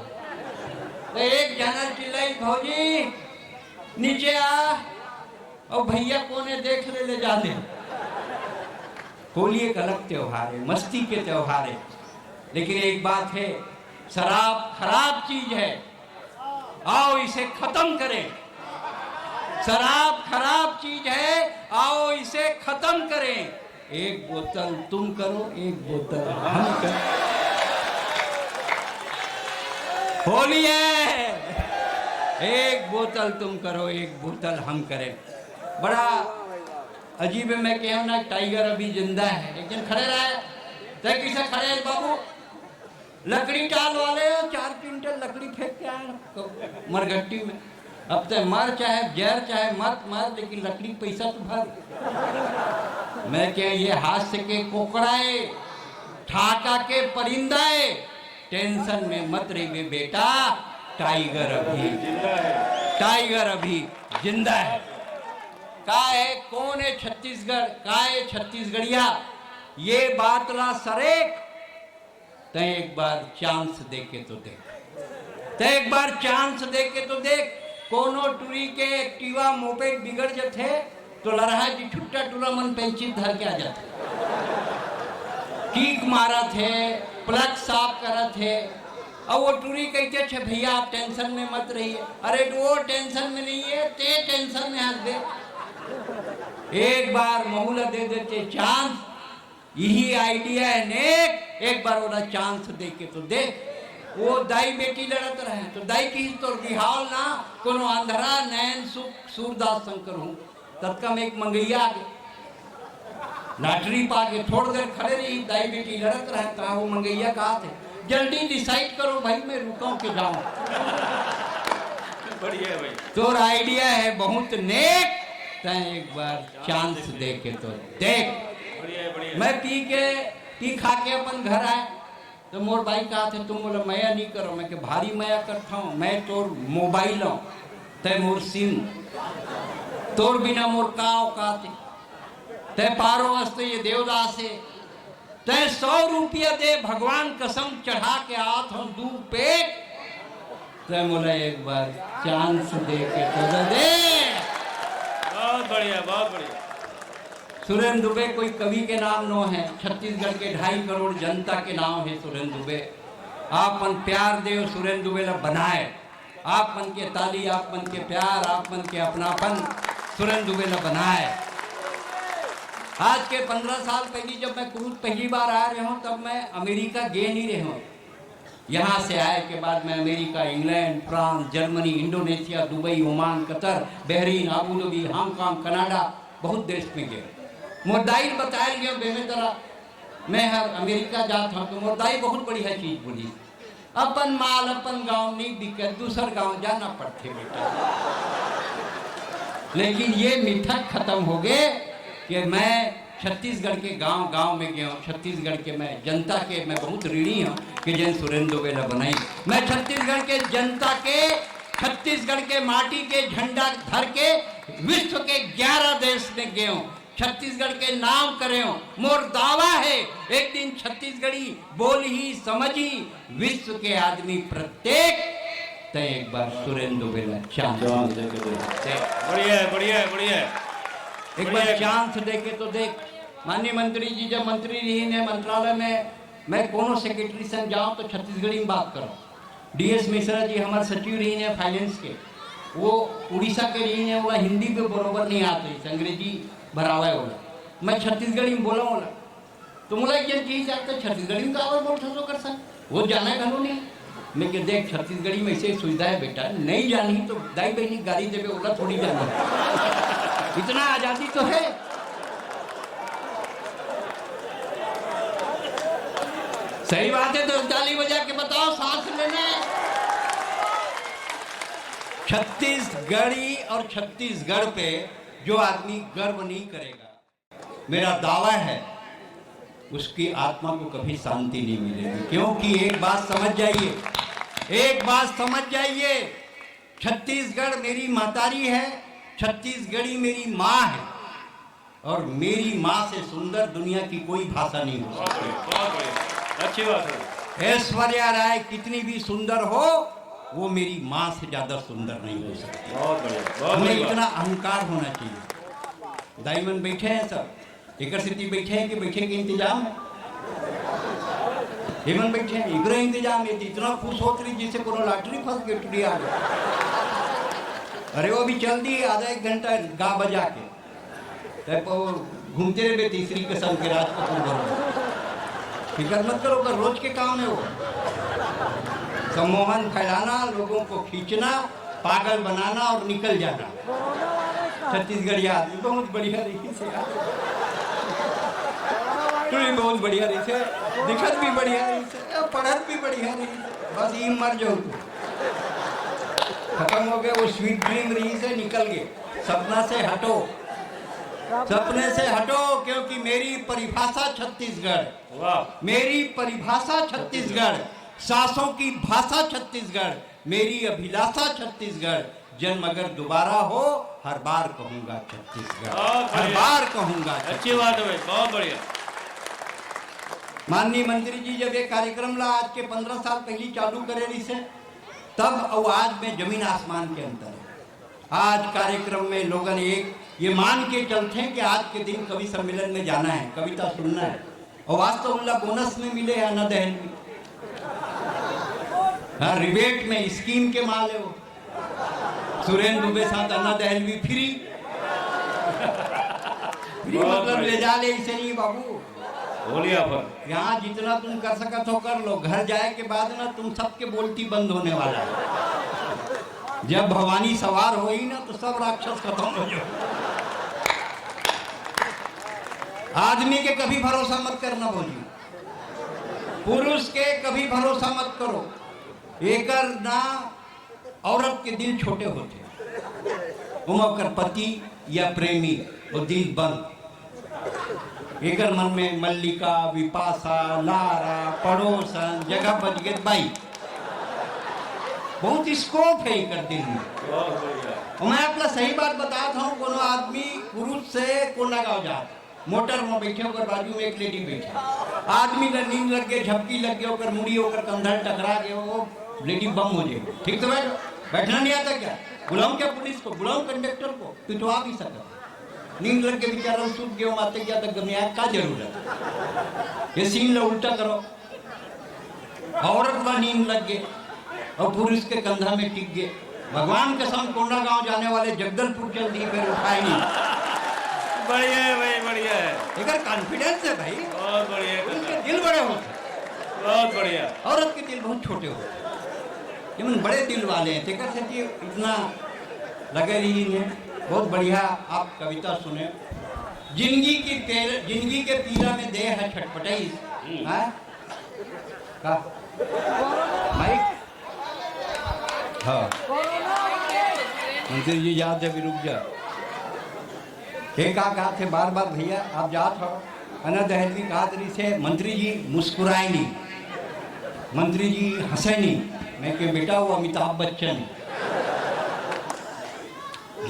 तो एक जना चिल्लाई, भौजी नीचे आ, और भैया कोने देख ले जा दे। होली एक अलग त्योहार है, मस्ती के त्योहार है। लेकिन एक बात है, शराब खराब चीज है, आओ इसे खत्म करें। शराब खराब चीज है, आओ इसे खत्म करें। 1 बोतल तुम करो, 1 बोतल हम करें। होली है, 1 बोतल तुम करो, 1 बोतल हम करें। बड़ा अजीब है। मैं कहूँ ना, टाइगर अभी जिंदा है। एक जन खड़े रहे, तो किसे खड़े बाबू, लकड़ी टाल वाले 4 क्विंटल लकड़ी फेंक के आए मरघट्टी में। अब तो मर चाहे जहर चाहे मत मर, लेकिन लकड़ी पैसा तो भर। मैं क्या ये हास्य के कोकड़ाए, ठाका के परिंदाए, टेंशन में मत रहिए बेटा, टाइगर अभी जिंदा है। टाइगर अभी जिंदा है। का है कौन है छत्तीसगढ़, का है छत्तीसगढ़िया, ये बात ला सरेक। तय एक बार चांस दे के तो देख, तय एक बार चांस दे के तो देख। कोनो टूरी के एक्टिवा मोपेड बिगड़ जाते तो लड़हा जी छुट्टा टूरा मन पेंचित धर के आ जाते, कीक मारा थे, प्लग साफ करा थे। अब वो टूरी कहते छे भैया आप टेंशन में मत रहिए। अरे वो टेंशन में नहीं है, ते टेंशन में हंस दे। एक बार महुला दे देते चांस, यही आइडिया है नेक। एक बार वो चांस दे के तो देख। वो दाई बेटी लड़त रहे तो दाई की तो बिहाल ना कोनो अंधरा नैन सुख सूरदास शंकर हूँ। तत्का में एक मंगैया आ गई, लाटरी पा के थोड़ी देर खड़े रही, दाई बेटी लड़त रहे। कहा वो मंगैया कहा थे जल्दी डिसाइड करो भाई, मैं रुका के जाऊं। बढ़िया है भाई, तो आइडिया है बहुत नेक, तय एक बार चांस दे के तो देख। बढ़िया है, बढ़िया है। मैं पी खा के अपन घर आए तो मोर भाई कहा थे तुम बोले मया नहीं करो। मैं के भारी मया करता हूँ, मैं तोर मोबाइल हूँ, तय मोर सिम, तोर बिना मोर का औकात, तय पारो वास्ते ये देवदास है, तय 100 रुपया दे भगवान कसम चढ़ा के आत हम दूर पेट। तय बोला एक बार चांस दे के तो दे। बहुत बढ़िया, बहुत बढ़िया। सुरेंद्र दुबे कोई कवि के नाम नो है, छत्तीसगढ़ के 2.5 करोड़ जनता के नाम है सुरेंद्र दुबे। आप मन प्यार देव सुरेंद्र दुबे ला बनाए, आप मन के ताली, आप मन के प्यार, आप मन के अपनापन सुरेंद्र दुबे ला बनाए। आज के 15 साल पहले जब मैं क्रूज पहली बार आ रहा हूँ तब मैं अमेरिका गए नहीं रहा हूँ। यहाँ से आए के बाद मैं America, England, France, Germany, Indonesia, Dubai, Oman, Qatar, Bahrain, Abu Dhabi, Hong Kong, Canada, बहुत देश में गए। मोरदाई बताया गया बेमे तरह मैं हर अमेरिका जाता हूँ तो मोरदाई बहुत बढ़िया चीज बोली, अपन माल अपन गांव नहीं बिके, दूसर गांव जाना पड़ते बेटा। लेकिन ये मिथक खत्म हो गए कि मैं छत्तीसगढ़ के गांव गांव में गया हूँ, छत्तीसगढ़ के मैं जनता के मैं बहुत ऋणी हूँ कि जैन सुरेंद्र दुबे ने बनाई। मैं छत्तीसगढ़ के जनता के, छत्तीसगढ़ के माटी के झंडा धर के विश्व के 11 देश में गए हूँ, छत्तीसगढ़ के नाम करे हो। मोर दावा है एक दिन छत्तीसगढ़ी बोल ही समझी विश्व के आदमी प्रत्येक। तय एक बार सुरेंद्र दुबे ला चांस दे के तो देख। बढ़िया है, बढ़िया है, बढ़िया है। एक बार चांस दे के तो देख। माननीय मंत्री जी जब मंत्री रही ने मंत्रालय में, मैं कोनो सेक्रेटरी संग जाऊँ तो छत्तीसगढ़ी में बात करो। DS मिश्रा जी हमारे सचिव रही ने फाइनेंस के, वो उड़ीसा के रही ने, वो हिंदी पे बरोबर नहीं आते, अंग्रेजी भरावा होला। मैं छत्तीसगढ़ी में बोला होला तो मुला ये चीज आता छत्तीसगढ़ी में कावर बोल सो कर सक, वो जाना है घनो नहीं। मैं के देख छत्तीसगढ़ी में ऐसे सुविधा है बेटा, नहीं जानी तो दाई बहनी गाड़ी देवे ओला थोड़ी जाना, इतना आजादी तो है। सही बात है तो ताली बजा के बताओ सांस लेना है। छत्तीसगढ़ी और छत्तीसगढ़ पे जो आदमी गर्व नहीं करेगा, मेरा दावा है उसकी आत्मा को कभी शांति नहीं मिलेगी। क्योंकि एक बात समझ जाइए, एक बात समझ जाइए, छत्तीसगढ़ मेरी मातारी है, छत्तीसगढ़ी मेरी माँ है, और मेरी माँ से सुंदर दुनिया की कोई भाषा नहीं हो सकती। बहुत बढ़िया, अच्छी बात है। ऐश्वर्या राय कितनी भी सुंदर हो, वो मेरी माँ से ज्यादा सुंदर नहीं हो सकती। बहुत बढ़िया, बहुत हमें बढ़िया। इतना अहंकार होना चाहिए। दाईमन बैठे हैं सब, एक स्थिति बैठे हैं कि बैठे के इंतजाम है, हेमन बैठे हैं इधर इंतजाम है। इतना खुश होती रही जिससे कोनो लॉटरी फंस गई टुड़ी आ गई। अरे वो भी चल दी आधा 1 घंटा गा बजा के, तब घूमते रहे तीसरी कसम के राजपथ में। फिक्र मत करो, कर रोज के काम है वो, सम्मोहन फैलाना, लोगों को खींचना, पागल बनाना और निकल जाना। छत्तीसगढ़ी आदमी बहुत बढ़िया रही से, बहुत बढ़िया रही से, दिखत भी बढ़िया रही से, पढ़त भी बढ़िया रही से, बस ये मर जाओ। खत्म हो गए, वो स्वीट ड्रीम रही से निकल गए। सपना से हटो, सपने से हटो, क्योंकि मेरी परिभाषा छत्तीसगढ़, वाह मेरी परिभाषा छत्तीसगढ़, सांसों की भाषा छत्तीसगढ़, मेरी अभिलाषा छत्तीसगढ़। जन्म अगर दोबारा हो, हर बार कहूंगा छत्तीसगढ़, बहुत हर बढ़िया। बार कहूंगा। अच्छी बात है भाई, बहुत बढ़िया। माननीय मंत्री जी जब ये कार्यक्रम ला आज के 15 साल पहले चालू करे रही से, तब और आज में जमीन आसमान के अंतर है। आज कार्यक्रम में लोगन एक ये मान के चलते हैं कि आज के दिन कवि सम्मेलन में जाना है, कविता सुनना है, और वास्तव उनला बोनस में मिले या न दहन में, हाँ, रिबेट में स्कीम के माल है वो। सुरेंद्र दुबे साथ अन्ना दहल भी फ्री फ्री, मतलब ले जा ले, इसे नहीं बाबू। बोलिए पर यहाँ जितना तुम कर सकत हो कर लो, घर जाए के बाद ना तुम सबके बोलती बंद होने वाला है। जब भवानी सवार हो ही ना तो सब राक्षस खत्म हो जाओ। आदमी के कभी भरोसा मत करना बोलिए, पुरुष के कभी भरोसा मत करो। एकर ना औरत के दिल छोटे होते, उमकर पति या प्रेमी वो दिल बंद। एकर मन में मल्लिका, विपाशा, लारा, पड़ोसन, जगह बच गए बाई, बहुत स्कोप है एकर दिल में। बहुत बढ़िया। और मैं अपना सही बात बताता हूँ, कोनो आदमी पुरुष से कोना गाँव जा, मोटर में बैठे होकर बाजू में एक लेडी बैठे, आदमी का नींद लग गया, झपकी लग गया, होकर मुड़ी होकर कंधर टकरा गया, वो लेडी बम हो जाए। ठीक तो बैठना नहीं आता क्या? बुलाऊं क्या पुलिस को, बुलाऊं कंडक्टर को, पिटवा भी सकता। नींद लग के बेचारा सूख गया, माते क्या तक गमिया का जरूरत। ये सीन लो उल्टा करो, औरत व नींद लग गए और पुरुष के कंधा में टिक गए। भगवान कसम कोंडा गांव जाने वाले जगदलपुर चल दी, फिर उठाए नहीं। बढ़िया है भाई, बढ़िया है, एक कॉन्फिडेंस है भाई, बहुत बढ़िया, उनके दिल बड़े होते, बहुत बढ़िया। औरत के दिल बहुत छोटे होते, लेकिन बड़े दिल वाले हैं। तेकर से कि इतना लगे रही है। बहुत बढ़िया आप कविता सुने। जिंदगी के पीरा में दे है छटपटाई, का माइक, हाँ मंत्री जी याद है भी रुक जा। एक कहा थे बार बार भैया आप जात हो, अना दहलवी कहा तरी से मंत्री जी मुस्कुराए नहीं, मंत्री जी हंसे नहीं। मैं कि बेटा वो अमिताभ बच्चन,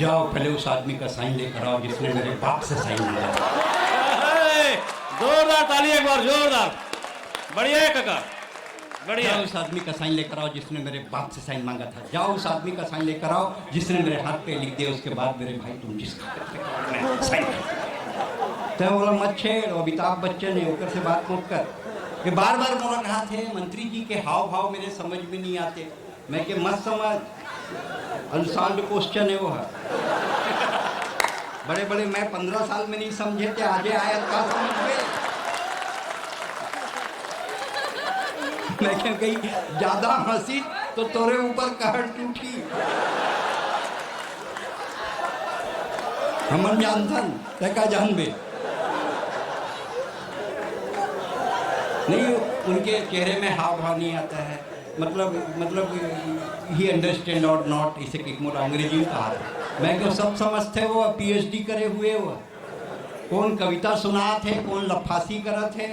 जाओ पहले उस आदमी का साइन लेकर आओ जिसने मेरे बाप से साइन लिया। जोरदार ताली एक बार, जोरदार, बढ़िया है काका, बढ़िया। जाओ उस आदमी का साइन लेकर आओ जिसने मेरे बाप से साइन मांगा था, जाओ उस आदमी का साइन लेकर आओ जिसने मेरे हाथ पे लिख दिया, उसके बाद मेरे भाई तुम जिसका साइन तो बोला मत छेड़, अमिताभ बच्चन है ऊपर से बात मत कर। कि बार बार बोला कहा थे मंत्री जी के हाव भाव मेरे समझ में नहीं आते। मैं कि मत समझ, अनसाल्ड क्वेश्चन है वो है। बड़े बड़े मैं 15 साल में नहीं समझे थे, आजे आया का समझ गए। मैं क्या कही ज्यादा हंसी तो तोरे ऊपर कहर टूटी। हमन जानथन तका जानबे नहीं, उनके चेहरे में हाव भाव नहीं आता है। मतलब ही अंडरस्टैंड और नॉट, इसे किकमोर अंग्रेजी में कहा था। मैं क्यों सब समझते वो PhD करे हुए, वो कौन कविता सुना थे, कौन लफासी करा थे।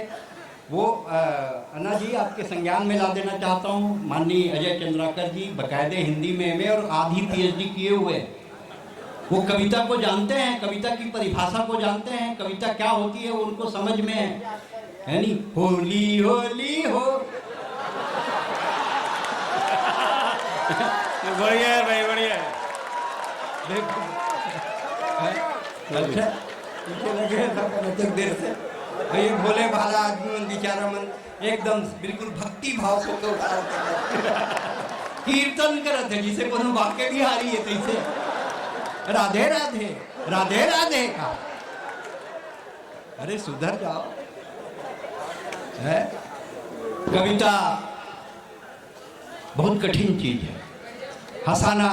वो अन्ना जी आपके संज्ञान में ला देना चाहता हूँ, माननीय अजय चंद्राकर जी बकायदे हिंदी में MA और आधी PhD किए हुए। वो कविता को जानते हैं, कविता की परिभाषा को जानते हैं, कविता क्या होती है वो उनको समझ में है नहीं। होली होली हो, बढ़िया है भाई, बढ़िया है। देखो अच्छा पीछे लगे तक देर से ये भोले भाला आदमी मन बेचारा मन एकदम बिल्कुल भक्ति भाव से तो कीर्तन करत है जिसे कोनो वाक्य बिहारी है तैसे राधे राधे राधे राधे का। अरे सुधर जाओ है। कविता बहुत कठिन चीज है, हंसाना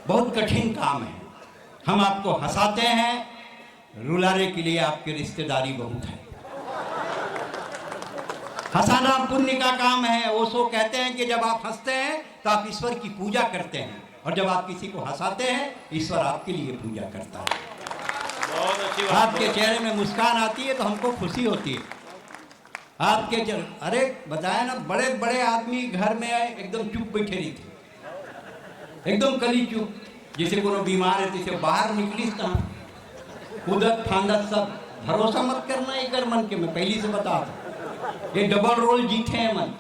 बहुत कठिन काम है। हम आपको हंसाते हैं, रुलाने के लिए आपकी रिश्तेदारी बहुत है। हंसाना पुण्य का काम है। ओशो कहते हैं कि जब आप हंसते हैं तो आप ईश्वर की पूजा करते हैं, और जब आप किसी को हंसाते हैं, ईश्वर आपके लिए पूजा करता है। बहुत अच्छी बात। आपके चेहरे में मुस्कान आती है तो हमको खुशी होती है। आपके अरे बताया ना, बड़े बड़े आदमी घर में आए एकदम चुप बैठे रही थे, एकदम कली चुप, जैसे कोनो बीमार है जैसे बाहर निकली कहाँ कूदत फांदत सब। भरोसा मत करना एक मन के, मैं पहली से बता दूं, ये डबल रोल जीते हैं मन,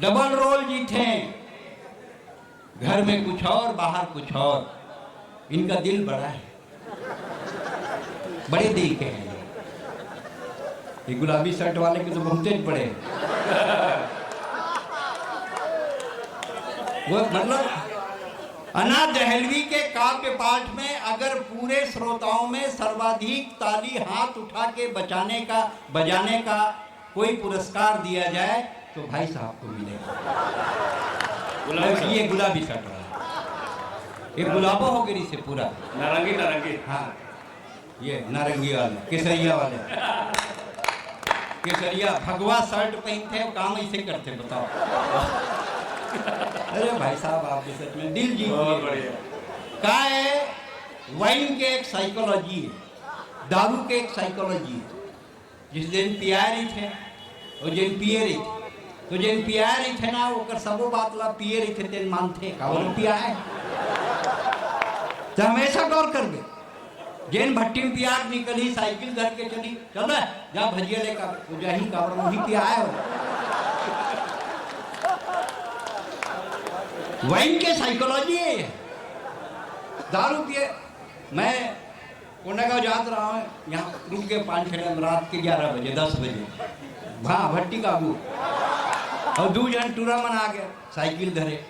डबल रोल जीते हैं। घर में कुछ और बाहर कुछ और, इनका दिल बड़ा है, बड़े दिल के हैं। ये गुलाबी शर्ट वाले के तो बहुत तेज बड़े हैं। वो मतलब अन्ना दहलवी के काव्य पाठ में अगर पूरे श्रोताओं में सर्वाधिक ताली हाथ उठा के बजाने का कोई पुरस्कार दिया जाए तो भाई साहब को मिलेगा। ये गुलाबी शर्ट वाला, ये गुलाबो हो गई से पूरा नारंगी। हाँ, ये नारंगी वाले, केसरिया वाले, केसरिया भगवा शर्ट पहनते हैं, काम ऐसे करते, बताओ। अरे भाई साहब, आप सच में दिल जीत लिए। क्या है, वाइन के एक साइकोलॉजी है, दारू के एक साइकोलॉजी है। जिस दिन पियारी थे और जिन पियरी थे, तो जिन पियारी थे ना वो कर सबो बात ला पियरी थे तेन मानते का वो पिया है। तो हमेशा गौर कर गए, जैन भट्टी में पियार निकली, साइकिल घर के चली, चल जा भजिया लेकर पूजा ही कावड़ वही पिया है। वाइन के साइकोलॉजी है, दारू पिए। मैं कोंडागांव जात रहा हूँ, यहाँ रुक के 5-6 रात के 11 बजे 10 बजे, हाँ भट्टी काबू, और 2 जन टूरामन आ गया साइकिल धरे,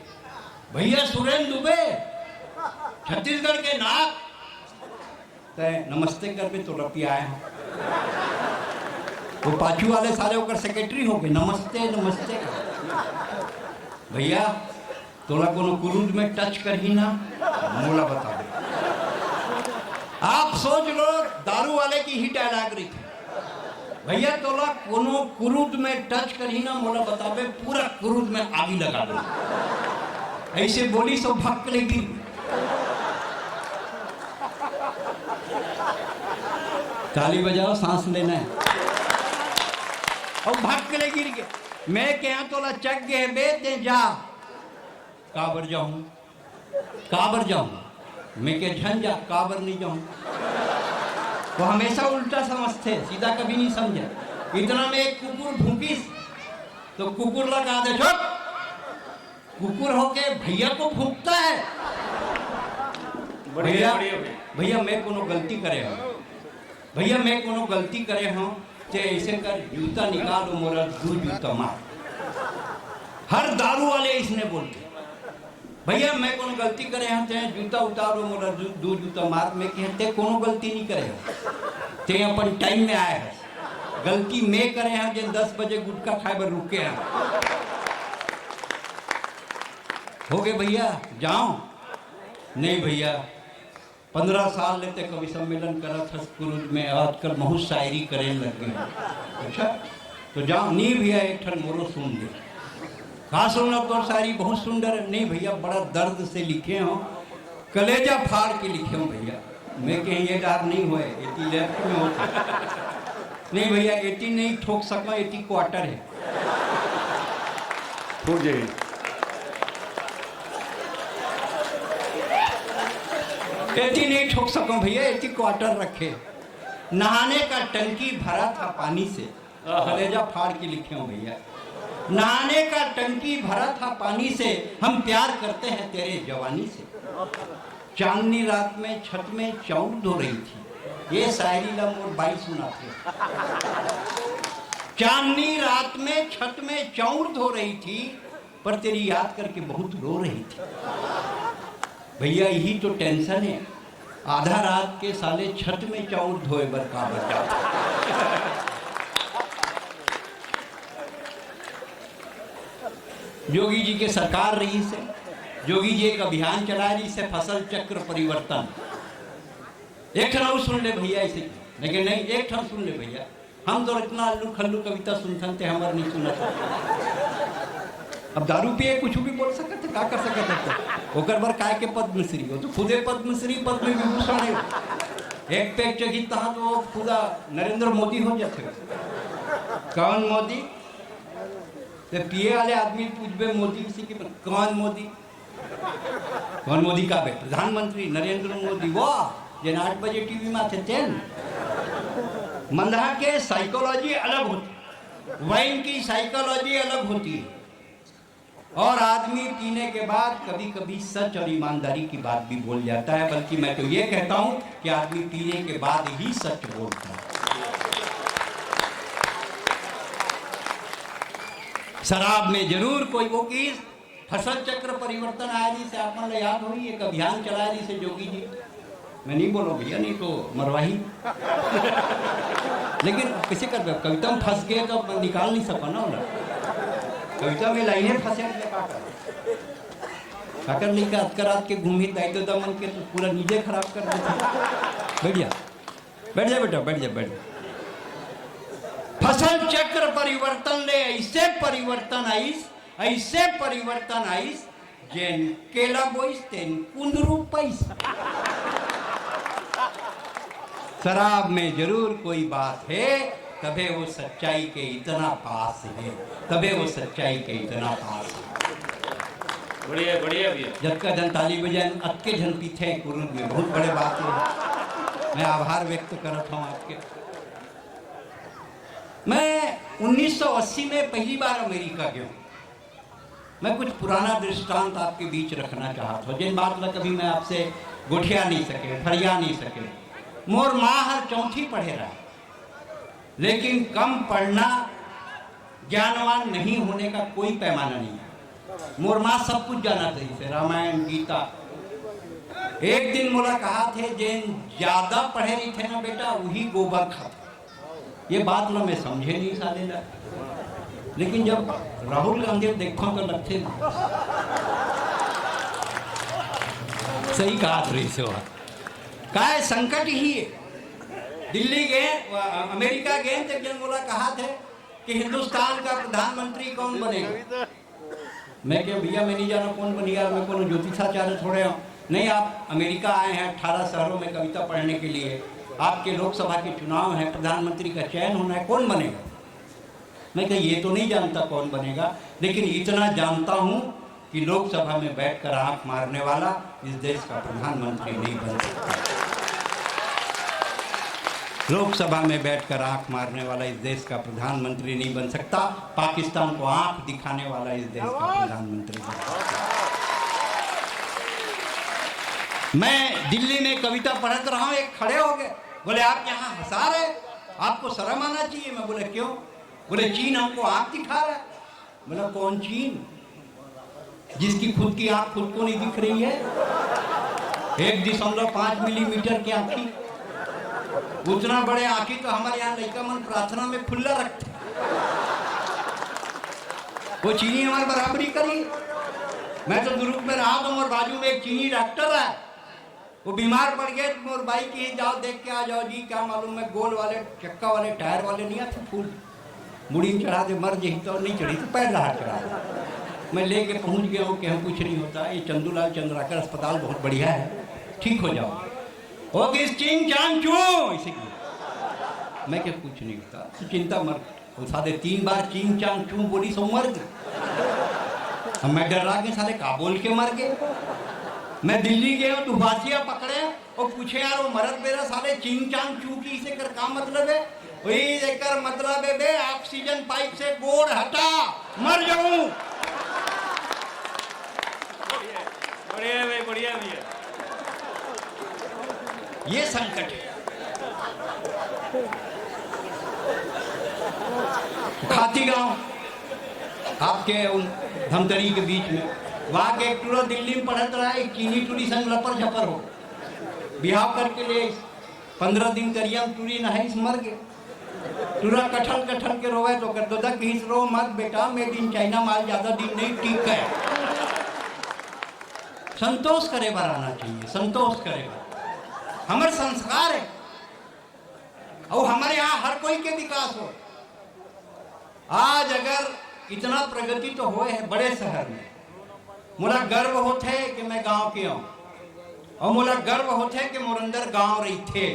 भैया सुरेंद्र दुबे छत्तीसगढ़ के नाक, तय नमस्ते कर भी तो रपी आए हैं। वो पाछू वाले सारे होकर सेक्रेटरी हो गए, नमस्ते नमस्ते। भैया तोला कोनो कुरूद में टच कर ही ना, मोला बता दे। आप सोच लो, दारू वाले की ही डायलॉग रही थी, भैया तोला कोनो कुरूद में टच कर ही ना, मोला बता दे, पूरा कुरूद में आगी लगा दो। ऐसे बोली सब भाग के लेगी। ताली बजाओ, सांस लेना है, और भाग के ले गिर गए। मैं क्या तोला चक गए बेते जा, काबर जाऊं, मैं के झंझा काबर नहीं जाऊं। वो हमेशा उल्टा समझते, सीधा कभी नहीं समझा। इतना में एक कुकुर भूखी तो कुकुर लगा दे, चुप। कुकुर होके भैया को भूखता है। भैया मैं कोनो गलती करे हूं, भैया मैं कोनो गलती करे हूं, ते ऐसे कर जूता निकालो मोरा 2 जूता मार। हर दारू वाले इसने बोलते, भैया मैं कोनो गलती करे हैं, ते जूता उतारो मोरा 2 जूता मार। मैं कहते कोनो गलती नहीं करे हो, ते अपन टाइम में आए हैं, गलती मैं करे हैं जिन 10 बजे गुटखा खाए बर रुके हैं। हो गए भैया जाओ, नहीं भैया 15 साल लेते कवि सम्मेलन करा था कुरूद में, आजकल बहुत शायरी करे लग गए। अच्छा तो जाओ, नहीं भैया एक ठन मोरो सुन दे। कहा सुनना तो शायरी बहुत सुंदर है। नहीं भैया बड़ा दर्द से लिखे हो, कलेजा फाड़ के लिखे हो भैया। मैं कहीं ये डर नहीं हुए, 80 लेफ्ट में होता। नहीं भैया 80 नहीं ठोक सका, 80 क्वार्टर है। ठोक जाइए। 80 नहीं ठोक सका भैया, 80 क्वार्टर रखे। नहाने का टंकी भरा था पानी से, कलेजा फाड़ के लिखे हो भैया। नहाने का टंकी भरा था पानी से, हम प्यार करते हैं तेरे जवानी से। चांदनी रात में छत में चाउर धो रही थी, ये शायरी ला मोर बाई सुनाते। चांदनी रात में छत में चाउर धो रही थी, पर तेरी याद करके बहुत रो रही थी। भैया यही तो टेंशन है, आधा रात के साले छत में चाउर धोए बर का बचा। योगी जी के सरकार रही से, योगी जी एक अभियान चला रही से फसल चक्र परिवर्तन। एक ठन सुन ले भैया ऐसे, लेकिन नहीं एक ठन सुन ले भैया। हम तो इतना अल्लू खल्लू कविता सुनते थे, हमारे नहीं सुना था। अब दारू पिए कुछ भी बोल सकते का कर सकते ओकर बर काय के पद्मश्री हो तो खुदे पद्मश्री पद्म विभूषण है एक पे एक जगह तहाँ तो पूरा नरेंद्र मोदी हो जाते कौन मोदी तो पिए वाले आदमी पूछबे मोदी उसी के कौन मोदी का बे प्रधानमंत्री नरेंद्र मोदी वाह जे 8 बजे टीवी में थे तेन मंदा के साइकोलॉजी अलग होती वाइन की साइकोलॉजी अलग होती है और आदमी पीने के बाद कभी कभी सच और ईमानदारी की बात भी बोल जाता है बल्कि मैं तो ये कहता हूं कि आदमी पीने के बाद ही सच बोलता है शराब में जरूर कोई वो की फसल चक्र परिवर्तन आया जिसे आप मन याद हो एक अभियान चलाया जिसे जोगी जी मैं नहीं बोलो भैया नहीं तो मरवाही लेकिन किसी कर कविता में फंस गए तो मैं निकाल नहीं सका ना कविता में लाइनें फंसे काकर नहीं का अतकरात के घूमी दायित्व दमन के तो पूरा नीचे खराब कर देते बैठ जा बेटा बैठ जा फसल चक्र परिवर्तन ले ऐसे परिवर्तन आईस जेन केला बोइस तेन कुंदरू पैस शराब में जरूर कोई बात है तबे वो सच्चाई के इतना पास है बढ़िया बढ़िया भैया जब का जन ताली बजान अक्के जन पीछे कुरुन में बहुत बड़े बात है मैं आभार व्यक्त करता हूँ आपके मैं 1980 में पहली बार अमेरिका गया मैं कुछ पुराना दृष्टांत आपके बीच रखना चाहता हूँ जिन बात ला कभी मैं आपसे गुठिया नहीं सके फरिया नहीं सके मोर माँ हर चौथी पढ़े रहा लेकिन कम पढ़ना ज्ञानवान नहीं होने का कोई पैमाना नहीं है मोर माँ सब कुछ जाना चाहिए रामायण गीता एक दिन मोला कहा थे जिन ज्यादा पढ़े नहीं थे ना बेटा वही गोबर खाते ये बात ला मैं समझे नहीं साले ला लेकिन जब राहुल गांधी देखो तो लगते सही कहा रही से काय संकट ही है दिल्ली गए अमेरिका गए तो जन बोला कहा थे कि हिंदुस्तान का प्रधानमंत्री कौन बनेगा मैं क्या भैया मैं नहीं जाना कौन बनेगा मैं कौन ज्योतिषाचार्य थोड़े हूँ नहीं आप अमेरिका आए हैं 18 शहरों में कविता पढ़ने के लिए आपके लोकसभा के चुनाव हैं प्रधानमंत्री का चयन होना है कौन बनेगा मैं क्या ये तो नहीं जानता कौन बनेगा लेकिन इतना जानता हूँ कि लोकसभा में बैठकर आंख मारने वाला इस देश का प्रधानमंत्री नहीं बन सकता लोकसभा में बैठकर आंख मारने वाला इस देश का प्रधानमंत्री नहीं बन सकता पाकिस्तान को आंख दिखाने वाला इस देश का प्रधानमंत्री बन सकता मैं दिल्ली में कविता पढ़त रहा हूँ एक खड़े हो गए बोले आप यहाँ हंसा रहे आपको शर्म आना चाहिए मैं बोले क्यों बोले चीन हमको आंख दिखा रहा है बोला कौन चीन जिसकी खुद की आंख खुद को नहीं दिख रही है 1.5 मिलीमीटर की आंखी उतना बड़े आंखी तो हमारे यहाँ लड़का मन प्रार्थना में खुला रखते वो चीनी हमारी बराबरी करी मैं तो दुरुप में रहा तो और बाजू में एक चीनी डॉक्टर है वो बीमार पड़ गए तो मोर बाइक ही जाओ देख के आ जाओ जी क्या मालूम है गोल वाले चक्का वाले टायर वाले नहीं आते फूल मुड़ी में चढ़ा दे मर जही तो नहीं चढ़ी तो पैर रहा चढ़ा दे मैं लेके पहुंच गया हूँ कि हम कुछ नहीं होता ये चंदूलाल चंद्राकर अस्पताल बहुत बढ़िया है ठीक हो जाओ हो गई चिंग चांग चू इसी मैं क्या कुछ नहीं होता तो चिंता मर उठा दे 3 बार चिंग चांग चू बोली सो मर गए मैं डर रहा कि साले का बोल के मर गए मैं दिल्ली गया दुभाषिया पकड़े और पूछे यार वो मरद मेरा साले चिंग चांग चू की इसे कर का मतलब है वही देकर मतलब है बे ऑक्सीजन पाइप से गोड़ हटा मर जाऊं बढ़िया भाई बढ़िया भैया ये संकट है खाती गांव आपके उन धमतरी के बीच में वहां के एक टूरा दिल्ली में पढ़त रहा एक चीनी टूरी संग लपर झपर हो बिहाव करके ले 15 दिन करिया टूरी नहाइस मर गए टूरा कठल कठल के रोवे तो कर दो कहीं रो मत बेटा मेड इन चाइना माल ज्यादा दिन नहीं टिक है संतोष करे बार आना चाहिए संतोष करे हमारे संस्कार है और हमारे यहाँ हर कोई के विकास हो आज अगर इतना प्रगति तो हुए है बड़े शहर में। मोला गर्व होते है कि मैं गांव के हूँ, और मोला गर्व होते है कि मोर अंदर गांव रही थे।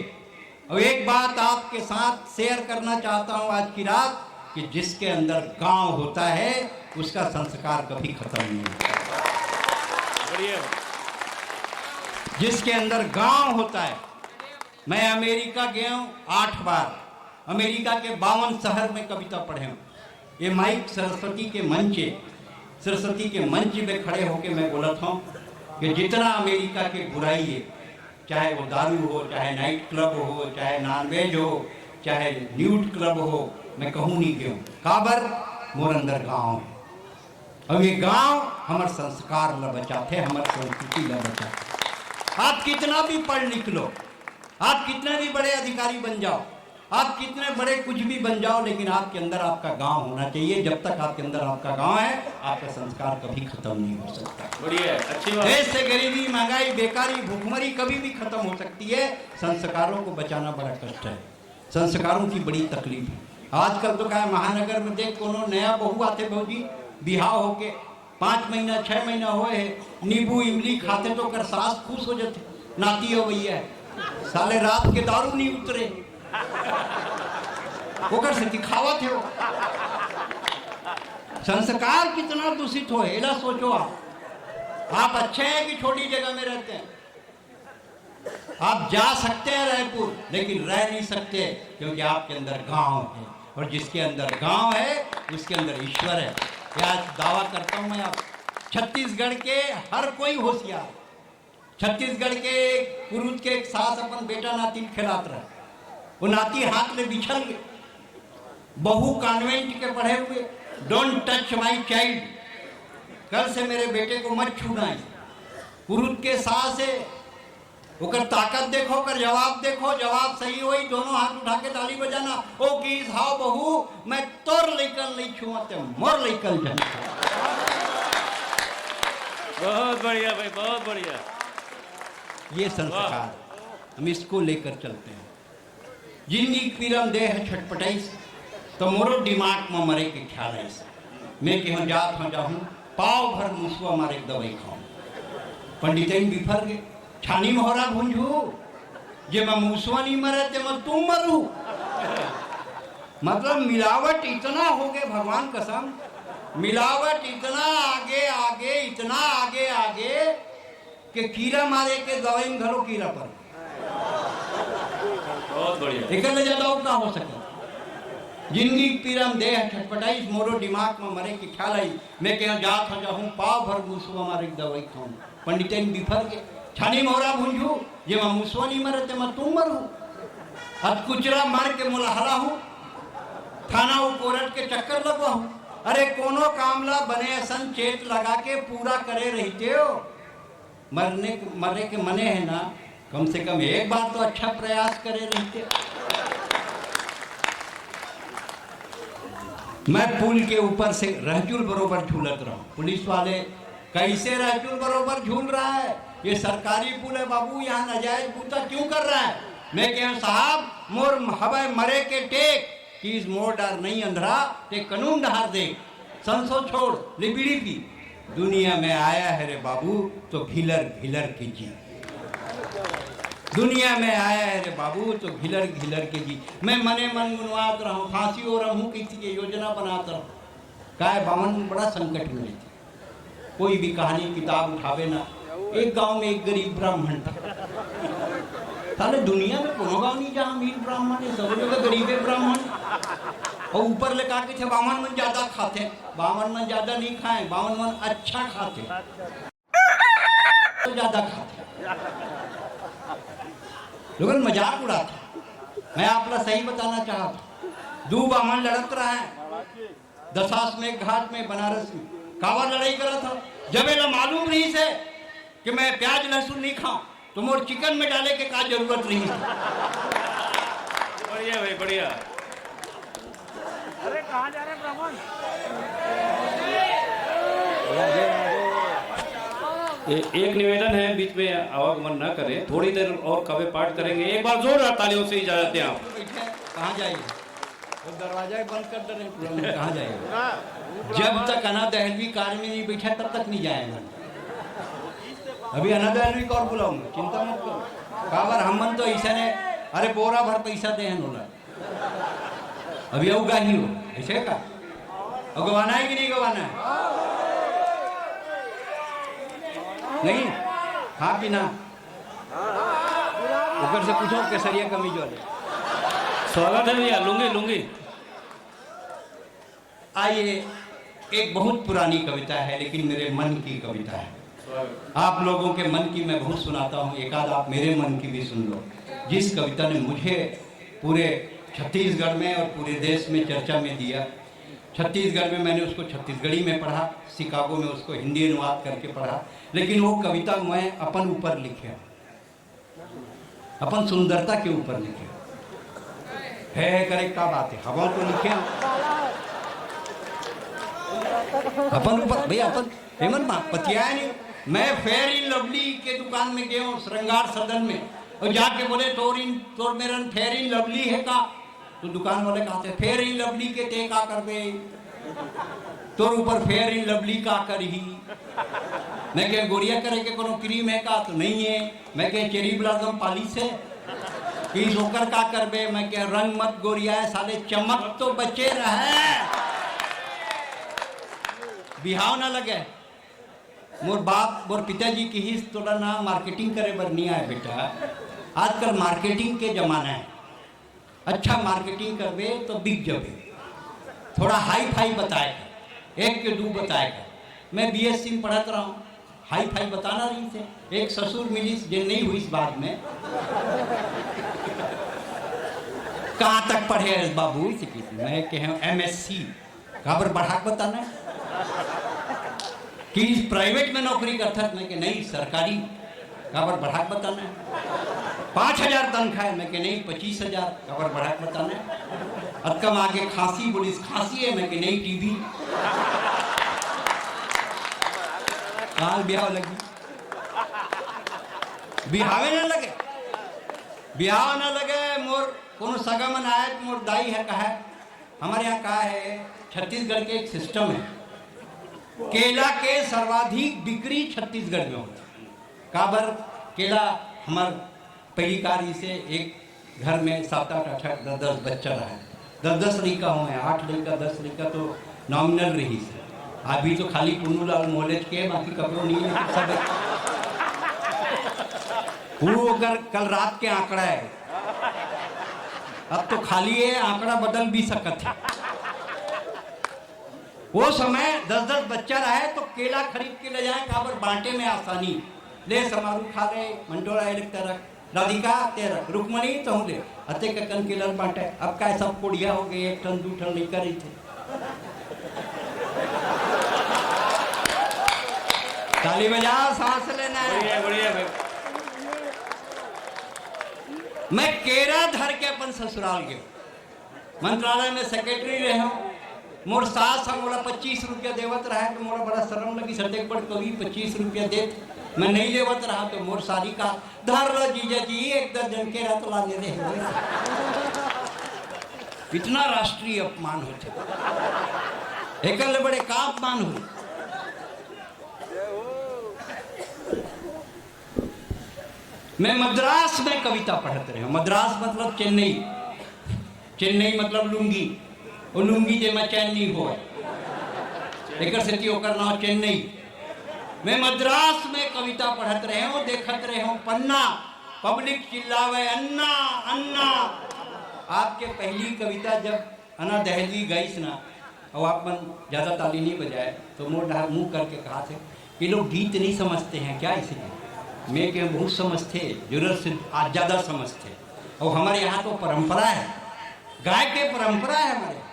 और एक बात आपके साथ शेयर करना चाहता हूँ आज की रात, कि जिसके अंदर गांव होता है उसका संस्कार कभी खत्म नहीं होता। जिसके अंदर गांव होता है। मैं अमेरिका गया हूँ 8 बार, अमेरिका के 52 शहर में कविता पढ़े हूँ। ये माइक सरस्वती के मंच पे खड़े होके मैं बोला था कि जितना अमेरिका की बुराई है, चाहे वो दारू हो, चाहे नाइट क्लब हो, चाहे नॉनवेज हो, चाहे न्यूड क्लब हो, मैं कहूँ नहीं क्यों, काबर मोर अंदर गाँव है। अब ये गांव हमारे संस्कार ला बचाते, हमारे संस्कृति ला बचाते। आप कितना भी पढ़ लिख लो, आप कितने भी बड़े अधिकारी बन जाओ, आप कितने बड़े कुछ भी बन जाओ, लेकिन आपके अंदर आपका गांव होना चाहिए। जब तक आपके अंदर आपका गांव है, आपका संस्कार कभी खत्म नहीं हो सकता। बढ़िया, अच्छी बात। देश से गरीबी, महंगाई, बेकारी, भूखमरी कभी भी खत्म हो सकती है। संस्कारों को बचाना बड़ा कष्ट है, संस्कारों की बड़ी तकलीफ है। आजकल तो क्या महानगर में देख, कोनो नया बहू आते भौजी बिहाव होके 5 महीना 6 महीना हुए है, नींबू इमली खाते तो कर सास खुश हो जाते, नाती हो भैया साले रात के दारू नहीं उतरे, वो कर से दिखावा थे वो। संस्कार कितना दूषित हो, एला सोचो आप अच्छे हैं कि छोटी जगह में रहते हैं। आप जा सकते हैं रायपुर, लेकिन रह नहीं सकते, क्योंकि आपके अंदर गांव है, और जिसके अंदर गांव है उसके अंदर ईश्वर है। आज दावा करता हूं मैं, आप छत्तीसगढ़ के हर कोई होशियार, छत्तीसगढ़ के पुरुष के एक सास अपन बेटा नाती खिलात रहे, वो नाती हाथ में बिछल गए, बहू कॉन्वेंट के पढ़े हुए, डोंट टच माई चाइल्ड, कल से मेरे बेटे को मत छूना है। पुरुष के सास है, ओकर ताकत देखो, कर जवाब देखो, जवाब सही होई दोनों हाथ उठा के ताली बजाना। ओ किस हाउ बहू, मैं तोर लेकर नहीं छुआते, मोर लेकर जाना। बहुत बढ़िया भाई, बहुत बढ़िया। ये संस्कार हम इसको लेकर चलते हैं। जिंदगी पीरम देह छटपटाई, तो मोरो दिमाग में मरे के ख्याल है। मैं केहूँ जात हो जाऊँ, पाव भर मुसवा मारे दवाई खाऊं। पंडितन बिफर गए, छानी मोहरा भूंजू, जे मैं मूसवा नहीं मरे ते मैं तुम मरू। मतलब मिलावट इतना हो गए, भगवान कसम, मिलावट इतना आगे आगे, इतना आगे आगे कि कीड़ा मारे के दवाई में घरों कीड़ा पर। बहुत बढ़िया। एक ले ज्यादा ना हो सके। जिंदगी पीरम देह छटपटाई, मोरो दिमाग में मरे के ख्याल आई। मैं कहीं जात हो जाऊँ, पाव भर मूसवा मारे दवाई खाऊं। पंडितन बिफर गए, छानी मोहरा भूंजू, जे मैं मूसवा नहीं मरे ते मैं तुम मरू। अब कुचरा मार के मोला हरा हूँ, थाना वो कोर्ट के चक्कर लगवा हूँ। अरे कोनो कामला बने असन चेत लगा के पूरा करे रहते हो। मरने के मने है ना, कम से कम एक बार तो अच्छा प्रयास करे रहते। मैं पुल के ऊपर से रहचुल बरोबर झूलत रहा हूँ। पुलिस वाले कैसे रहचुल बरोबर झूल रहा है, ये सरकारी पुल है बाबू, यहाँ नाजायज बूता क्यों कर रहा है। मैं कह साहब, मोर हवाई मरे के टेक कि इस मोर डार नहीं अंधरा ते कानून डहार दे, संसो छोड़ लिबिड़ी पी। दुनिया में आया है रे बाबू तो घिलर घिलर के जी, दुनिया में आया है रे बाबू तो घिलर घिलर के जी। मैं मने मन गुनवात रहा हूँ, फांसी हो रहा हूँ, किसी की योजना बनाता रहा हूँ। काय बावन बड़ा संकट में थी, कोई भी कहानी किताब उठावे ना। एक गांव में एक गरीब ब्राह्मण था। ताले दुनिया में कोनो गांव नहीं जहाँ अमीर ब्राह्मण है, सब जगह गरीबे ब्राह्मण। और ऊपर ले कहा कि बावन मन ज्यादा खाते, बावन मन ज्यादा नहीं खाए, बावन मन अच्छा खाते तो ज्यादा खाते। लोगों मजाक उड़ाते। मैं आपला सही बताना चाहता, 2 बामन लड़त रहा है दशाश्वमेध घाट में बनारस में। कावा लड़ाई करा था, जब ये मालूम नहीं से कि मैं प्याज लहसुन नहीं खाऊं तो मोर चिकन में डाले के का जरूरत नहीं है। बढ़िया भाई, बढ़िया। अरे कहाँ जा रहे हैं ब्राह्मण? एक निवेदन है, बीच में आवागमन न करें, थोड़ी देर और काव्य पाठ करेंगे। एक बार जोरदार तालियों से इजाजत दें आप। कहाँ जाइए? वो दरवाजा ही बंद कर दे रहे पूरा, मैं कहाँ जाएगा? जब तक अना दहलवी कार में नहीं बैठा तब तक नहीं जाएगा। अभी अना दहलवी को और बुलाऊंगा, चिंता मत करो। काबर हम तो ऐसा ने अरे बोरा भर पैसा दे बोला, अभी आऊगा ही हो ऐसे का। और गवाना है कि नहीं गवाना है? नहीं हाँ कि ना? ऊपर से पूछो केसरिया कमीज वाले। स्वागत है भैया, लूंगी लूंगी। आइए, एक बहुत पुरानी कविता है लेकिन मेरे मन की कविता है। आप लोगों के मन की मैं बहुत सुनाता हूँ, एक आध आप मेरे मन की भी सुन लो। जिस कविता ने मुझे पूरे छत्तीसगढ़ में और पूरे देश में चर्चा में दिया। छत्तीसगढ़ में मैंने उसको छत्तीसगढ़ी में पढ़ा, शिकागो में उसको हिंदी अनुवाद करके पढ़ा, लेकिन वो कविता मैं अपन ऊपर लिखे, अपन सुंदरता के ऊपर लिखे है। करे क्या बात है, हवा तो लिखे अपन ऊपर भैया, अपन हेमंत पतिया नहीं। मैं फेयर इन लवली के दुकान में गया हूँ श्रृंगार सदन में, और जाके बोले तोर मेरा फेयर इन लवली है का? तो दुकान वाले कहते फेयर इन लवली के ते का कर दे, तोर ऊपर फेयर इन लवली का कर ही। मैं क्या गोरिया करे के कोनो क्रीम है का? तो नहीं है। मैं क्या चेरी ब्लॉसम पॉलिश है कि जोकर का करबे? मैं क्या रंग मत गोरिया है साले, चमक तो बचे रहे, बिहाव ना लगे। मोर बाप मोर पिताजी की ही तोला ना मार्केटिंग करे बर नहीं आए बेटा। आजकल मार्केटिंग के जमाना है, अच्छा मार्केटिंग करबे तो बिक जाबे। थोड़ा हाई फाई बताएगा, एक के दो बताएगा। मैं बीएससी में पढ़त रहा हूँ, हाई फाई बताना रही थे। एक ससुर मिली जो नहीं हुई इस बात में। कहाँ तक पढ़े है बाबू? मैं कह MSc काबर बढ़ा बताना कि प्राइवेट में नौकरी करता है? मैं कि नहीं सरकारी। काबर बढ़ा बताना है? 5,000 तनख्वाह है? मैं कि नहीं 25,000। काबर बढ़ा बताना है? और कम आगे खांसी बोली खांसी है? मैं कि नहीं टीबी। काल ब्याह लगी, बिहावे ना लगे, बिहाव ना लगे। मोर कोनो सगा मन आए तो मोर दाई है कहा है। हमारे यहाँ कहा है छत्तीसगढ़ के एक सिस्टम है, केला के सर्वाधिक बिक्री छत्तीसगढ़ में होती है। काबर केला हमार पहली कारी से एक घर में 7-8 8 10 बच्चा रहा है। 10 लड़का हुए, 8 लड़का 10 लड़का तो नॉमिनल रही से। अभी तो खाली पुनूलाल मोहल्ले के बाकी कपड़ों नहीं है सब। वो अगर कल रात के आंकड़ा है, अब तो खाली है, आंकड़ा बदल भी सकत है। वो समय 10-10 बच्चा रहा है तो केला खरीद के ले जाए, काबर बांटे में आसानी। ले समारू खा ले, मंडोरा एक तरह, राधिका तेरा, रुकमणी तो ले अते का कन केला बांटे। अब क्या सब कोड़िया हो गए, 1 टन 2 टन नहीं करी थे। ताली बजा, सांस लेना है। बढ़िया भाई। मैं केरा धर के अपन ससुराल गए, मंत्रालय में सेक्रेटरी रहे हूँ। मोर सास हम मोला 25 रुपया देवत रहा है तो मोला बड़ा शर्म लगी। सटे बड़ कभी 25 रुपया दे, मैं नहीं लेवत रहा तो मोर सारी का धर लो जीजा जी 1 दर्जन केरा तो ला दे। इतना राष्ट्रीय अपमान होते, एक बड़े का अपमान हुए। मैं मद्रास में कविता पढ़ते रहे। मद्रास मतलब चेन्नई, चेन्नई मतलब लुंगी, और लुंगी जे में चेन्नई हो एक से ओकर नाम चेन्नई। मैं मद्रास में कविता पढ़त रहे हूँ, देखत रहे हूँ पन्ना, पब्लिक चिल्लावे अन्ना अन्ना। आपके पहली कविता जब अना दहलवी गई ना, और आप मन ज़्यादा ताली नहीं बजाए तो मुँह करके कहा थे कि लोग गीत नहीं समझते हैं क्या? इसलिए मैं क्या बहुत समझते, जरूरत से आज ज़्यादा समझते। और हमारे यहाँ तो परंपरा है, गाय के परंपरा है। हमारे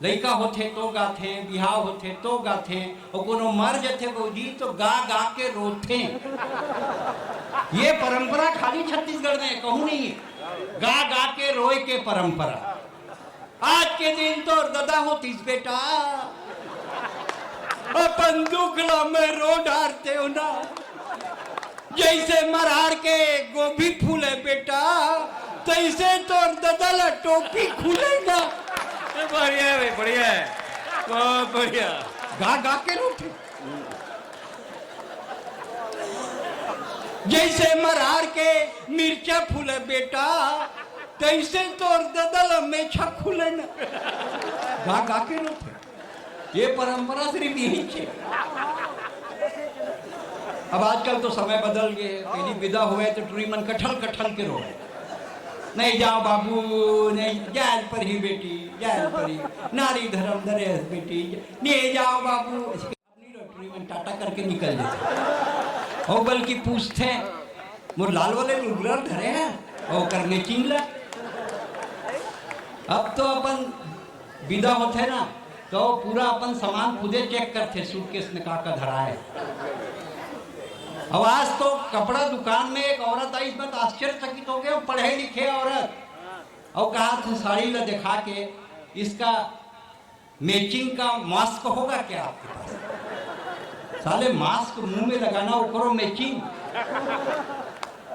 लड़का होते तो गाथे, बिहाव होते तो गाथे, और कोनो मर जाते बौजी तो गा गा के रोते। ये परंपरा खाली छत्तीसगढ़ में कहूँ नहीं है, गा गा के रोए के परंपरा। आज के दिन तो दादा होतीस बेटा, अपन दुखला में रो डारते हो ना, जैसे मरार के गोभी फूले बेटा, तैसे तो ददला टोपी खुलेगा। बढ़िया है भाई, बढ़िया है, बहुत बढ़िया। गा गा के रोते जैसे मरार के मिर्चा फूले बेटा, तैसे तोर ददल में छुले न। गा गा के रोते, ये परंपरा सिर्फ यही है। अब आजकल तो समय बदल गए, पहली विदा हुए तो टूरी मन कठल कठल के रो, नहीं जाओ बाबू, नहीं जाल पर ही बेटी, जाल पर ही नारी धर्म धरे बेटी, नहीं जाओ बाबू, टूरी मन टाटा करके निकल जाते। और बल्कि पूछते मोर लाल वाले लुगलर धरे हैं और करने चिंगला। अब तो अपन विदा होते ना तो पूरा अपन सामान खुदे चेक करते, सूटकेस में का धरा है। अब आज तो कपड़ा दुकान में एक औरत आई, इसमें तो आश्चर्यचकित हो गए, पढ़े लिखे औरत, और कहा था साड़ी ला दिखा के, इसका मैचिंग का मास्क होगा क्या आपके पास? साले मास्क मुंह में लगाना वो करो मैचिंग,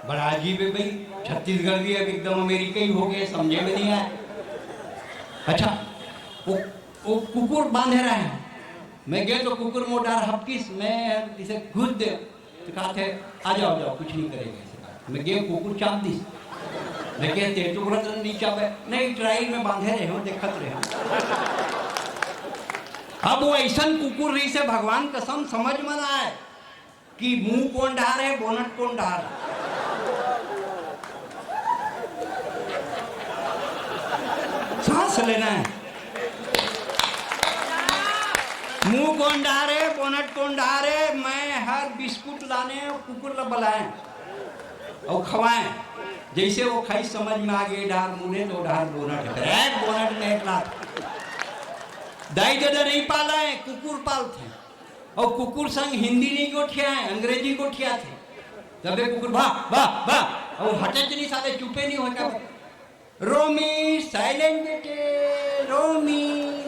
बड़ा अजीब है भाई। छत्तीसगढ़ भी अब एकदम अमेरिका ही हो गए, समझे में नहीं आया। अच्छा वो कुकुर बांधे रहे हैं, मैं गए तो कुकुर मोटार हपकिस, मैं इसे घुस दे तो कहा थे आ जाओ जाओ कुछ नहीं करेगा। मैं गए कुकुर चाप दी, मैं कहते तो बोला नीचा नहीं ट्रायल में बांधे रहे हो, देखत रहे हो। अब वो ऐसा कुकुर रही से भगवान कसम समझ में ना आए कि मुंह कौन डार है, बोनट कौन डार है। सांस लेना है, मुंह कौन डारे, बोनट कौन डारे। मैं हर बिस्कुट लाने कुकुर ला बुलाए और खवाएं, जैसे वो खाई समझ में आ गए, डार मुने तो डार बोनट है, एक बोनट में एक लाख। दाई दादा नहीं पाला है, कुकुर पालते हैं, और कुकुर संग हिंदी नहीं गोठिया है, अंग्रेजी गोठिया थे। जब कुकुर वाह वाह वाह और हटे नहीं, साले चुपे नहीं होता। रोमी साइलेंट बेटे, रोमी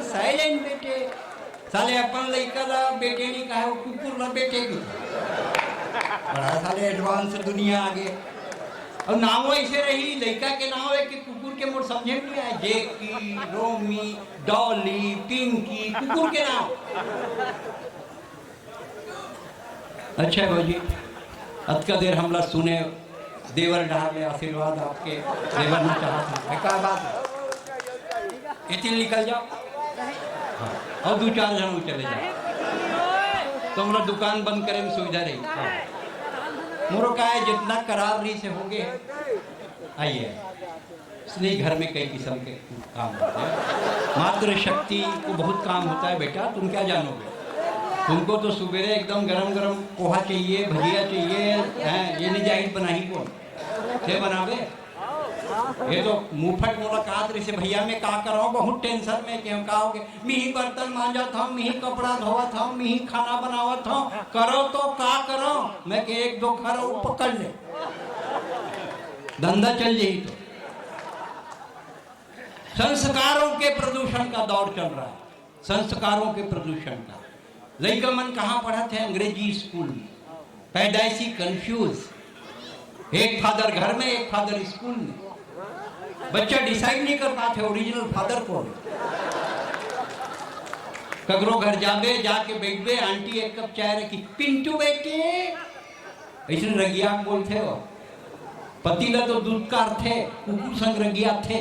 साइलेंट बेटे। साले अपन लड़का ला बेटे नहीं कहा, वो कुकुर ला बेटे की। बड़ा साले एडवांस दुनिया आगे। और नाम ऐसे रही, लड़का के नाम है कि कुकुर के मोड़ समझे नहीं आए, जेकी, रोमी, डॉली, पिंकी, कुकुर के नाम। अच्छा भाजी, अतका देर हमला सुने, देवर ढाले आशीर्वाद आपके, देवर ने चाहा था क्या बात है, इतने निकल जाओ। हाँ। और दो चार जन चले जाओ तो हमारा दुकान बंद करे में सुविधा रही। हाँ। मोरो का है जितना करार रही से हो गए, आइए इसलिए घर में कई किस्म के काम होते हैं। मातृ शक्ति को बहुत काम होता है बेटा, तुम क्या जानोगे। तुमको तो सुबेरे एकदम गरम गरम पोहा चाहिए, भजिया चाहिए, हैं ये नहीं जाहिर बनाई कौन से बनावे। ये तो मुफट मुलाकात रही से भैया मैं का करो, बहुत टेंशन में क्यों कहोगे, मिही बर्तन मांजत हूँ, मिही कपड़ा धोवत हूँ, मिही खाना बनावत हूँ, करो तो का करो। मैं के एक दो खरो पकड़ ले, धंधा चल जाए। तो संस्कारों के प्रदूषण का दौर चल रहा है, संस्कारों के प्रदूषण का। लड़का मन कहाँ पढ़ा थे, अंग्रेजी स्कूल में, पैदाइशी कंफ्यूज, एक फादर घर में एक फादर स्कूल में। बच्चा डिसाइड नहीं कर पाते ओरिजिनल फादर कौन। कगरो घर जाबे, जाके बैठबे, आंटी एक कप चाय रखी, पिंटू बेटे ऐसे रगिया बोलते हो। पति ला तो दूधकार थे, कुकुर संग रगिया थे।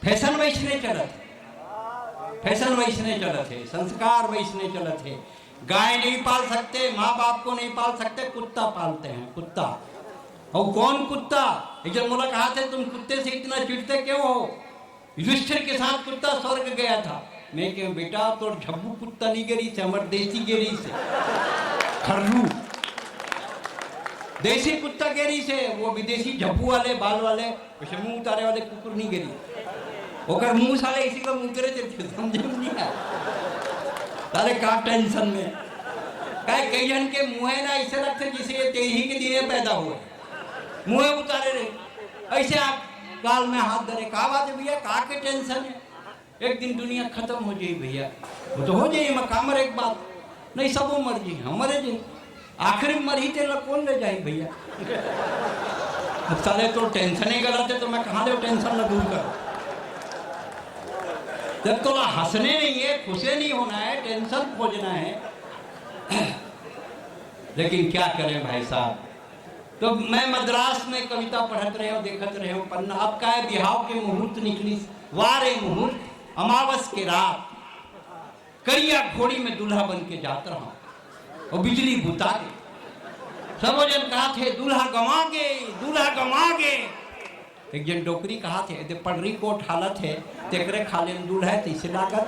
फैशन वैसने चलत, फैशन वैसने चलत है, संस्कार वैसने चलत है। गाय नहीं पाल सकते, माँ बाप को नहीं पाल सकते, कुत्ता पालते हैं, कुत्ता। और कौन कुत्ता, एक जन बोला कहा थे तुम कुत्ते से इतना चिढ़ते क्यों हो। युधिष्ठिर के साथ कुत्ता स्वर्ग गया था। मैं क्यों बेटा, तो झब्बू कुत्ता नहीं गिरी थे, हमारे देसी गिरी से, खर्रू देसी कुत्ता गिरी से, वो विदेशी झब्बू वाले बाल वाले मुंह उतारे वाले कुकुर नहीं गिरी। ओकर मुंह साले इसी का मुंह करे थे, समझे नहीं है साले का टेंशन में। कई जन के मुँह ना ऐसे लगते जिसे तेही के दिन पैदा हुए, मुँह उतारे रहे ऐसे, आप गाल में हाथ धरे। कहा बात है भैया, कहा के टेंशन है, एक दिन दुनिया खत्म हो जाए भैया, वो तो हो जाए मकामर एक बात नहीं, सब मर जी, हमारे जी आखिरी मर ही तेरा कौन ले जाए भैया। साले तो टेंशन ही गलत है, तो मैं कहाँ ले टेंशन न दूर कर। जब तो हंसने नहीं है, खुशे नहीं होना है, टेंशन खोजना है। लेकिन क्या करें भाई साहब, तो मैं मद्रास में कविता पढ़त रहे हो, देखत रहे हो पन्ना। अब का है, बिहाव के मुहूर्त निकली, वारे मुहूर्त अमावस के रात, करिया घोड़ी में दूल्हा बन के जात रहा और बिजली बुता के सबो जन कहा थे दूल्हा गंवा गे, दूल्हा गंवा गे। एक जन डोकरी कहा थे दे पडरी कोट हालत है तेकरे खाले में दूल्हा है तैसे लागत।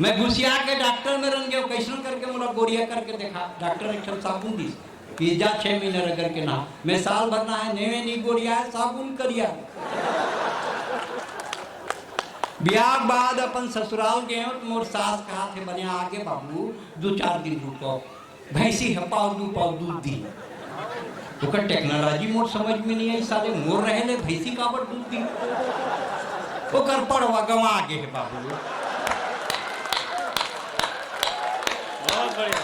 मैं घुसिया के डॉक्टर में रंग गया, कैसन करके मोला गोरिया करके देखा। डॉक्टर एक साबुन दी कि जा 6 महीने रगड़ के ना, मैं साल भरना है नेवे नहीं गोरिया है साबुन करिया। ब्याह बाद अपन ससुराल गए हो तो मोर सास कहा थे बने आगे बाबू 2-4 दिन रुको, भैंसी है पाव दूध दी। तो का टेक्नोलॉजी मोर समझ में नहीं आई, साले मोर रहे ले भैंसी का बड़ दूध दी। वो कर पड़वा गंवा आगे है बाबू। बहुत बढ़िया,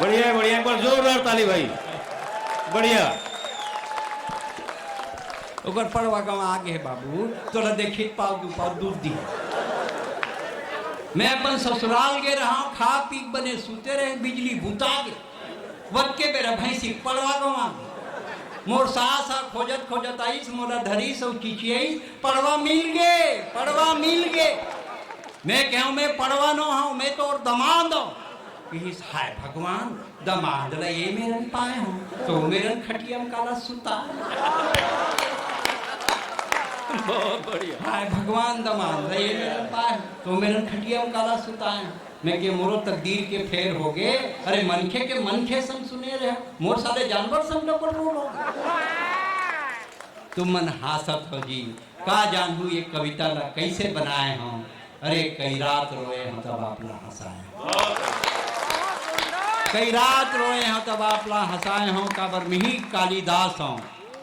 बढ़िया बढ़िया, एक बार जोरदार ताली भाई, बढ़िया। ओकर पड़वा गंवा आगे है बाबू, तोरा देखी पाव दूध दी। मैं अपन ससुराल के रहा, खा पी बने सूते रहे, बिजली बुता के वत के बेरा भैंसी पड़वा गंवा। मोर सास खोजत खोजत आईस, मोला धरी सौ चिचियाई, पड़वा मिल गे, पड़वा मिल गे। मैं कहूँ मैं पड़वा न हूँ, मैं तो और दमाद हूँ। हाय भगवान, दमाद ला ये मेरन पाए हूँ तो मेरन खटिया में काला सुता। बहुत बढ़िया। हाय भगवान, दमाद ला ये मेरन पाए तो मेरन खटिया में काला सुता है। मैं के मोरो तकदीर के फेर हो गए। अरे मनखे के मनखे सम सुने रहे, मोर साले जानवर सम न पड़ रो। तुम मन हासत हो जी, का जानू ये कविता ला कैसे बनाए हो। अरे कई रात रोए हम तब आपला हंसाए, कई रात रोए हैं तब आपला हंसाए हों। काबर मिही कालिदास हों,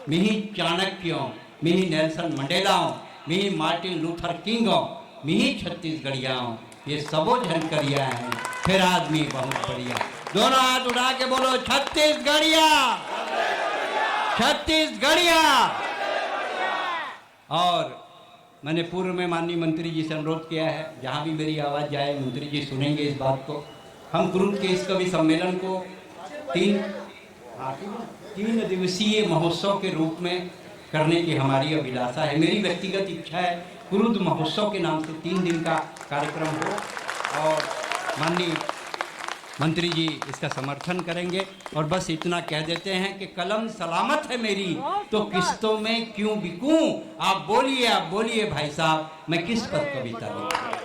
मिही चाणक्य हों, मिही नेल्सन मंडेला हों, मिही मार्टिन लूथर किंग हों, मिही छत्तीसगढ़िया हों। ये सबो झनकरिया हैं, फिर आदमी बहुत बढ़िया। दोनों हाथ उठा के बोलो छत्तीसगढ़िया, छत्तीसगढ़िया। और मैंने पूर्व में माननीय मंत्री जी से अनुरोध किया है, जहाँ भी मेरी आवाज़ जाए मंत्री जी सुनेंगे इस बात को। हम कुरुद के इस कवि सम्मेलन को 3 दिवसीय महोत्सव के रूप में करने की हमारी अभिलाषा है। मेरी व्यक्तिगत इच्छा है कुरुद महोत्सव के नाम से 3 दिन का कार्यक्रम हो और माननीय मंत्री जी इसका समर्थन करेंगे। और बस इतना कह देते हैं कि कलम सलामत है मेरी तो किस्तों में क्यों बिकूं। आप बोलिए भाई साहब, मैं किस पर कविता लिखूं।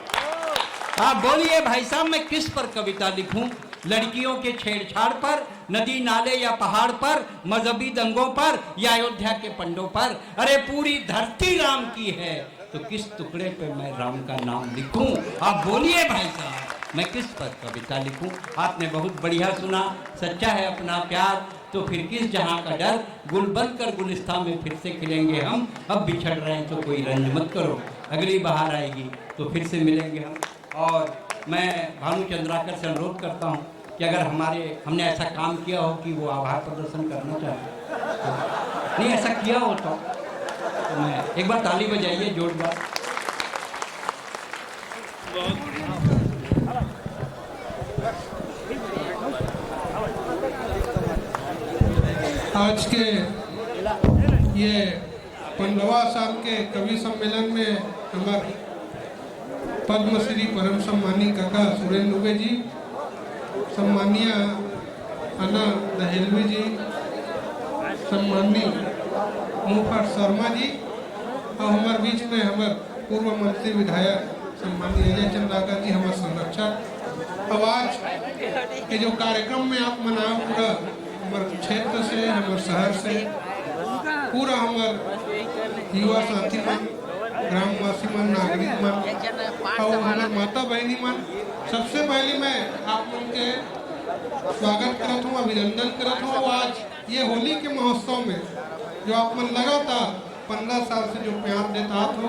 आप बोलिए भाई साहब, मैं किस पर कविता लिखूं। लड़कियों के छेड़छाड़ पर, नदी नाले या पहाड़ पर, मजहबी दंगों पर या अयोध्या के पंडों पर। अरे पूरी धरती राम की है तो किस टुकड़े पे मैं राम का नाम लिखूं। आप बोलिए भाई साहब, मैं किस पर कविता लिखूं। आपने बहुत बढ़िया सुना, सच्चा है अपना प्यार तो फिर किस जहां का डर। गुल बनकर गुलिस्तान में फिर से खिलेंगे हम, अब बिछड़ रहे हैं तो कोई रंज मत करो, अगली बहार आएगी तो फिर से मिलेंगे हम। और मैं भानु चंद्राकर से अनुरोध करता हूं कि अगर हमने ऐसा काम किया हो कि वो आभार प्रदर्शन करना चाहे, नहीं ऐसा किया हो तो मैं एक बार ताली बजाइए जोरदार। आज के ये 15वां साल के कवि सम्मेलन में हमारे पद्मश्री परम सम्मानी काका सुरेंद्र दुबे जी, सम्मानीय अन्ना दहेलवी जी, सम्मानी मुफर शर्मा जी और हमारे बीच में हमारे पूर्व मंत्री विधायक सम्मानीय अजय चंद्राकर जी, हमारे संरक्षक। अब आज ये जो कार्यक्रम में आप मनाओ पूरा हमारे क्षेत्र से, हमारे शहर से, पूरा हमारे युवा साथी मन, ग्रामवासी मन, नागरिक मन और हमारे माता बहनी मन, सबसे पहले मैं आप लोगों के स्वागत करता हूँ, अभिनंदन करता हूँ। आज ये होली के महोत्सव में जो आप मन लगा था 15 साल से जो प्यार देता हो,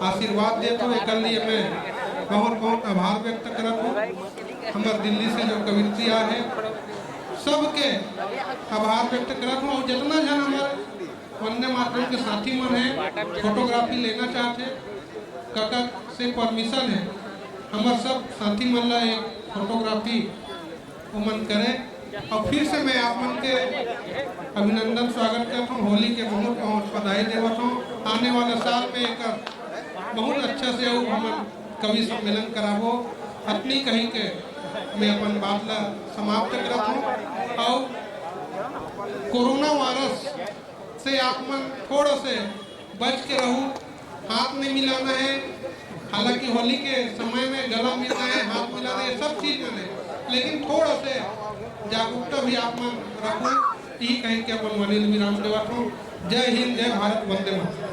आशीर्वाद देता हो, एक लिए मैं बहुत बहुत आभार व्यक्त करता हूँ। हमारे दिल्ली से जो कवित्री आ है सबके आभार व्यक्त करता हूँ। और जितना जन हमारे वंदे मातरम के साथी मन है फोटोग्राफी लेना चाहते काका से परमिशन है हमार सब साथी मन ला एक फोटोग्राफी मन करे और फिर से मैं आप मन के अभिनंदन स्वागत करता हूँ होली के बहुत बहुत बधाई देवत हूँ आने वाले साल में एक बहुत अच्छा से हम कवि सम्मेलन कराबो अपनी कहीं के मैं अपन बात ला समाप्त करता हूँ और कोरोना वायरस से आप मन थोड़ा से बच के रहूं हाथ नहीं मिलाना है हालांकि होली के समय में गला मिलना है हाथ मिलाना है सब चीज में है लेकिन थोड़ा से जागरूकता भी आप मन रखो यही कहीं के अपन वनिल विराम देवा जय हिंद जय भारत वंदे मातरम।